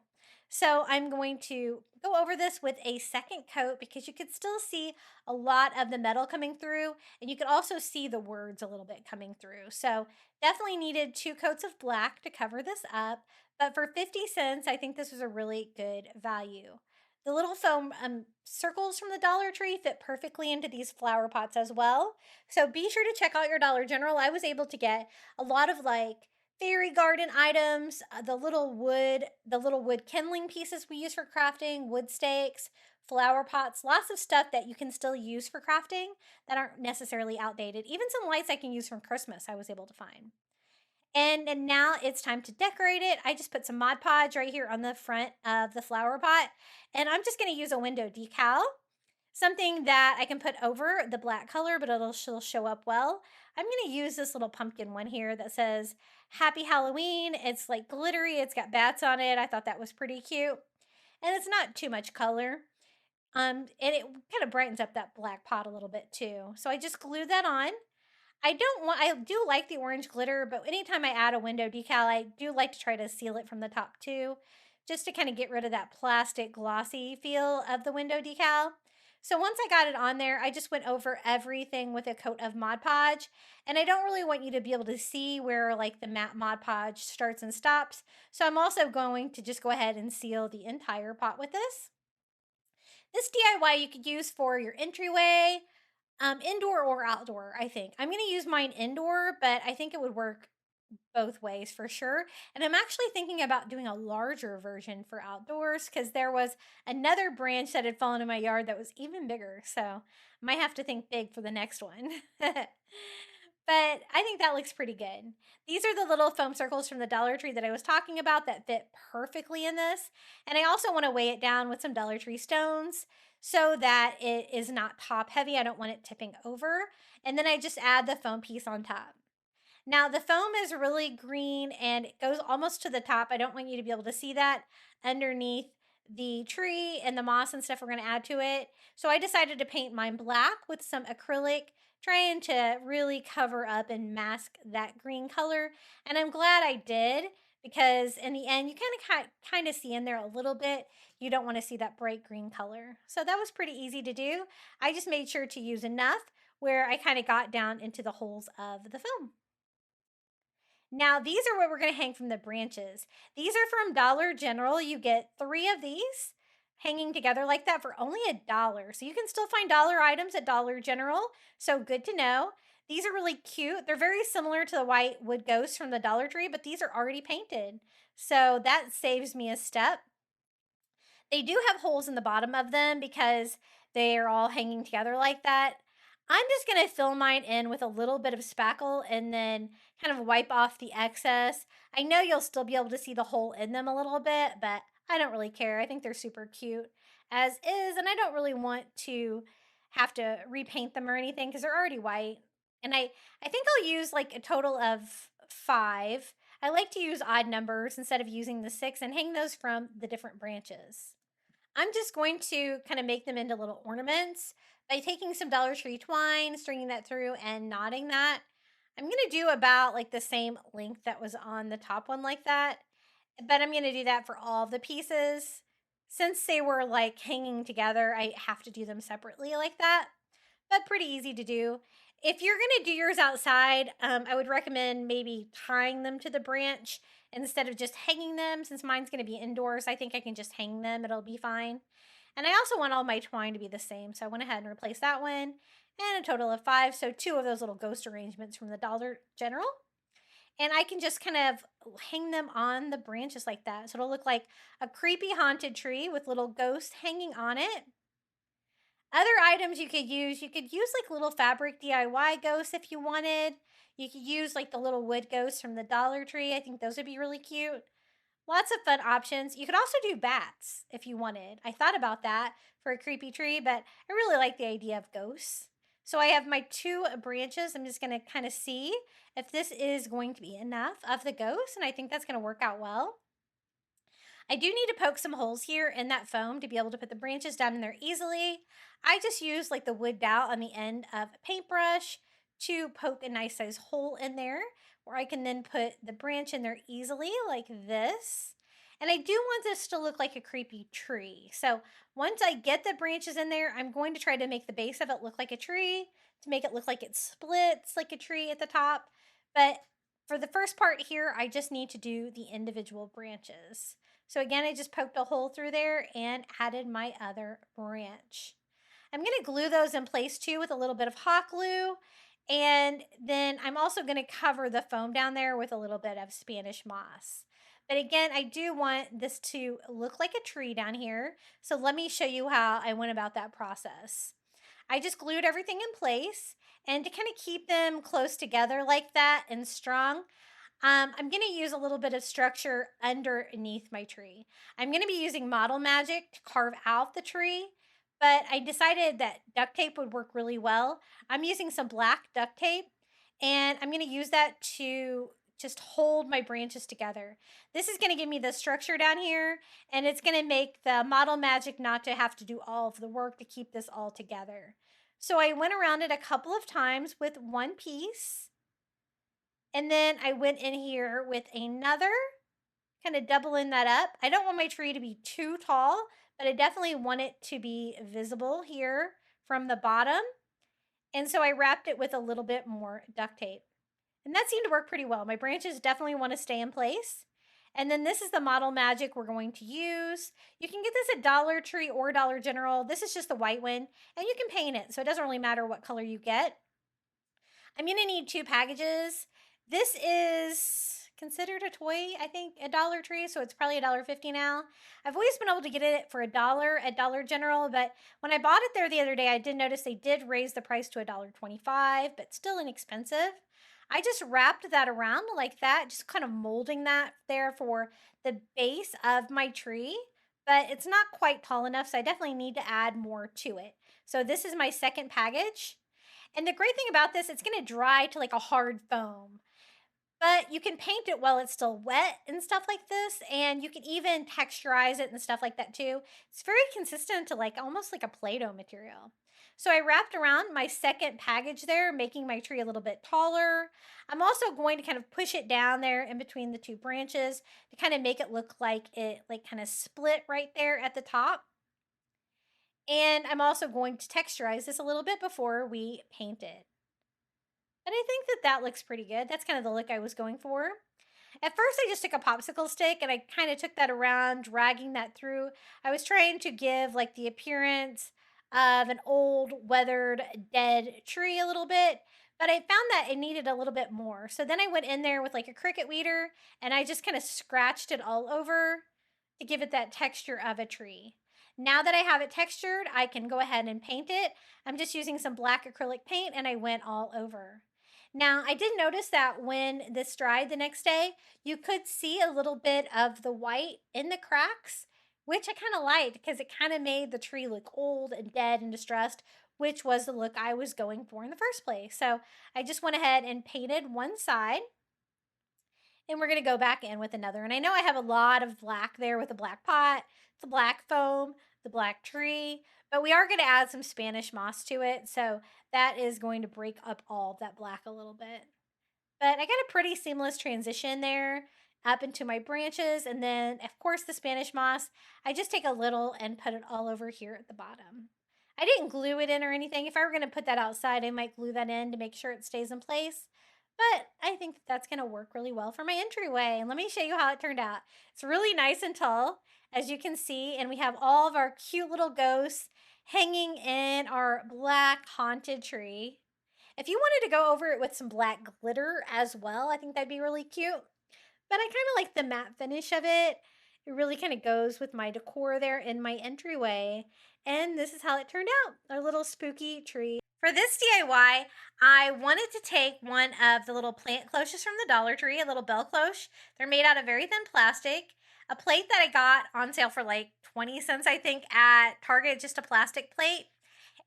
So I'm going to go over this with a second coat because you could still see a lot of the metal coming through, and you could also see the words a little bit coming through. So definitely needed 2 coats of black to cover this up. But for 50 cents, I think this was a really good value. The little foam circles from the Dollar Tree fit perfectly into these flower pots as well. So be sure to check out your Dollar General. I was able to get a lot of like fairy garden items, the little wood kindling pieces we use for crafting, wood stakes, flower pots, lots of stuff that you can still use for crafting that aren't necessarily outdated. Even some lights I can use from Christmas I was able to find. And now it's time to decorate it. I just put some Mod Podge right here on the front of the flower pot. And I'm just going to use a window decal, something that I can put over the black color, but it'll show up well. I'm going to use this little pumpkin one here that says Happy Halloween. It's like glittery. It's got bats on it. I thought that was pretty cute. And it's not too much color. And it kind of brightens up that black pot a little bit too. So I just glue that on. I do like the orange glitter, but anytime I add a window decal, I do like to try to seal it from the top too, just to kind of get rid of that plastic glossy feel of the window decal. So once I got it on there, I just went over everything with a coat of Mod Podge. And I don't really want you to be able to see where like the matte Mod Podge starts and stops. So I'm also going to just go ahead and seal the entire pot with this. This DIY you could use for your entryway, indoor or outdoor, I think. I'm going to use mine indoor, but I think it would work both ways for sure. And I'm actually thinking about doing a larger version for outdoors because there was another branch that had fallen in my yard that was even bigger. So might have to think big for the next one. But I think that looks pretty good. These are the little foam circles from the Dollar Tree that I was talking about that fit perfectly in this. And I also want to weigh it down with some Dollar Tree stones so that it is not top heavy. I don't want it tipping over. And then I just add the foam piece on top. Now the foam is really green and it goes almost to the top. I don't want you to be able to see that underneath the tree and the moss and stuff we're going to add to it. So I decided to paint mine black with some acrylic, trying to really cover up and mask that green color. And I'm glad I did because in the end you kind of see in there a little bit. You don't want to see that bright green color. So that was pretty easy to do. I just made sure to use enough where I kind of got down into the holes of the foam. Now, these are what we're going to hang from the branches. These are from Dollar General. You get 3 of these hanging together like that for only $1. So you can still find dollar items at Dollar General. So good to know. These are really cute. They're very similar to the white wood ghosts from the Dollar Tree, but these are already painted. So that saves me a step. They do have holes in the bottom of them because they are all hanging together like that. I'm just going to fill mine in with a little bit of spackle and then kind of wipe off the excess. I know you'll still be able to see the hole in them a little bit, but I don't really care. I think they're super cute as is, and I don't really want to have to repaint them or anything because they're already white. And I think I'll use like a total of 5. I like to use odd numbers instead of using the 6 and hang those from the different branches. I'm just going to kind of make them into little ornaments by taking some Dollar Tree twine, stringing that through, and knotting that. I'm going to do about like the same length that was on the top one like that, but I'm going to do that for all the pieces. Since they were like hanging together, I have to do them separately like that, but pretty easy to do. If you're going to do yours outside, I would recommend maybe tying them to the branch instead of just hanging them. Since mine's going to be indoors, I think I can just hang them. It'll be fine. And I also want all my twine to be the same, so I went ahead and replaced that one. And a total of 5, so 2 of those little ghost arrangements from the Dollar General. And I can just kind of hang them on the branches like that. So it'll look like a creepy haunted tree with little ghosts hanging on it. Other items you could use like little fabric DIY ghosts if you wanted. You could use like the little wood ghosts from the Dollar Tree. I think those would be really cute. Lots of fun options. You could also do bats if you wanted. I thought about that for a creepy tree, but I really like the idea of ghosts. So I have my 2 branches. I'm just going to kind of see if this is going to be enough of the ghost, and I think that's going to work out well. I do need to poke some holes here in that foam to be able to put the branches down in there easily. I just use like the wood dowel on the end of a paintbrush to poke a nice size hole in there where I can then put the branch in there easily like this. And I do want this to look like a creepy tree. So once I get the branches in there, I'm going to try to make the base of it look like a tree, to make it look like it splits like a tree at the top. But for the first part here, I just need to do the individual branches. So again, I just poked a hole through there and added my other branch. I'm going to glue those in place too with a little bit of hot glue. And then I'm also going to cover the foam down there with a little bit of Spanish moss. But again, I do want this to look like a tree down here. So let me show you how I went about that process. I just glued everything in place, and to kind of keep them close together like that and strong, I'm going to use a little bit of structure underneath my tree. I'm going to be using Model Magic to carve out the tree, but I decided that duct tape would work really well. I'm using some black duct tape, and I'm going to use that to just hold my branches together. This is going to give me the structure down here, and it's going to make the Model Magic not to have to do all of the work to keep this all together. So I went around it a couple of times with one piece. And then I went in here with another, kind of doubling that up. I don't want my tree to be too tall, but I definitely want it to be visible here from the bottom. And so I wrapped it with a little bit more duct tape. And that seemed to work pretty well. My branches definitely want to stay in place. And then this is the Model Magic we're going to use. You can get this at Dollar Tree or Dollar General. This is just the white one, and you can paint it, so it doesn't really matter what color you get. I'm going to need 2 packages. This is considered a toy, I think, at Dollar Tree, so it's probably $1.50 now. I've always been able to get it for $1 at Dollar General, but when I bought it there the other day, I did notice they did raise the price to $1.25, but still inexpensive. I just wrapped that around like that, just kind of molding that there for the base of my tree, but it's not quite tall enough, so I definitely need to add more to it. So this is my second package. And the great thing about this, it's going to dry to like a hard foam. But you can paint it while it's still wet and stuff like this, and you can even texturize it and stuff like that too. It's very consistent to like almost like a Play-Doh material. So I wrapped around my second package there, making my tree a little bit taller. I'm also going to kind of push it down there in between the 2 branches to kind of make it look like it like kind of split right there at the top. And I'm also going to texturize this a little bit before we paint it. And I think that that looks pretty good. That's kind of the look I was going for. At first, I just took a popsicle stick and I kind of took that around, dragging that through. I was trying to give like the appearance of an old, weathered, dead tree a little bit, but I found that it needed a little bit more. So then I went in there with like a Cricut weeder and I just kind of scratched it all over to give it that texture of a tree. Now that I have it textured, I can go ahead and paint it. I'm just using some black acrylic paint and I went all over. Now, I did notice that when this dried the next day, you could see a little bit of the white in the cracks, which I kind of liked because it kind of made the tree look old and dead and distressed, which was the look I was going for in the first place. So I just went ahead and painted one side, and we're going to go back in with another. And I know I have a lot of black there with the black pot, the black foam, the black tree, but we are going to add some Spanish moss to it. So that is going to break up all of that black a little bit. But I got a pretty seamless transition there up into my branches. And then, of course, the Spanish moss, I just take a little and put it all over here at the bottom. I didn't glue it in or anything. If I were going to put that outside, I might glue that in to make sure it stays in place. But I think that's going to work really well for my entryway. And let me show you how it turned out. It's really nice and tall, as you can see. And we have all of our cute little ghosts hanging in our black haunted tree. If you wanted to go over it with some black glitter as well, I think that'd be really cute. But I kind of like the matte finish of it. It really kind of goes with my decor there in my entryway. And this is how it turned out, our little spooky tree. For this DIY, I wanted to take one of the little plant cloches from the Dollar Tree, a little bell cloche. They're made out of very thin plastic. A plate that I got on sale for like 20 cents, I think, at Target, just a plastic plate.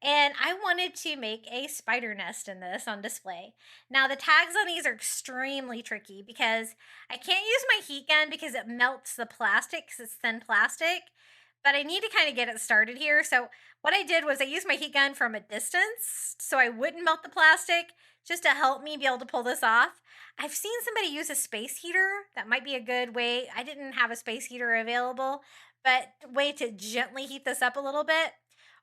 and I wanted to make a spider nest in this on display. Now the tags on these are extremely tricky because I can't use my heat gun because it melts the plastic because it's thin plastic, but I need to kind of get it started here. So what I did was I used my heat gun from a distance so I wouldn't melt the plastic just to help me be able to pull this off. I've seen somebody use a space heater. That might be a good way. I didn't have a space heater available, but way to gently heat this up a little bit.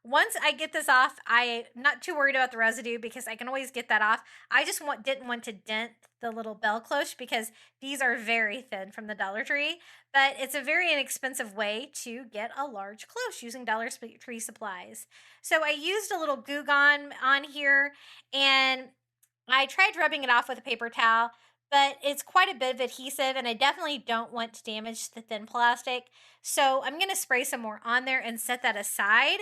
Once I get this off, I'm not too worried about the residue because I can always get that off. I just didn't want to dent the little bell cloche because these are very thin from the Dollar Tree, but it's a very inexpensive way to get a large cloche using Dollar Tree supplies. So I used a little Goo Gone on here, and I tried rubbing it off with a paper towel, but it's quite a bit of adhesive and I definitely don't want to damage the thin plastic. So I'm going to spray some more on there and set that aside,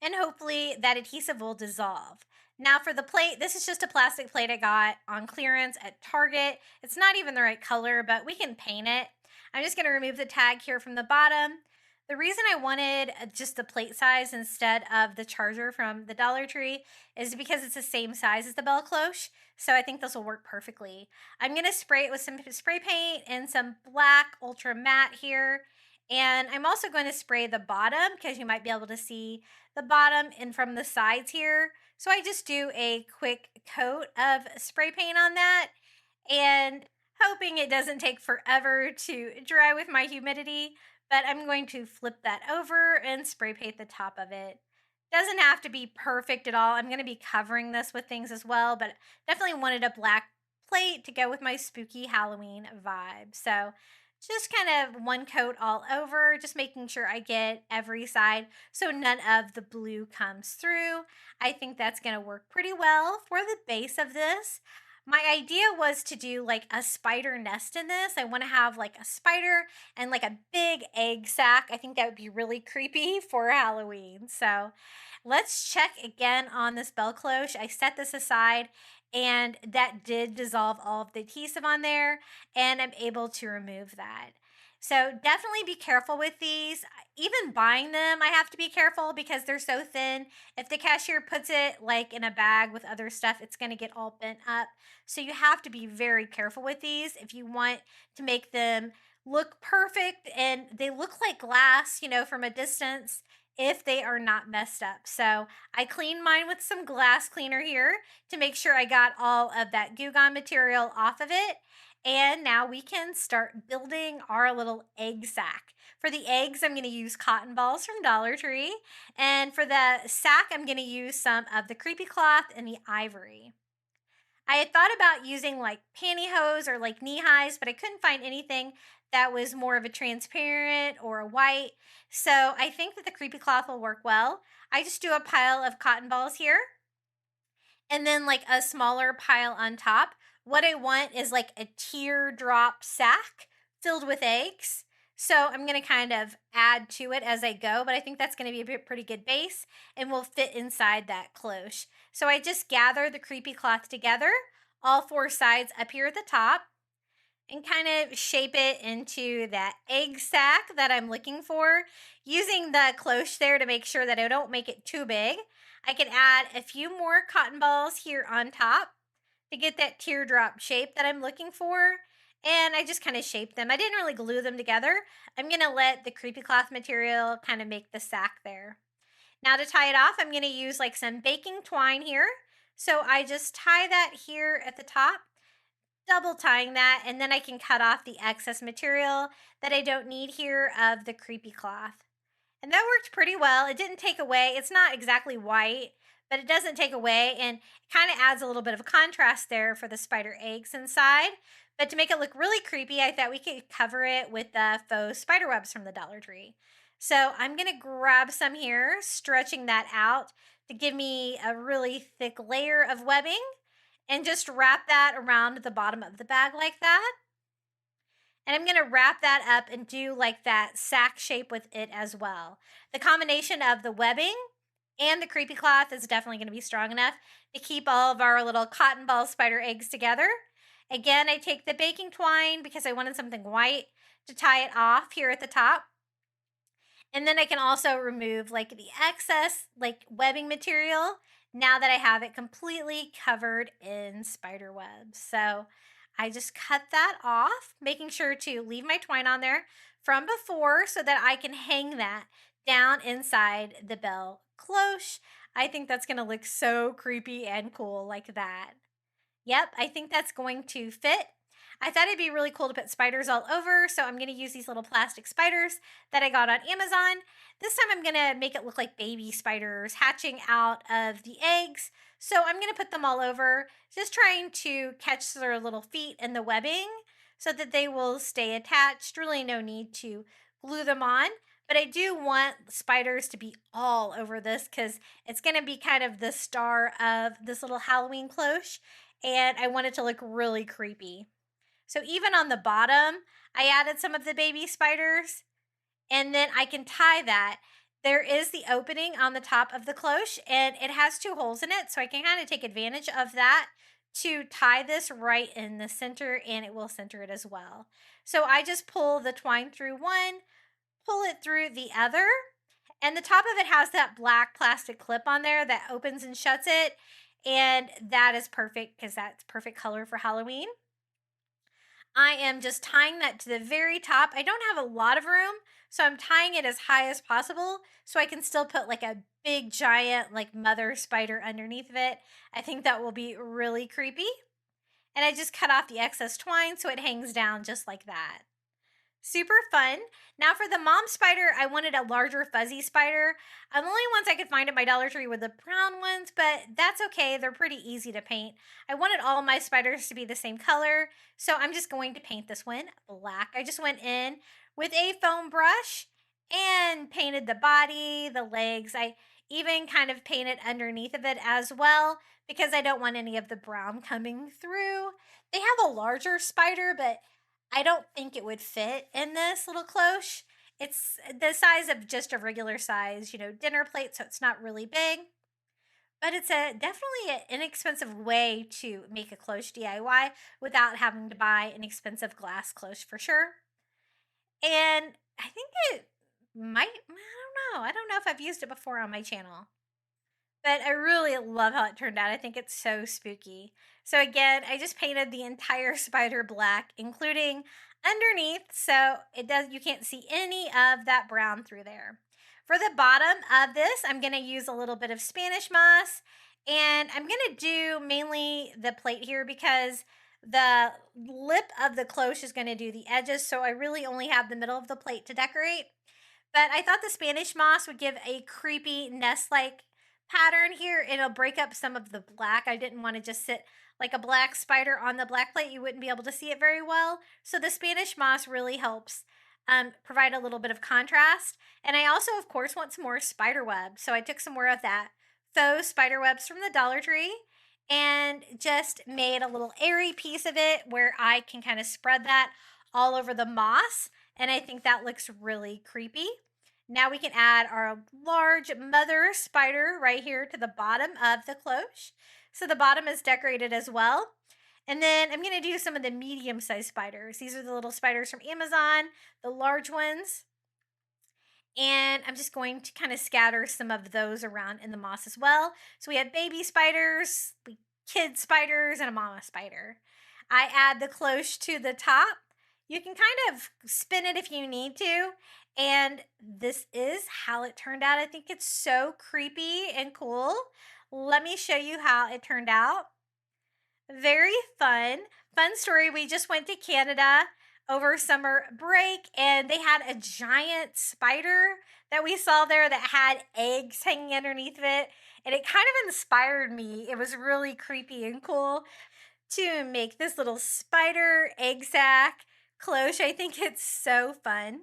and hopefully that adhesive will dissolve. Now for the plate, this is just a plastic plate I got on clearance at Target. It's not even the right color, but we can paint it. I'm just going to remove the tag here from the bottom. The reason I wanted just the plate size instead of the charger from the Dollar Tree is because it's the same size as the bell cloche. So I think this will work perfectly. I'm going to spray it with some spray paint and some black ultra matte here. And I'm also going to spray the bottom because you might be able to see the bottom and from the sides here. So I just do a quick coat of spray paint on that and hoping it doesn't take forever to dry with my humidity. But I'm going to flip that over and spray paint the top of it. Doesn't have to be perfect at all. I'm going to be covering this with things as well, but definitely wanted a black plate to go with my spooky Halloween vibe. So just kind of one coat all over, just making sure I get every side so none of the blue comes through. I think that's going to work pretty well for the base of this. My idea was to do like a spider nest in this. I want to have like a spider and like a big egg sack. I think that would be really creepy for Halloween. So let's check again on this bell cloche. I set this aside and that did dissolve all of the adhesive on there, and I'm able to remove that. So definitely be careful with these. Even buying them, I have to be careful because they're so thin. If the cashier puts it like in a bag with other stuff, it's going to get all bent up. So you have to be very careful with these if you want to make them look perfect and they look like glass, from a distance if they are not messed up. So I cleaned mine with some glass cleaner here to make sure I got all of that Goo Gone material off of it. And now we can start building our little egg sack. For the eggs, I'm going to use cotton balls from Dollar Tree. And for the sack, I'm going to use some of the creepy cloth and the ivory. I had thought about using like pantyhose or like knee highs, but I couldn't find anything that was more of a transparent or a white. So I think that the creepy cloth will work well. I just do a pile of cotton balls here and then like a smaller pile on top. What I want is like a teardrop sack filled with eggs. So I'm going to kind of add to it as I go, but I think that's going to be a pretty good base and will fit inside that cloche. So I just gather the creepy cloth together, all four sides up here at the top, and kind of shape it into that egg sack that I'm looking for. Using the cloche there to make sure that I don't make it too big. I can add a few more cotton balls here on top to get that teardrop shape that I'm looking for. And I just kind of shape them. I didn't really glue them together. I'm going to let the creepy cloth material kind of make the sack there. Now to tie it off, I'm going to use like some baking twine here. So I just tie that here at the top, double tying that, and then I can cut off the excess material that I don't need here of the creepy cloth. And that worked pretty well. It didn't take away, it's not exactly white, but it doesn't take away, and it kind of adds a little bit of a contrast there for the spider eggs inside. But to make it look really creepy, I thought we could cover it with the faux spider webs from the Dollar Tree. So I'm going to grab some here, stretching that out to give me a really thick layer of webbing, and just wrap that around the bottom of the bag like that. And I'm going to wrap that up and do like that sack shape with it as well. The combination of the webbing and the creepy cloth is definitely going to be strong enough to keep all of our little cotton ball spider eggs together. Again, I take the baking twine because I wanted something white to tie it off here at the top. And then I can also remove like the excess like webbing material now that I have it completely covered in spider webs. So I just cut that off, making sure to leave my twine on there from before so that I can hang that down inside the bell cloche. I think that's going to look so creepy and cool like that. Yep, I think that's going to fit. I thought it'd be really cool to put spiders all over, so I'm going to use these little plastic spiders that I got on Amazon. This time I'm going to make it look like baby spiders hatching out of the eggs. So I'm going to put them all over, just trying to catch their little feet in the webbing so that they will stay attached. Really no need to glue them on. But I do want spiders to be all over this because it's going to be kind of the star of this little Halloween cloche. And I want it to look really creepy. So even on the bottom, I added some of the baby spiders, and then I can tie that. There is the opening on the top of the cloche, and it has 2 holes in it, so I can kind of take advantage of that to tie this right in the center, and it will center it as well. So I just pull the twine through one, pull it through the other, and the top of it has that black plastic clip on there that opens and shuts it, and that is perfect because that's perfect color for Halloween. I am just tying that to the very top. I don't have a lot of room, so I'm tying it as high as possible so I can still put like a big giant like mother spider underneath of it. I think that will be really creepy. And I just cut off the excess twine so it hangs down just like that. Super fun. Now for the mom spider, I wanted a larger fuzzy spider. The only ones I could find at my Dollar Tree were the brown ones, but that's okay. They're pretty easy to paint. I wanted all my spiders to be the same color, so I'm just going to paint this one black. I just went in with a foam brush and painted the body, the legs. I even kind of painted underneath of it as well because I don't want any of the brown coming through. They have a larger spider, but I don't think it would fit in this little cloche. It's the size of just a regular size, dinner plate, so it's not really big. But it's definitely an inexpensive way to make a cloche DIY without having to buy an expensive glass cloche for sure. And I think it might, I don't know if I've used it before on my channel. But I really love how it turned out. I think it's so spooky. So again, I just painted the entire spider black, including underneath, so you can't see any of that brown through there. For the bottom of this, I'm going to use a little bit of Spanish moss, and I'm going to do mainly the plate here because the lip of the cloche is going to do the edges, so I really only have the middle of the plate to decorate. But I thought the Spanish moss would give a creepy nest-like pattern here. It'll break up some of the black. I didn't want to just sit like a black spider on the black plate. You wouldn't be able to see it very well. So the Spanish moss really helps provide a little bit of contrast. And I also, of course, want some more spider web. So I took some more of that faux spider webs from the Dollar Tree and just made a little airy piece of it where I can kind of spread that all over the moss. And I think that looks really creepy. Now we can add our large mother spider right here to the bottom of the cloche. So the bottom is decorated as well. And then I'm going to do some of the medium-sized spiders. These are the little spiders from Amazon, the large ones. And I'm just going to kind of scatter some of those around in the moss as well. So we have baby spiders, kid spiders, and a mama spider. I add the cloche to the top. You can kind of spin it if you need to. And this is how it turned out. I think it's so creepy and cool. Let me show you how it turned out. Very fun. Fun story. We just went to Canada over summer break, and they had a giant spider that we saw there that had eggs hanging underneath of it. And it kind of inspired me. It was really creepy and cool to make this little spider egg sack cloche. I think it's so fun.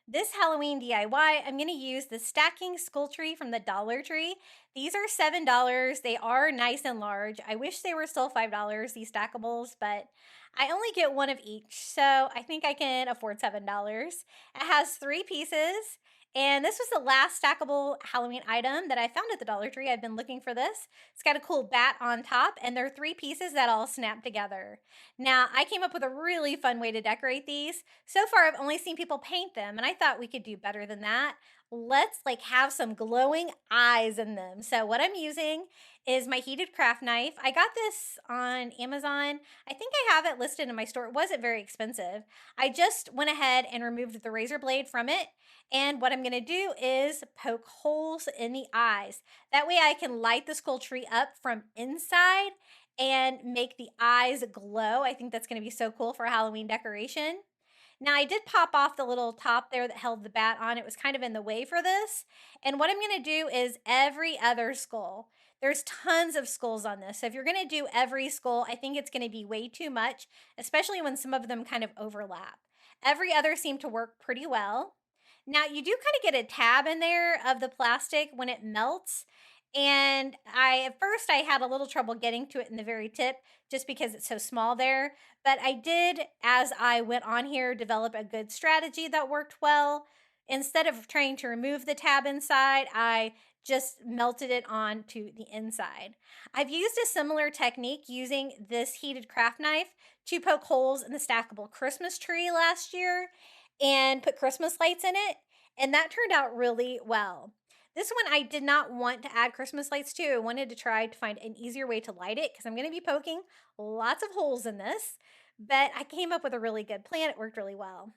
This Halloween DIY, I'm going to use the stacking skull tree from the Dollar Tree. These are $7. They are nice and large. I wish they were still $5, these stackables, but I only get one of each, so I think I can afford $7. It has 3 pieces, And this was the last stackable Halloween item that I found at the Dollar Tree. I've been looking for this. It's got a cool bat on top, and there are 3 pieces that all snap together. Now, I came up with a really fun way to decorate these. So far, I've only seen people paint them, and I thought we could do better than that. Let's like have some glowing eyes in them. So what I'm using is my heated craft knife. I got this on Amazon. I think I have it listed in my store. It wasn't very expensive. I just went ahead and removed the razor blade from it. And what I'm going to do is poke holes in the eyes. That way I can light the skull tree up from inside and make the eyes glow. I think that's going to be so cool for a Halloween decoration. Now, I did pop off the little top there that held the bat on. It was kind of in the way for this. And what I'm going to do is every other skull. There's tons of skulls on this. So if you're going to do every skull, I think it's going to be way too much, especially when some of them kind of overlap. Every other seemed to work pretty well. Now, you do kind of get a tab in there of the plastic when it melts. And at first I had a little trouble getting to it in the very tip just because it's so small there. But I did, as I went on here, develop a good strategy that worked well. Instead of trying to remove the tab inside, I just melted it onto the inside. I've used a similar technique using this heated craft knife to poke holes in the stackable Christmas tree last year and put Christmas lights in it, and that turned out really well. This one I did not want to add Christmas lights to. I wanted to try to find an easier way to light it because I'm going to be poking lots of holes in this, but I came up with a really good plan. It worked really well.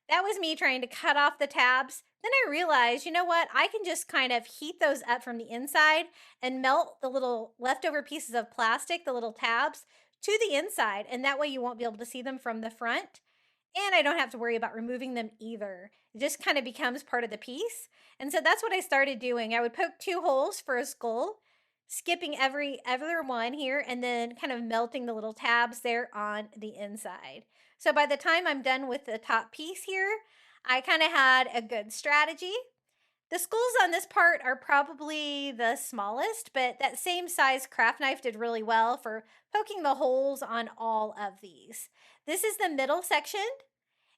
That was me trying to cut off the tabs. Then I realized, you know what? I can just kind of heat those up from the inside and melt the little leftover pieces of plastic, the little tabs, to the inside. And that way you won't be able to see them from the front. And I don't have to worry about removing them either. It just kind of becomes part of the piece. And so that's what I started doing. I would poke 2 holes for a skull, skipping every other one here, and then kind of melting the little tabs there on the inside. So by the time I'm done with the top piece here, I kind of had a good strategy. The skulls on this part are probably the smallest, but that same size craft knife did really well for poking the holes on all of these. This is the middle section.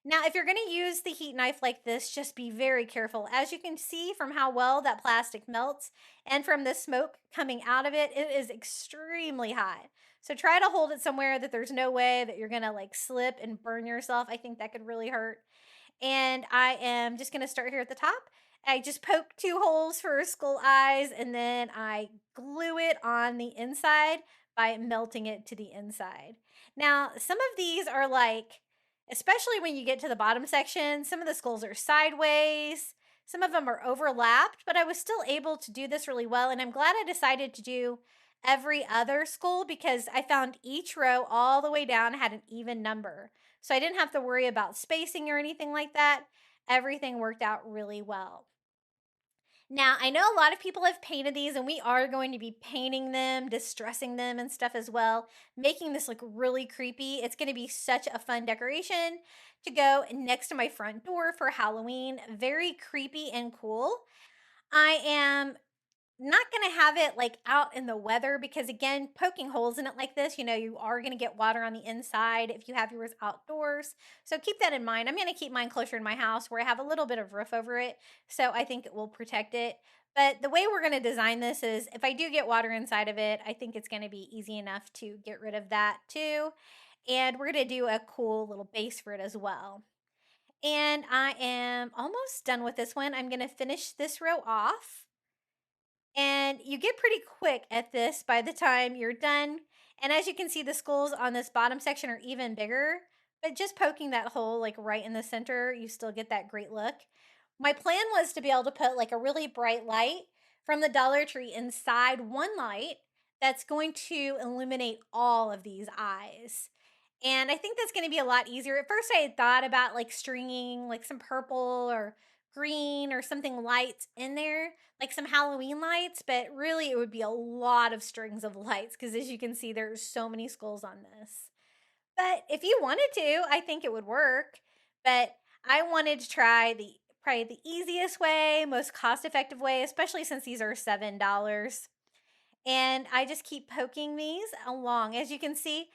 Now, if you're going to use the heat knife like this, just be very careful. As you can see from how well that plastic melts and from the smoke coming out of it, it is extremely hot. So try to hold it somewhere that there's no way that you're going to like slip and burn yourself. I think that could really hurt. And I am just going to start here at the top. I just poke 2 holes for skull eyes, and then I glue it on the inside by melting it to the inside. Now, some of these are like, especially when you get to the bottom section, some of the skulls are sideways, some of them are overlapped, but I was still able to do this really well. And I'm glad I decided to do every other skull because I found each row all the way down had an even number. So I didn't have to worry about spacing or anything like that. Everything worked out really well. Now, I know a lot of people have painted these, and we are going to be painting them, distressing them, and stuff as well, making this look really creepy. It's going to be such a fun decoration to go next to my front door for Halloween. Very creepy and cool. I am not going to have it like out in the weather because again, poking holes in it like this, you are going to get water on the inside if you have yours outdoors. So keep that in mind. I'm going to keep mine closer in my house where I have a little bit of roof over it. So I think it will protect it. But the way we're going to design this is if I do get water inside of it, I think it's going to be easy enough to get rid of that too. And we're going to do a cool little base for it as well. And I am almost done with this one. I'm going to finish this row off. And you get pretty quick at this by the time you're done. And as you can see, the skulls on this bottom section are even bigger, but just poking that hole like right in the center, you still get that great look. My plan was to be able to put like a really bright light from the Dollar Tree inside one light that's going to illuminate all of these eyes. And I think that's going to be a lot easier. At first I had thought about like stringing like some purple or green or something light in there, like some Halloween lights, but really it would be a lot of strings of lights because as you can see, there's so many skulls on this. But if you wanted to, I think it would work. But I wanted to try probably the easiest way, most cost-effective way, especially since these are $7. And I just keep poking these along. As you can see,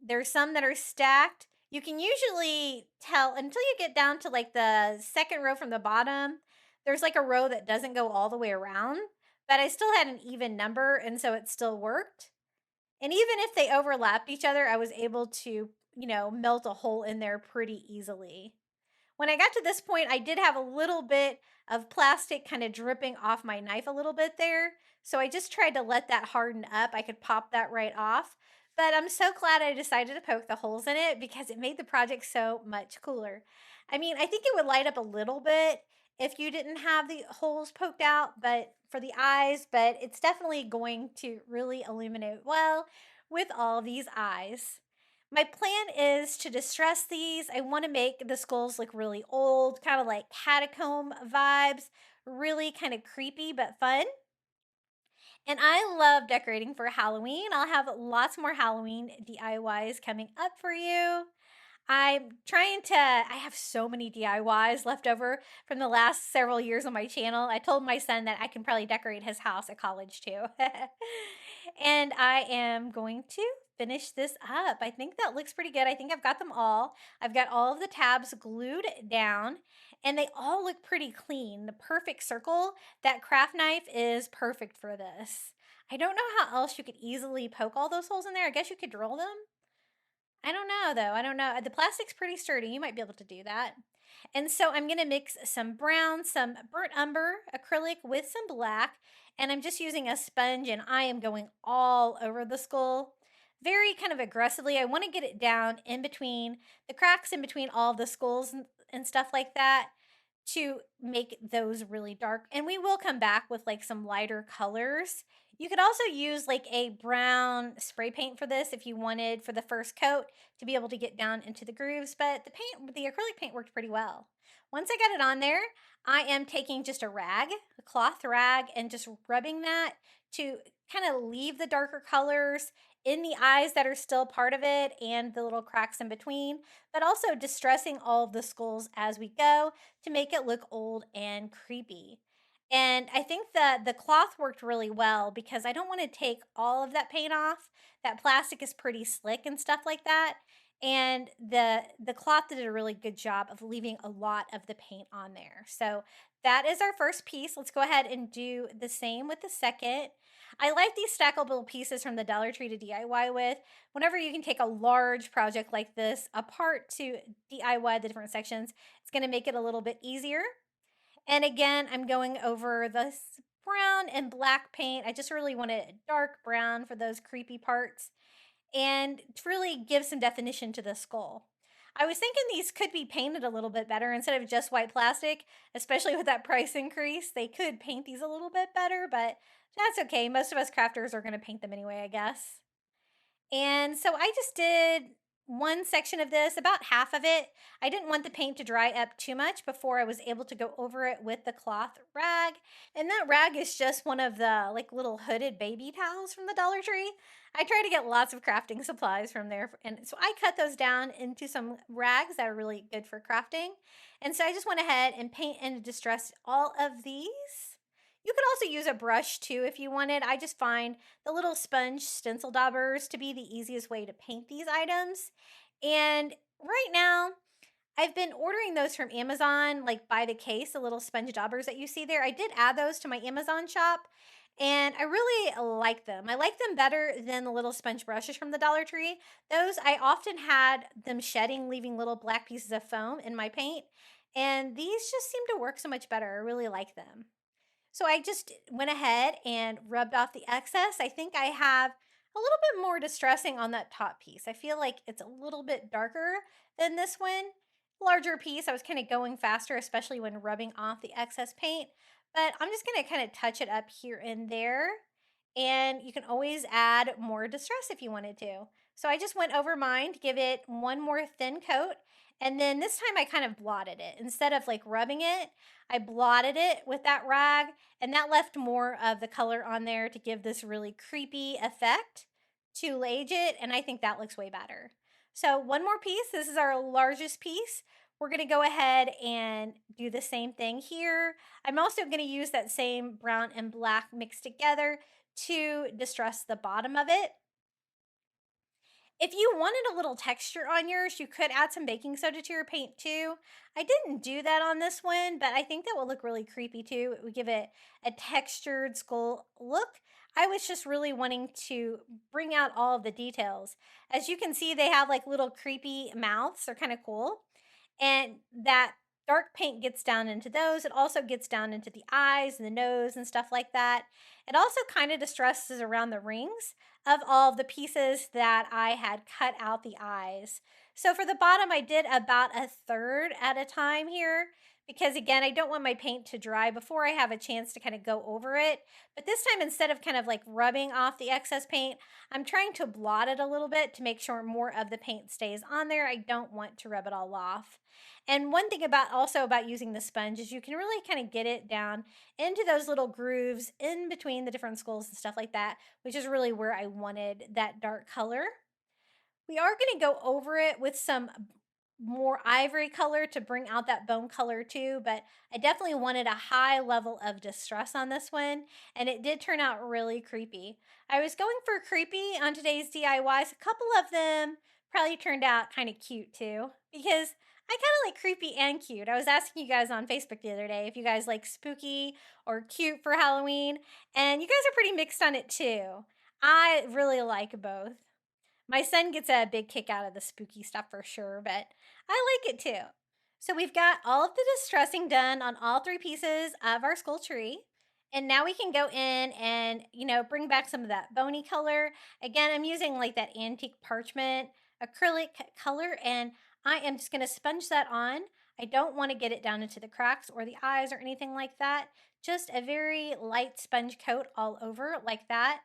there's some that are stacked. You can usually tell until you get down to like the second row from the bottom there's like a row that doesn't go all the way around, but I still had an even number, and so it still worked. And even if they overlapped each other, I was able to, melt a hole in there pretty easily. When I got to this point, I did have a little bit of plastic kind of dripping off my knife a little bit there. So I just tried to let that harden up. I could pop that right off. But I'm so glad I decided to poke the holes in it because it made the project so much cooler. I mean, I think it would light up a little bit if you didn't have the holes poked out, but for the eyes, but it's definitely going to really illuminate well with all these eyes. My plan is to distress these. I want to make the skulls look really old, kind of like catacomb vibes, really kind of creepy but fun. And I love decorating for Halloween. I'll have lots more Halloween DIYs coming up for you. I have so many DIYs left over from the last several years on my channel. I told my son that I can probably decorate his house at college too. And I am going to finish this up. I think that looks pretty good. I think I've got them all. I've got all of the tabs glued down and they all look pretty clean. The perfect circle, that craft knife is perfect for this. I don't know how else you could easily poke all those holes in there. I guess you could drill them. I don't know though. I don't know. The plastic's pretty sturdy. You might be able to do that. And so I'm going to mix some brown, some burnt umber acrylic with some black. And I'm just using a sponge and I am going all over the skull very kind of aggressively. I want to get it down in between the cracks in between all of the skulls and stuff like that to make those really dark. And we will come back with like some lighter colors. You could also use like a brown spray paint for this if you wanted for the first coat to be able to get down into the grooves, but the acrylic paint worked pretty well. Once I got it on there, I am taking just a rag, a cloth rag, and just rubbing that to kind of leave the darker colors in the eyes that are still part of it and the little cracks in between, but also distressing all of the skulls as we go to make it look old and creepy. And I think that the cloth worked really well because I don't want to take all of that paint off. That plastic is pretty slick and stuff like that. And the cloth did a really good job of leaving a lot of the paint on there. So that is our first piece. Let's go ahead and do the same with the second. I like these stackable pieces from the Dollar Tree to DIY with. Whenever you can take a large project like this apart to DIY the different sections, it's going to make it a little bit easier. And again, I'm going over this brown and black paint. I just really want a dark brown for those creepy parts and to really give some definition to the skull. I was thinking these could be painted a little bit better instead of just white plastic, especially with that price increase. They could paint these a little bit better, but that's okay. Most of us crafters are going to paint them anyway, I guess. And so I just did one section of this, about half of it. I didn't want the paint to dry up too much before I was able to go over it with the cloth rag. And that rag is just one of the like little hooded baby towels from the Dollar Tree. I try to get lots of crafting supplies from there. And so I cut those down into some rags that are really good for crafting. And so I just went ahead and paint and distressed all of these. You could also use a brush too if you wanted. I just find the little sponge stencil daubers to be the easiest way to paint these items. And right now, I've been ordering those from Amazon, like by the case, the little sponge daubers that you see there. I did add those to my Amazon shop and I really like them. I like them better than the little sponge brushes from the Dollar Tree. Those, I often had them shedding, leaving little black pieces of foam in my paint. And these just seem to work so much better. I really like them. So I just went ahead and rubbed off the excess. I think I have a little bit more distressing on that top piece. I feel like it's a little bit darker than this one. Larger piece, I was kind of going faster, especially when rubbing off the excess paint. But I'm just going to kind of touch it up here and there. And you can always add more distress if you wanted to. So I just went over mine to give it one more thin coat. And then this time I kind of blotted it. Instead of like rubbing it, I blotted it with that rag. And that left more of the color on there to give this really creepy effect to Lage it. And I think that looks way better. So one more piece. This is our largest piece. We're going to go ahead and do the same thing here. I'm also going to use that same brown and black mixed together to distress the bottom of it. If you wanted a little texture on yours, you could add some baking soda to your paint too. I didn't do that on this one, but I think that will look really creepy too. It would give it a textured skull look. I was just really wanting to bring out all of the details. As you can see, they have like little creepy mouths. They're kind of cool. And that dark paint gets down into those. It also gets down into the eyes and the nose and stuff like that. It also kind of distresses around the rings of all of the pieces that I had cut out the eyes. So for the bottom, I did about a third at a time here because again, I don't want my paint to dry before I have a chance to kind of go over it. But this time, instead of kind of like rubbing off the excess paint, I'm trying to blot it a little bit to make sure more of the paint stays on there. I don't want to rub it all off. And one thing about using the sponge is you can really kind of get it down into those little grooves in between the different skulls and stuff like that, which is really where I wanted that dark color. We are going to go over it with some more ivory color to bring out that bone color too, but I definitely wanted a high level of distress on this one, and it did turn out really creepy. I was going for creepy on today's DIYs. A couple of them probably turned out kind of cute too, because I kind of like creepy and cute. I was asking you guys on Facebook the other day if you guys like spooky or cute for Halloween, and you guys are pretty mixed on it too. I really like both. My son gets a big kick out of the spooky stuff for sure, but I like it too. So we've got all of the distressing done on all three pieces of our skull tree. And now we can go in and, bring back some of that bony color. Again, I'm using like that antique parchment acrylic color, and I am just going to sponge that on. I don't want to get it down into the cracks or the eyes or anything like that. Just a very light sponge coat all over like that.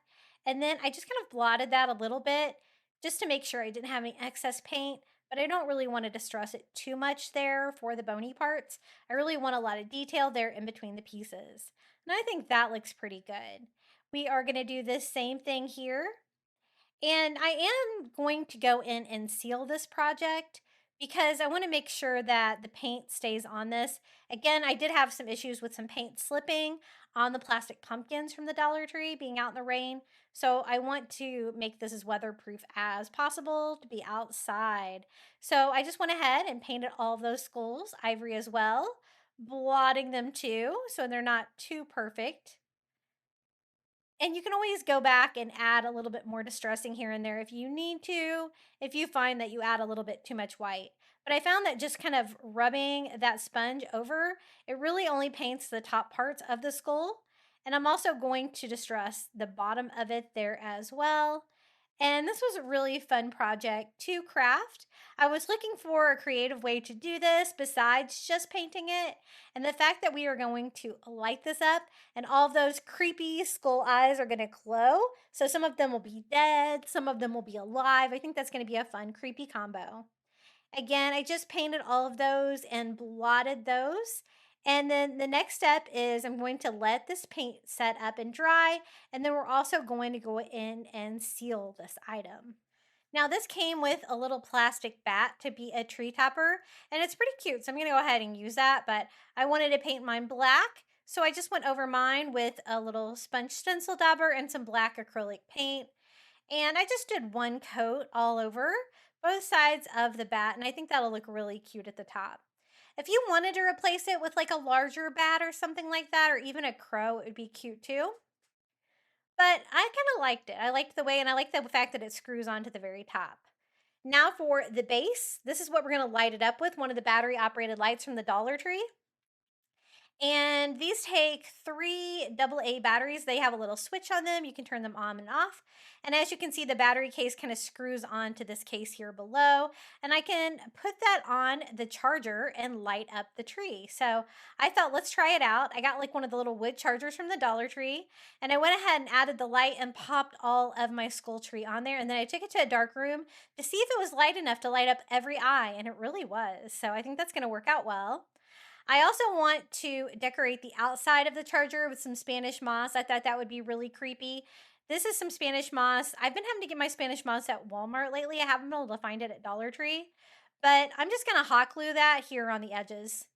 And then I just kind of blotted that a little bit just to make sure I didn't have any excess paint, but I don't really want to distress it too much there for the bony parts. I really want a lot of detail there in between the pieces. And I think that looks pretty good. We are going to do this same thing here. And I am going to go in and seal this project because I want to make sure that the paint stays on this. Again, I did have some issues with some paint slipping on the plastic pumpkins from the Dollar Tree being out in the rain. So I want to make this as weatherproof as possible to be outside. So I just went ahead and painted all of those skulls, ivory as well, blotting them too so they're not too perfect. And you can always go back and add a little bit more distressing here and there if you need to, if you find that you add a little bit too much white. But I found that just kind of rubbing that sponge over, it really only paints the top parts of the skull. And I'm also going to distress the bottom of it there as well. And this was a really fun project to craft. I was looking for a creative way to do this besides just painting it. And the fact that we are going to light this up and all of those creepy skull eyes are going to glow. So some of them will be dead, some of them will be alive. I think that's going to be a fun, creepy combo. Again, I just painted all of those and blotted those. And then the next step is I'm going to let this paint set up and dry. And then we're also going to go in and seal this item. Now this came with a little plastic bat to be a tree topper, and it's pretty cute. So I'm going to go ahead and use that, but I wanted to paint mine black. So I just went over mine with a little sponge stencil dauber and some black acrylic paint. And I just did one coat all over both sides of the bat, and I think that'll look really cute at the top. If you wanted to replace it with like a larger bat or something like that, or even a crow, it would be cute too. But I kind of liked it. I liked the way, and I like the fact that it screws onto the very top. Now for the base, this is what we're going to light it up with, one of the battery operated lights from the Dollar Tree. And these take 3 AA batteries. They have a little switch on them. You can turn them on and off. And as you can see, the battery case kind of screws onto this case here below. And I can put that on the charger and light up the tree. So I thought, let's try it out. I got like one of the little wood chargers from the Dollar Tree. And I went ahead and added the light and popped all of my skull tree on there. And then I took it to a dark room to see if it was light enough to light up every eye. And it really was. So I think that's going to work out well. I also want to decorate the outside of the charger with some Spanish moss. I thought that would be really creepy. This is some Spanish moss. I've been having to get my Spanish moss at Walmart lately. I haven't been able to find it at Dollar Tree, but I'm just going to hot glue that here on the edges.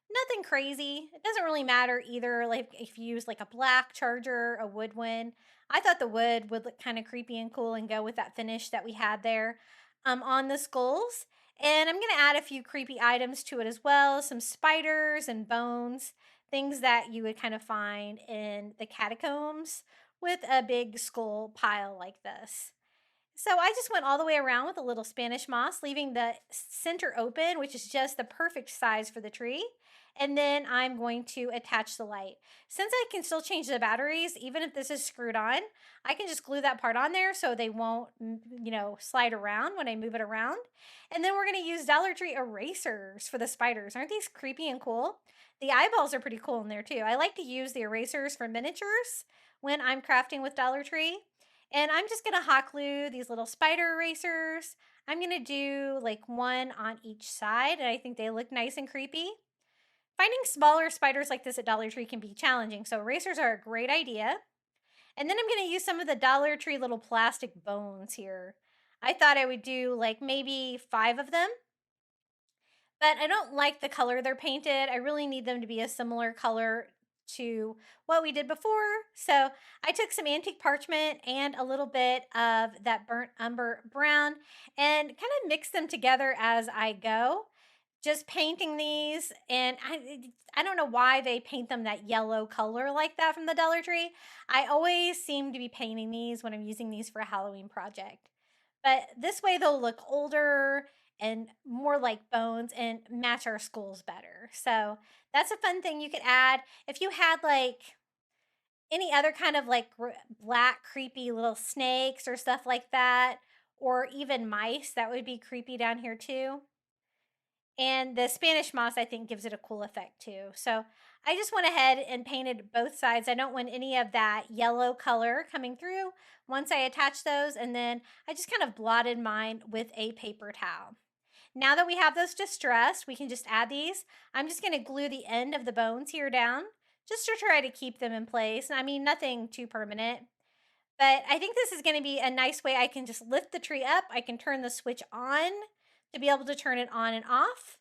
Nothing crazy. It doesn't really matter either. Like if you use like a black charger, a wood one. I thought the wood would look kind of creepy and cool and go with that finish that we had there on the skulls. And I'm going to add a few creepy items to it as well. Some spiders and bones, things that you would kind of find in the catacombs with a big skull pile like this. So I just went all the way around with a little Spanish moss, leaving the center open, which is just the perfect size for the tree. And then I'm going to attach the light. Since I can still change the batteries, even if this is screwed on, I can just glue that part on there so they won't, slide around when I move it around. And then we're going to use Dollar Tree erasers for the spiders. Aren't these creepy and cool? The eyeballs are pretty cool in there too. I like to use the erasers for miniatures when I'm crafting with Dollar Tree. And I'm just gonna hot glue these little spider erasers. I'm gonna do like one on each side, and I think they look nice and creepy. Finding smaller spiders like this at Dollar Tree can be challenging, so erasers are a great idea. And then I'm gonna use some of the Dollar Tree little plastic bones here. I thought I would do like maybe 5 of them, but I don't like the color they're painted. I really need them to be a similar color to what we did before. So I took some antique parchment and a little bit of that burnt umber brown and kind of mixed them together as I go. Just painting these, and I don't know why they paint them that yellow color like that from the Dollar Tree. I always seem to be painting these when I'm using these for a Halloween project. But this way they'll look older and more like bones and match our skulls better. So that's a fun thing you could add. If you had like any other kind of like black, creepy little snakes or stuff like that, or even mice, that would be creepy down here too. And the Spanish moss, I think, gives it a cool effect too. So I just went ahead and painted both sides. I don't want any of that yellow color coming through once I attach those. And then I just kind of blotted mine with a paper towel. Now that we have those distressed, we can just add these. I'm just going to glue the end of the bones here down just to try to keep them in place. I mean, nothing too permanent. But I think this is going to be a nice way I can just lift the tree up. I can turn the switch on to be able to turn it on and off.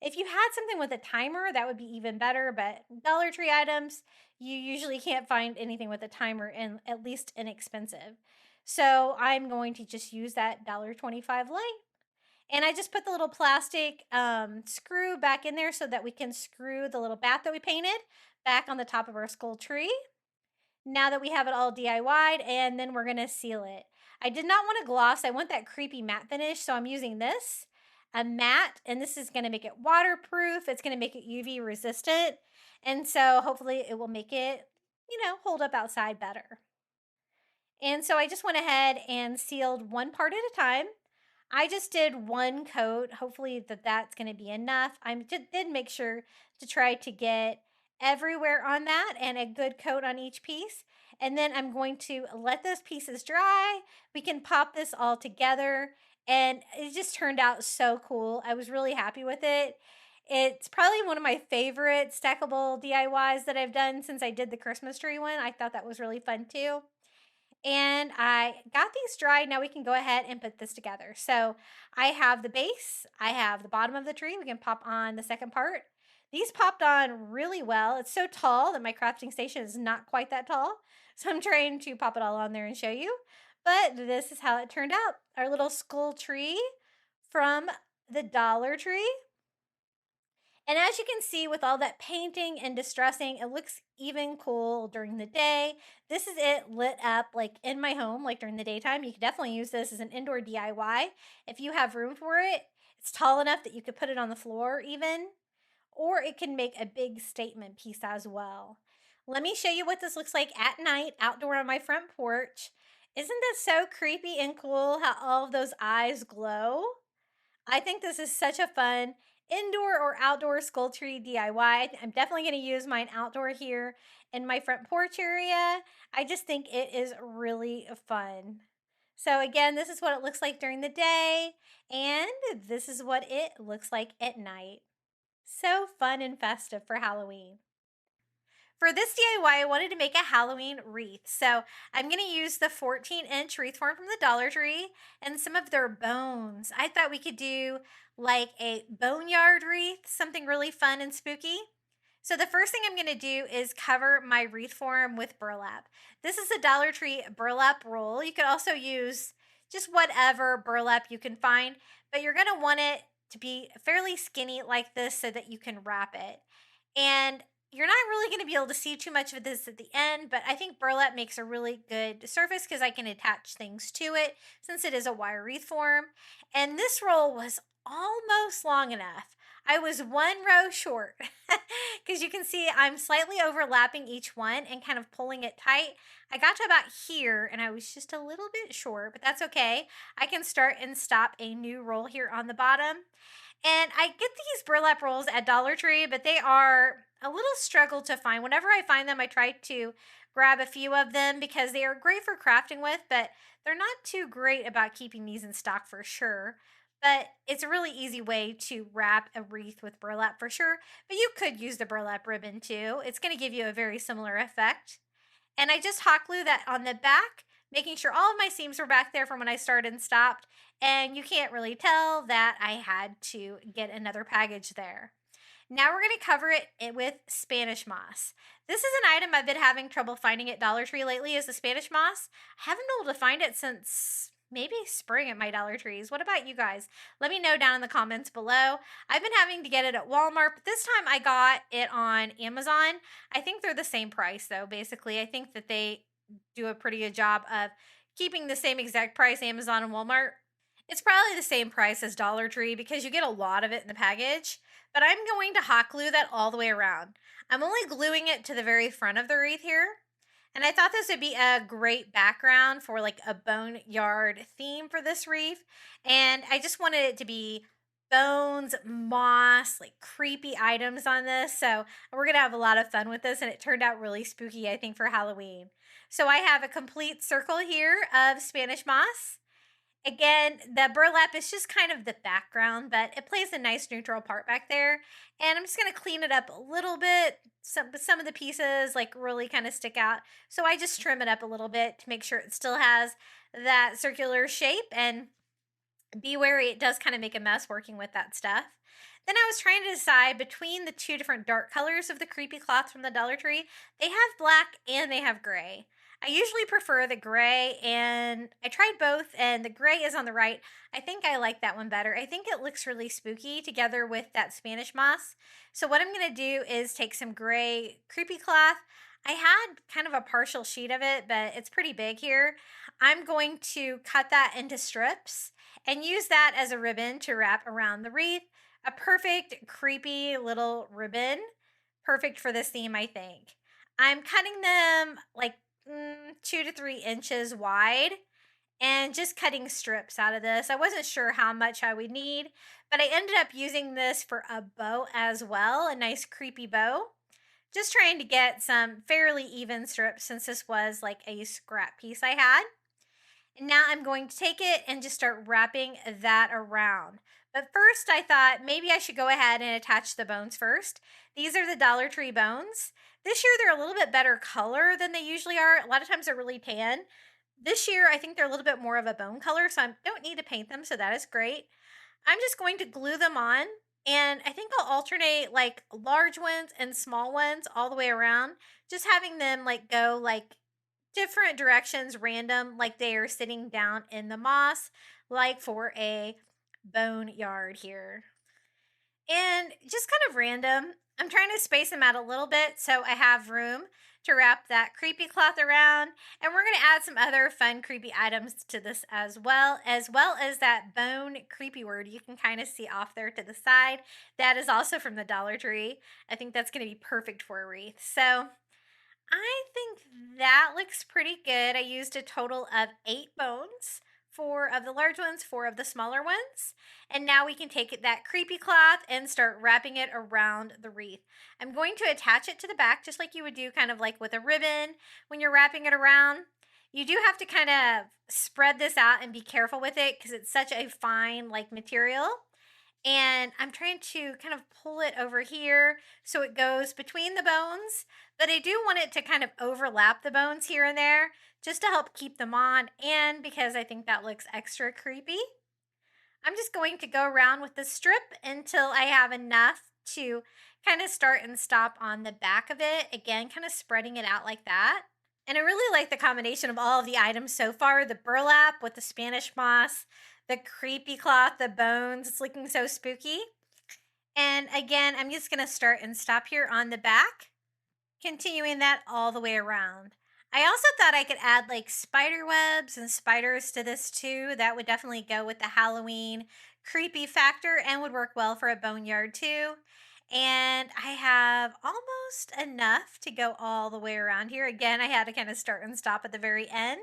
If you had something with a timer, that would be even better, but Dollar Tree items, you usually can't find anything with a timer, and at least inexpensive. So I'm going to just use that $1.25 light. And I just put the little plastic screw back in there so that we can screw the little bat that we painted back on the top of our skull tree. Now that we have it all DIY'd, and then we're gonna seal it. I did not want a gloss. I want that creepy matte finish, so I'm using this, a matte, and this is gonna make it waterproof. It's gonna make it UV resistant, and so hopefully it will make it, hold up outside better. And so I just went ahead and sealed one part at a time. I just did one coat. Hopefully that's going to be enough. I did make sure to try to get everywhere on that and a good coat on each piece. And then I'm going to let those pieces dry. We can pop this all together. And it just turned out so cool. I was really happy with it. It's probably one of my favorite stackable DIYs that I've done since I did the Christmas tree one. I thought that was really fun too. And I got these dried. Now we can go ahead and put this together. So I have the base, I have the bottom of the tree. We can pop on the second part. These popped on really well. It's so tall that my crafting station is not quite that tall. So I'm trying to pop it all on there and show you. But this is how it turned out. Our little skull tree from the Dollar Tree. And as you can see, with all that painting and distressing, it looks even cool during the day. This is it lit up like in my home, like during the daytime. You can definitely use this as an indoor DIY if you have room for it. It's tall enough that you could put it on the floor even, or it can make a big statement piece as well. Let me show you what this looks like at night outdoor on my front porch. Isn't that so creepy and cool how all of those eyes glow? I think this is such a fun indoor or outdoor skull tree DIY. I'm definitely going to use mine outdoor here in my front porch area. I just think it is really fun. So again, this is what it looks like during the day, and this is what it looks like at night. So fun and festive for Halloween. For this DIY, I wanted to make a Halloween wreath. So I'm going to use the 14-inch wreath form from the Dollar Tree and some of their bones. I thought we could do like a boneyard wreath, something really fun and spooky. So the first thing I'm going to do is cover my wreath form with burlap. This is a Dollar Tree burlap roll. You could also use just whatever burlap you can find, but you're going to want it to be fairly skinny like this so that you can wrap it. And you're not really going to be able to see too much of this at the end, but I think burlap makes a really good surface because I can attach things to it since it is a wire wreath form. And this roll was almost long enough. I was one row short because you can see I'm slightly overlapping each one and kind of pulling it tight. I got to about here and I was just a little bit short, but that's okay. I can start and stop a new roll here on the bottom. And I get these burlap rolls at Dollar Tree, but they are a little struggle to find. Whenever I find them, I try to grab a few of them because they are great for crafting with, but they're not too great about keeping these in stock for sure. But it's a really easy way to wrap a wreath with burlap for sure. But you could use the burlap ribbon too. It's going to give you a very similar effect. And I just hot glue that on the back, making sure all of my seams were back there from when I started and stopped. And you can't really tell that I had to get another package there. Now we're going to cover it with Spanish moss. This is an item I've been having trouble finding at Dollar Tree lately is the Spanish moss. I haven't been able to find it since maybe spring at my Dollar Trees. What about you guys? Let me know down in the comments below. I've been having to get it at Walmart, but this time I got it on Amazon. I think they're the same price though, basically. I think that they do a pretty good job of keeping the same exact price, Amazon and Walmart. It's probably the same price as Dollar Tree because you get a lot of it in the package, but I'm going to hot glue that all the way around. I'm only gluing it to the very front of the wreath here. And I thought this would be a great background for like a boneyard theme for this wreath. And I just wanted it to be bones, moss, like creepy items on this. So we're going to have a lot of fun with this. And it turned out really spooky, I think, for Halloween. So I have a complete circle here of Spanish moss. Again, the burlap is just kind of the background, but it plays a nice neutral part back there. And I'm just going to clean it up a little bit. Some of the pieces like really kind of stick out. So I just trim it up a little bit to make sure it still has that circular shape. And be wary, it does kind of make a mess working with that stuff. Then I was trying to decide between the two different dark colors of the creepy cloth from the Dollar Tree. They have black and they have gray. I usually prefer the gray, and I tried both, and the gray is on the right. I think I like that one better. I think it looks really spooky together with that Spanish moss. So what I'm going to do is take some gray creepy cloth. I had kind of a partial sheet of it, but it's pretty big here. I'm going to cut that into strips and use that as a ribbon to wrap around the wreath. A perfect creepy little ribbon. Perfect for this theme, I think. I'm cutting them like 2 to 3 inches wide and just cutting strips out of this. I wasn't sure how much I would need, but I ended up using this for a bow as well, a nice creepy bow. Just trying to get some fairly even strips since this was like a scrap piece I had. And now I'm going to take it and just start wrapping that around. But first I thought maybe I should go ahead and attach the bones first. These are the Dollar Tree bones. This year they're a little bit better color than they usually are. A lot of times they're really tan. This year I think they're a little bit more of a bone color, so I don't need to paint them, so that is great. I'm just going to glue them on, and I think I'll alternate like large ones and small ones all the way around, just having them like go like different directions, random, like they are sitting down in the moss, like for a boneyard here. And just kind of random, I'm trying to space them out a little bit so I have room to wrap that creepy cloth around. And we're going to add some other fun creepy items to this as well as that bone creepy word you can kind of see off there to the side. That is also from the Dollar Tree. I think that's going to be perfect for a wreath. So I think that looks pretty good. I used a total of 8 bones, 4 of the large ones, 4 of the smaller ones. And now we can take that creepy cloth and start wrapping it around the wreath. I'm going to attach it to the back just like you would do kind of like with a ribbon when you're wrapping it around. You do have to kind of spread this out and be careful with it because it's such a fine like material. And I'm trying to kind of pull it over here so it goes between the bones, but I do want it to kind of overlap the bones here and there just to help keep them on and because I think that looks extra creepy. I'm just going to go around with the strip until I have enough to kind of start and stop on the back of it. Again, kind of spreading it out like that. And I really like the combination of all of the items so far. The burlap with the Spanish moss, the creepy cloth, the bones. It's looking so spooky. And again, I'm just going to start and stop here on the back, continuing that all the way around. I also thought I could add like spider webs and spiders to this too. That would definitely go with the Halloween creepy factor and would work well for a boneyard too. And I have almost enough to go all the way around here. Again, I had to kind of start and stop at the very end.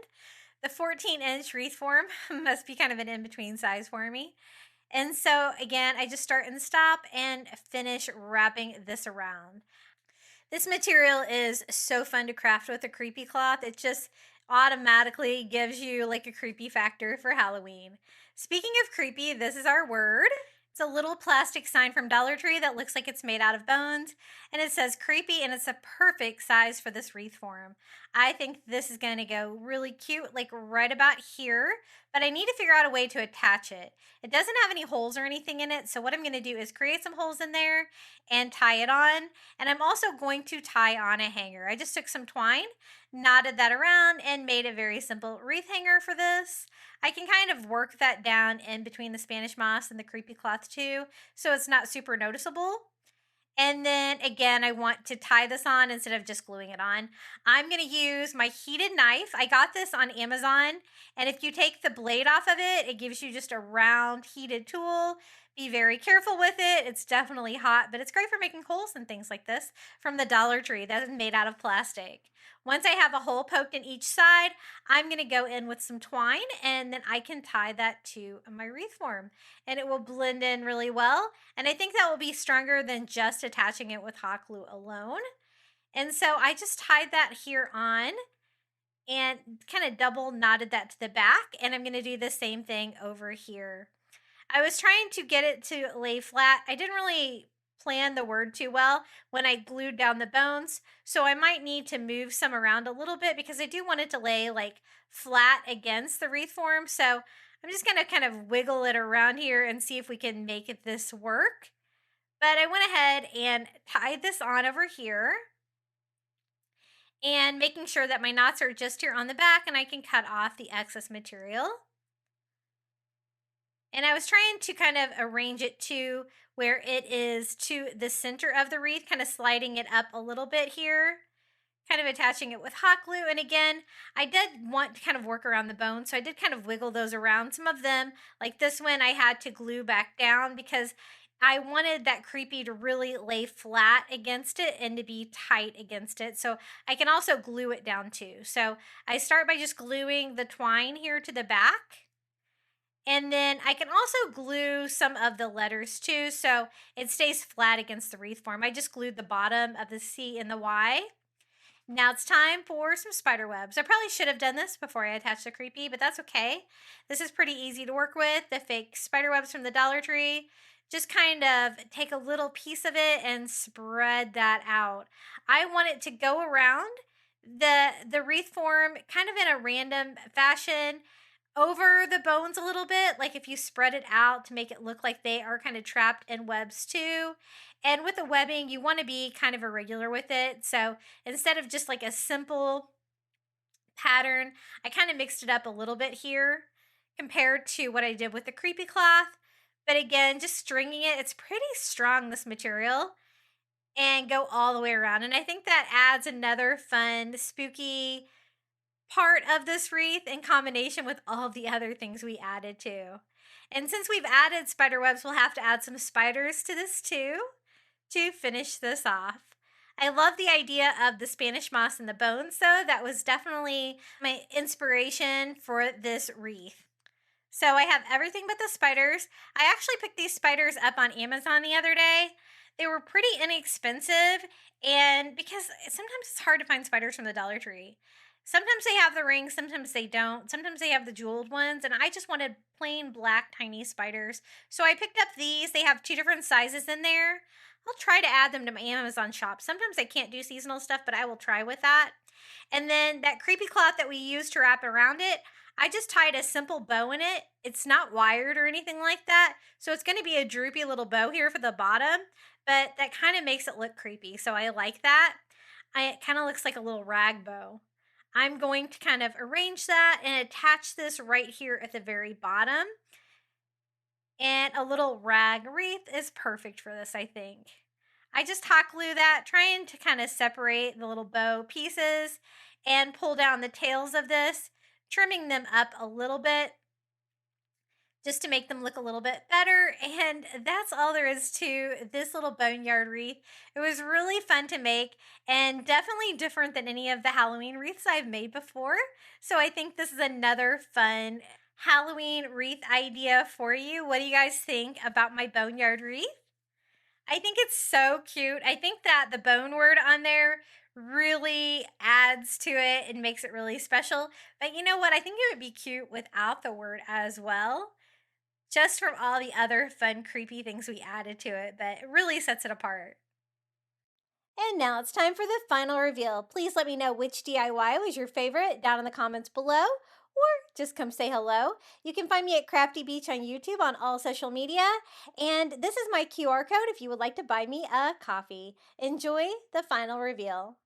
The 14-inch wreath form must be kind of an in-between size for me. And so again, I just start and stop and finish wrapping this around. This material is so fun to craft with a creepy cloth. It just automatically gives you like a creepy factor for Halloween. Speaking of creepy, this is our word. It's a little plastic sign from Dollar Tree that looks like it's made out of bones, and it says creepy, and it's a perfect size for this wreath form. I think this is going to go really cute, like right about here, but I need to figure out a way to attach it. It doesn't have any holes or anything in it, so what I'm going to do is create some holes in there and tie it on, and I'm also going to tie on a hanger. I just took some twine, knotted that around, and made a very simple wreath hanger for this. I can kind of work that down in between the Spanish moss and the creepy cloth too, so it's not super noticeable. And then again, I want to tie this on instead of just gluing it on. I'm going to use my heated knife. I got this on Amazon, and if you take the blade off of it, it gives you just a round heated tool. Be very careful with it. It's definitely hot, but it's great for making holes and things like this from the Dollar Tree that is made out of plastic. Once I have a hole poked in each side, I'm going to go in with some twine, and then I can tie that to my wreath form, and it will blend in really well. And I think that will be stronger than just attaching it with hot glue alone. And so I just tied that here on and kind of double knotted that to the back, and I'm going to do the same thing over here. I was trying to get it to lay flat. I didn't really plan the word too well when I glued down the bones, so I might need to move some around a little bit because I do want it to lay like flat against the wreath form. So I'm just going to kind of wiggle it around here and see if we can make this work. But I went ahead and tied this on over here, and making sure that my knots are just here on the back and I can cut off the excess material. And I was trying to kind of arrange it to where it is to the center of the wreath, kind of sliding it up a little bit here, kind of attaching it with hot glue. And again, I did want to kind of work around the bones, so I did kind of wiggle those around. Some of them, like this one, I had to glue back down because I wanted that creepy to really lay flat against it and to be tight against it. So I can also glue it down too. So I start by just gluing the twine here to the back. And then I can also glue some of the letters too, so it stays flat against the wreath form. I just glued the bottom of the C and the Y. Now it's time for some spider webs. I probably should have done this before I attached the creepy, but that's okay. This is pretty easy to work with. The fake spider webs from the Dollar Tree. Just kind of take a little piece of it and spread that out. I want it to go around the wreath form kind of in a random fashion, over the bones a little bit, like if you spread it out to make it look like they are kind of trapped in webs too. And with the webbing, you want to be kind of irregular with it. So instead of just like a simple pattern, I kind of mixed it up a little bit here compared to what I did with the creepy cloth. But again, just stringing it, it's pretty strong, this material, and go all the way around. And I think that adds another fun, spooky part of this wreath in combination with all of the other things we added too. And since we've added spider webs, we'll have to add some spiders to this too to finish this off. I love the idea of the Spanish moss and the bones though. That was definitely my inspiration for this wreath. So I have everything but the spiders. I actually picked these spiders up on Amazon the other day. They were pretty inexpensive, and because sometimes it's hard to find spiders from the Dollar Tree. Sometimes they have the rings, sometimes they don't. Sometimes they have the jeweled ones, and I just wanted plain black tiny spiders. So I picked up these. They have 2 different sizes in there. I'll try to add them to my Amazon shop. Sometimes I can't do seasonal stuff, but I will try with that. And then that creepy cloth that we used to wrap around it, I just tied a simple bow in it. It's not wired or anything like that. So it's going to be a droopy little bow here for the bottom, but that kind of makes it look creepy. So I like that. It kind of looks like a little rag bow. I'm going to kind of arrange that and attach this right here at the very bottom. And a little rag wreath is perfect for this, I think. I just hot glue that, trying to kind of separate the little bow pieces and pull down the tails of this, trimming them up a little bit just to make them look a little bit better. And that's all there is to this little boneyard wreath. It was really fun to make and definitely different than any of the Halloween wreaths I've made before. So I think this is another fun Halloween wreath idea for you. What do you guys think about my boneyard wreath? I think it's so cute. I think that the bone word on there really adds to it and makes it really special. But you know what? I think it would be cute without the word as well, just from all the other fun, creepy things we added to it. But it really sets it apart. And now it's time for the final reveal. Please let me know which DIY was your favorite down in the comments below, or just come say hello. You can find me at Crafty Beach on YouTube on all social media. And this is my QR code if you would like to buy me a coffee. Enjoy the final reveal.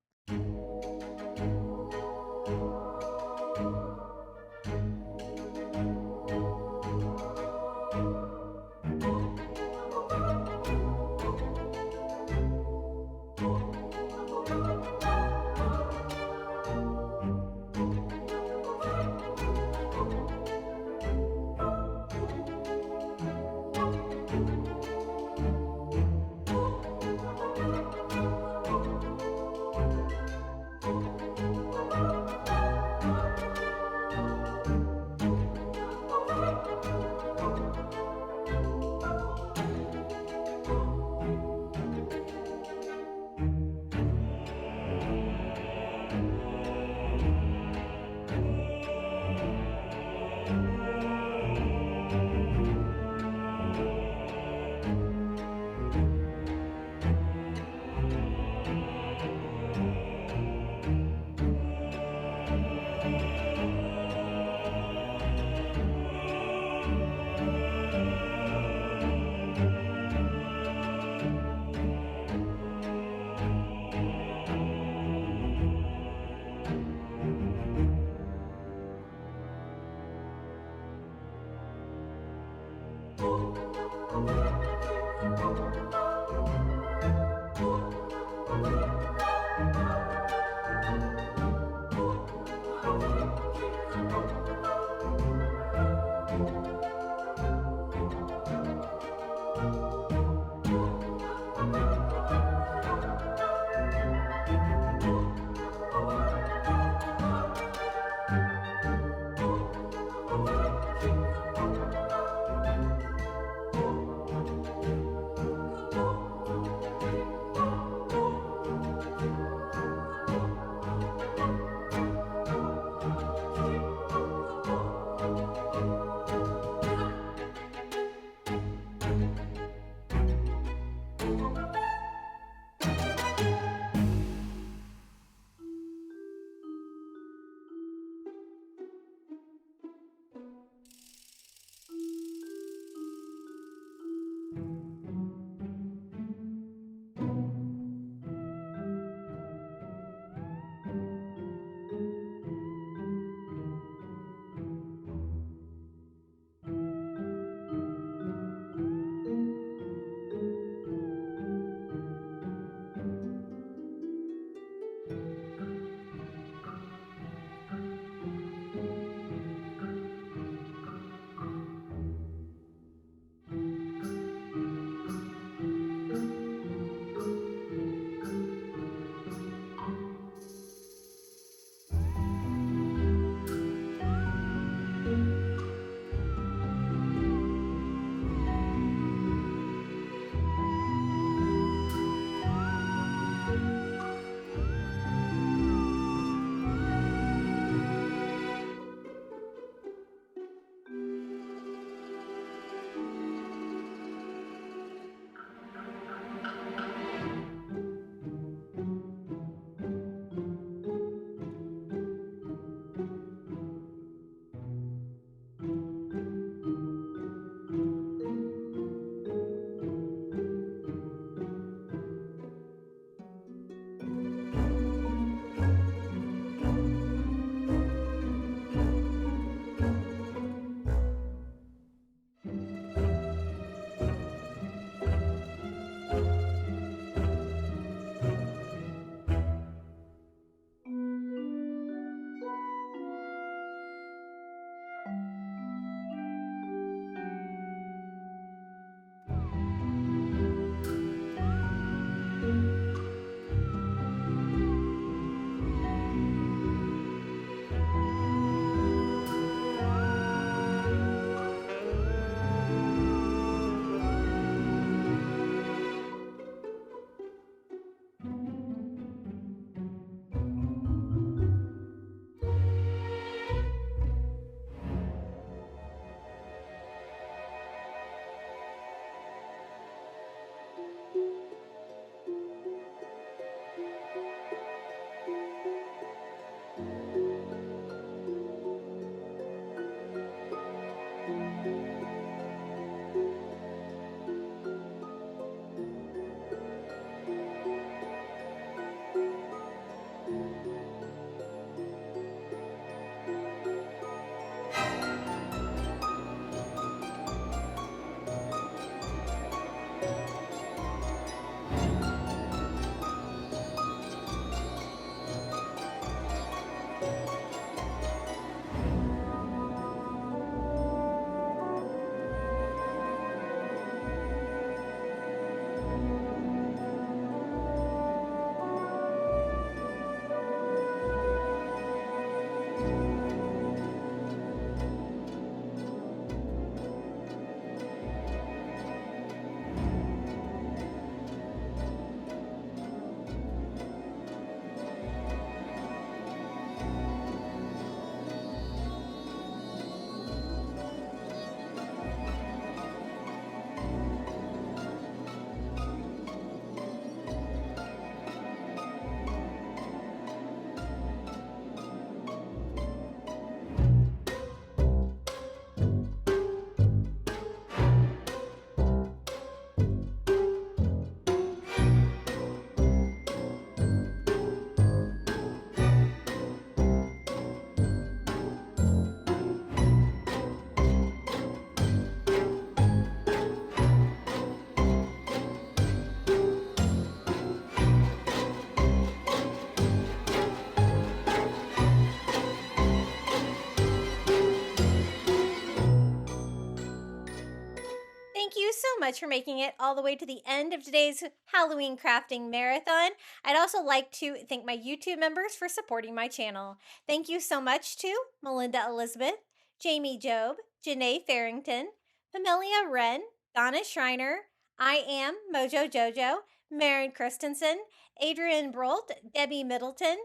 much for making it all the way to the end of today's Halloween crafting marathon. I'd also like to thank my YouTube members for supporting my channel. Thank you so much to Melinda Elizabeth, Jamie Job, Janae Farrington, Pamelia Wren, Donna Schreiner, I Am Mojo Jojo, Maren Christensen, Adrian Brolt, Debbie Middleton,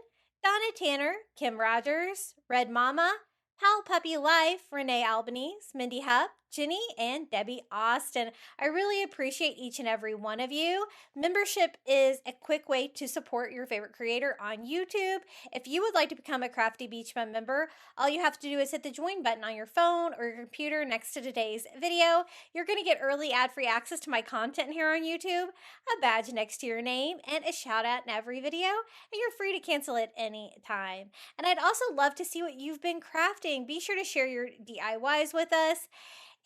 Donna Tanner, Kim Rogers, Red Mama, Pal Puppy Life, Renee Albanese, Mindy Hupp, Ginny, and Debbie Austin. I really appreciate each and every one of you. Membership is a quick way to support your favorite creator on YouTube. If you would like to become a Crafty Beach Bum member, all you have to do is hit the join button on your phone or your computer next to today's video. You're going to get early ad-free access to my content here on YouTube, a badge next to your name, and a shout out in every video, and you're free to cancel at any time. And I'd also love to see what you've been crafting. Be sure to share your DIYs with us.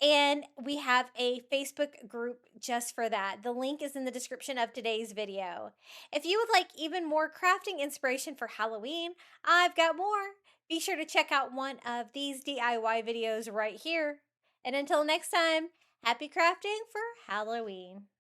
And we have a Facebook group just for that. The link is in the description of today's video. If you would like even more crafting inspiration for Halloween, I've got more. Be sure to check out one of these DIY videos right here. And until next time, happy crafting for Halloween.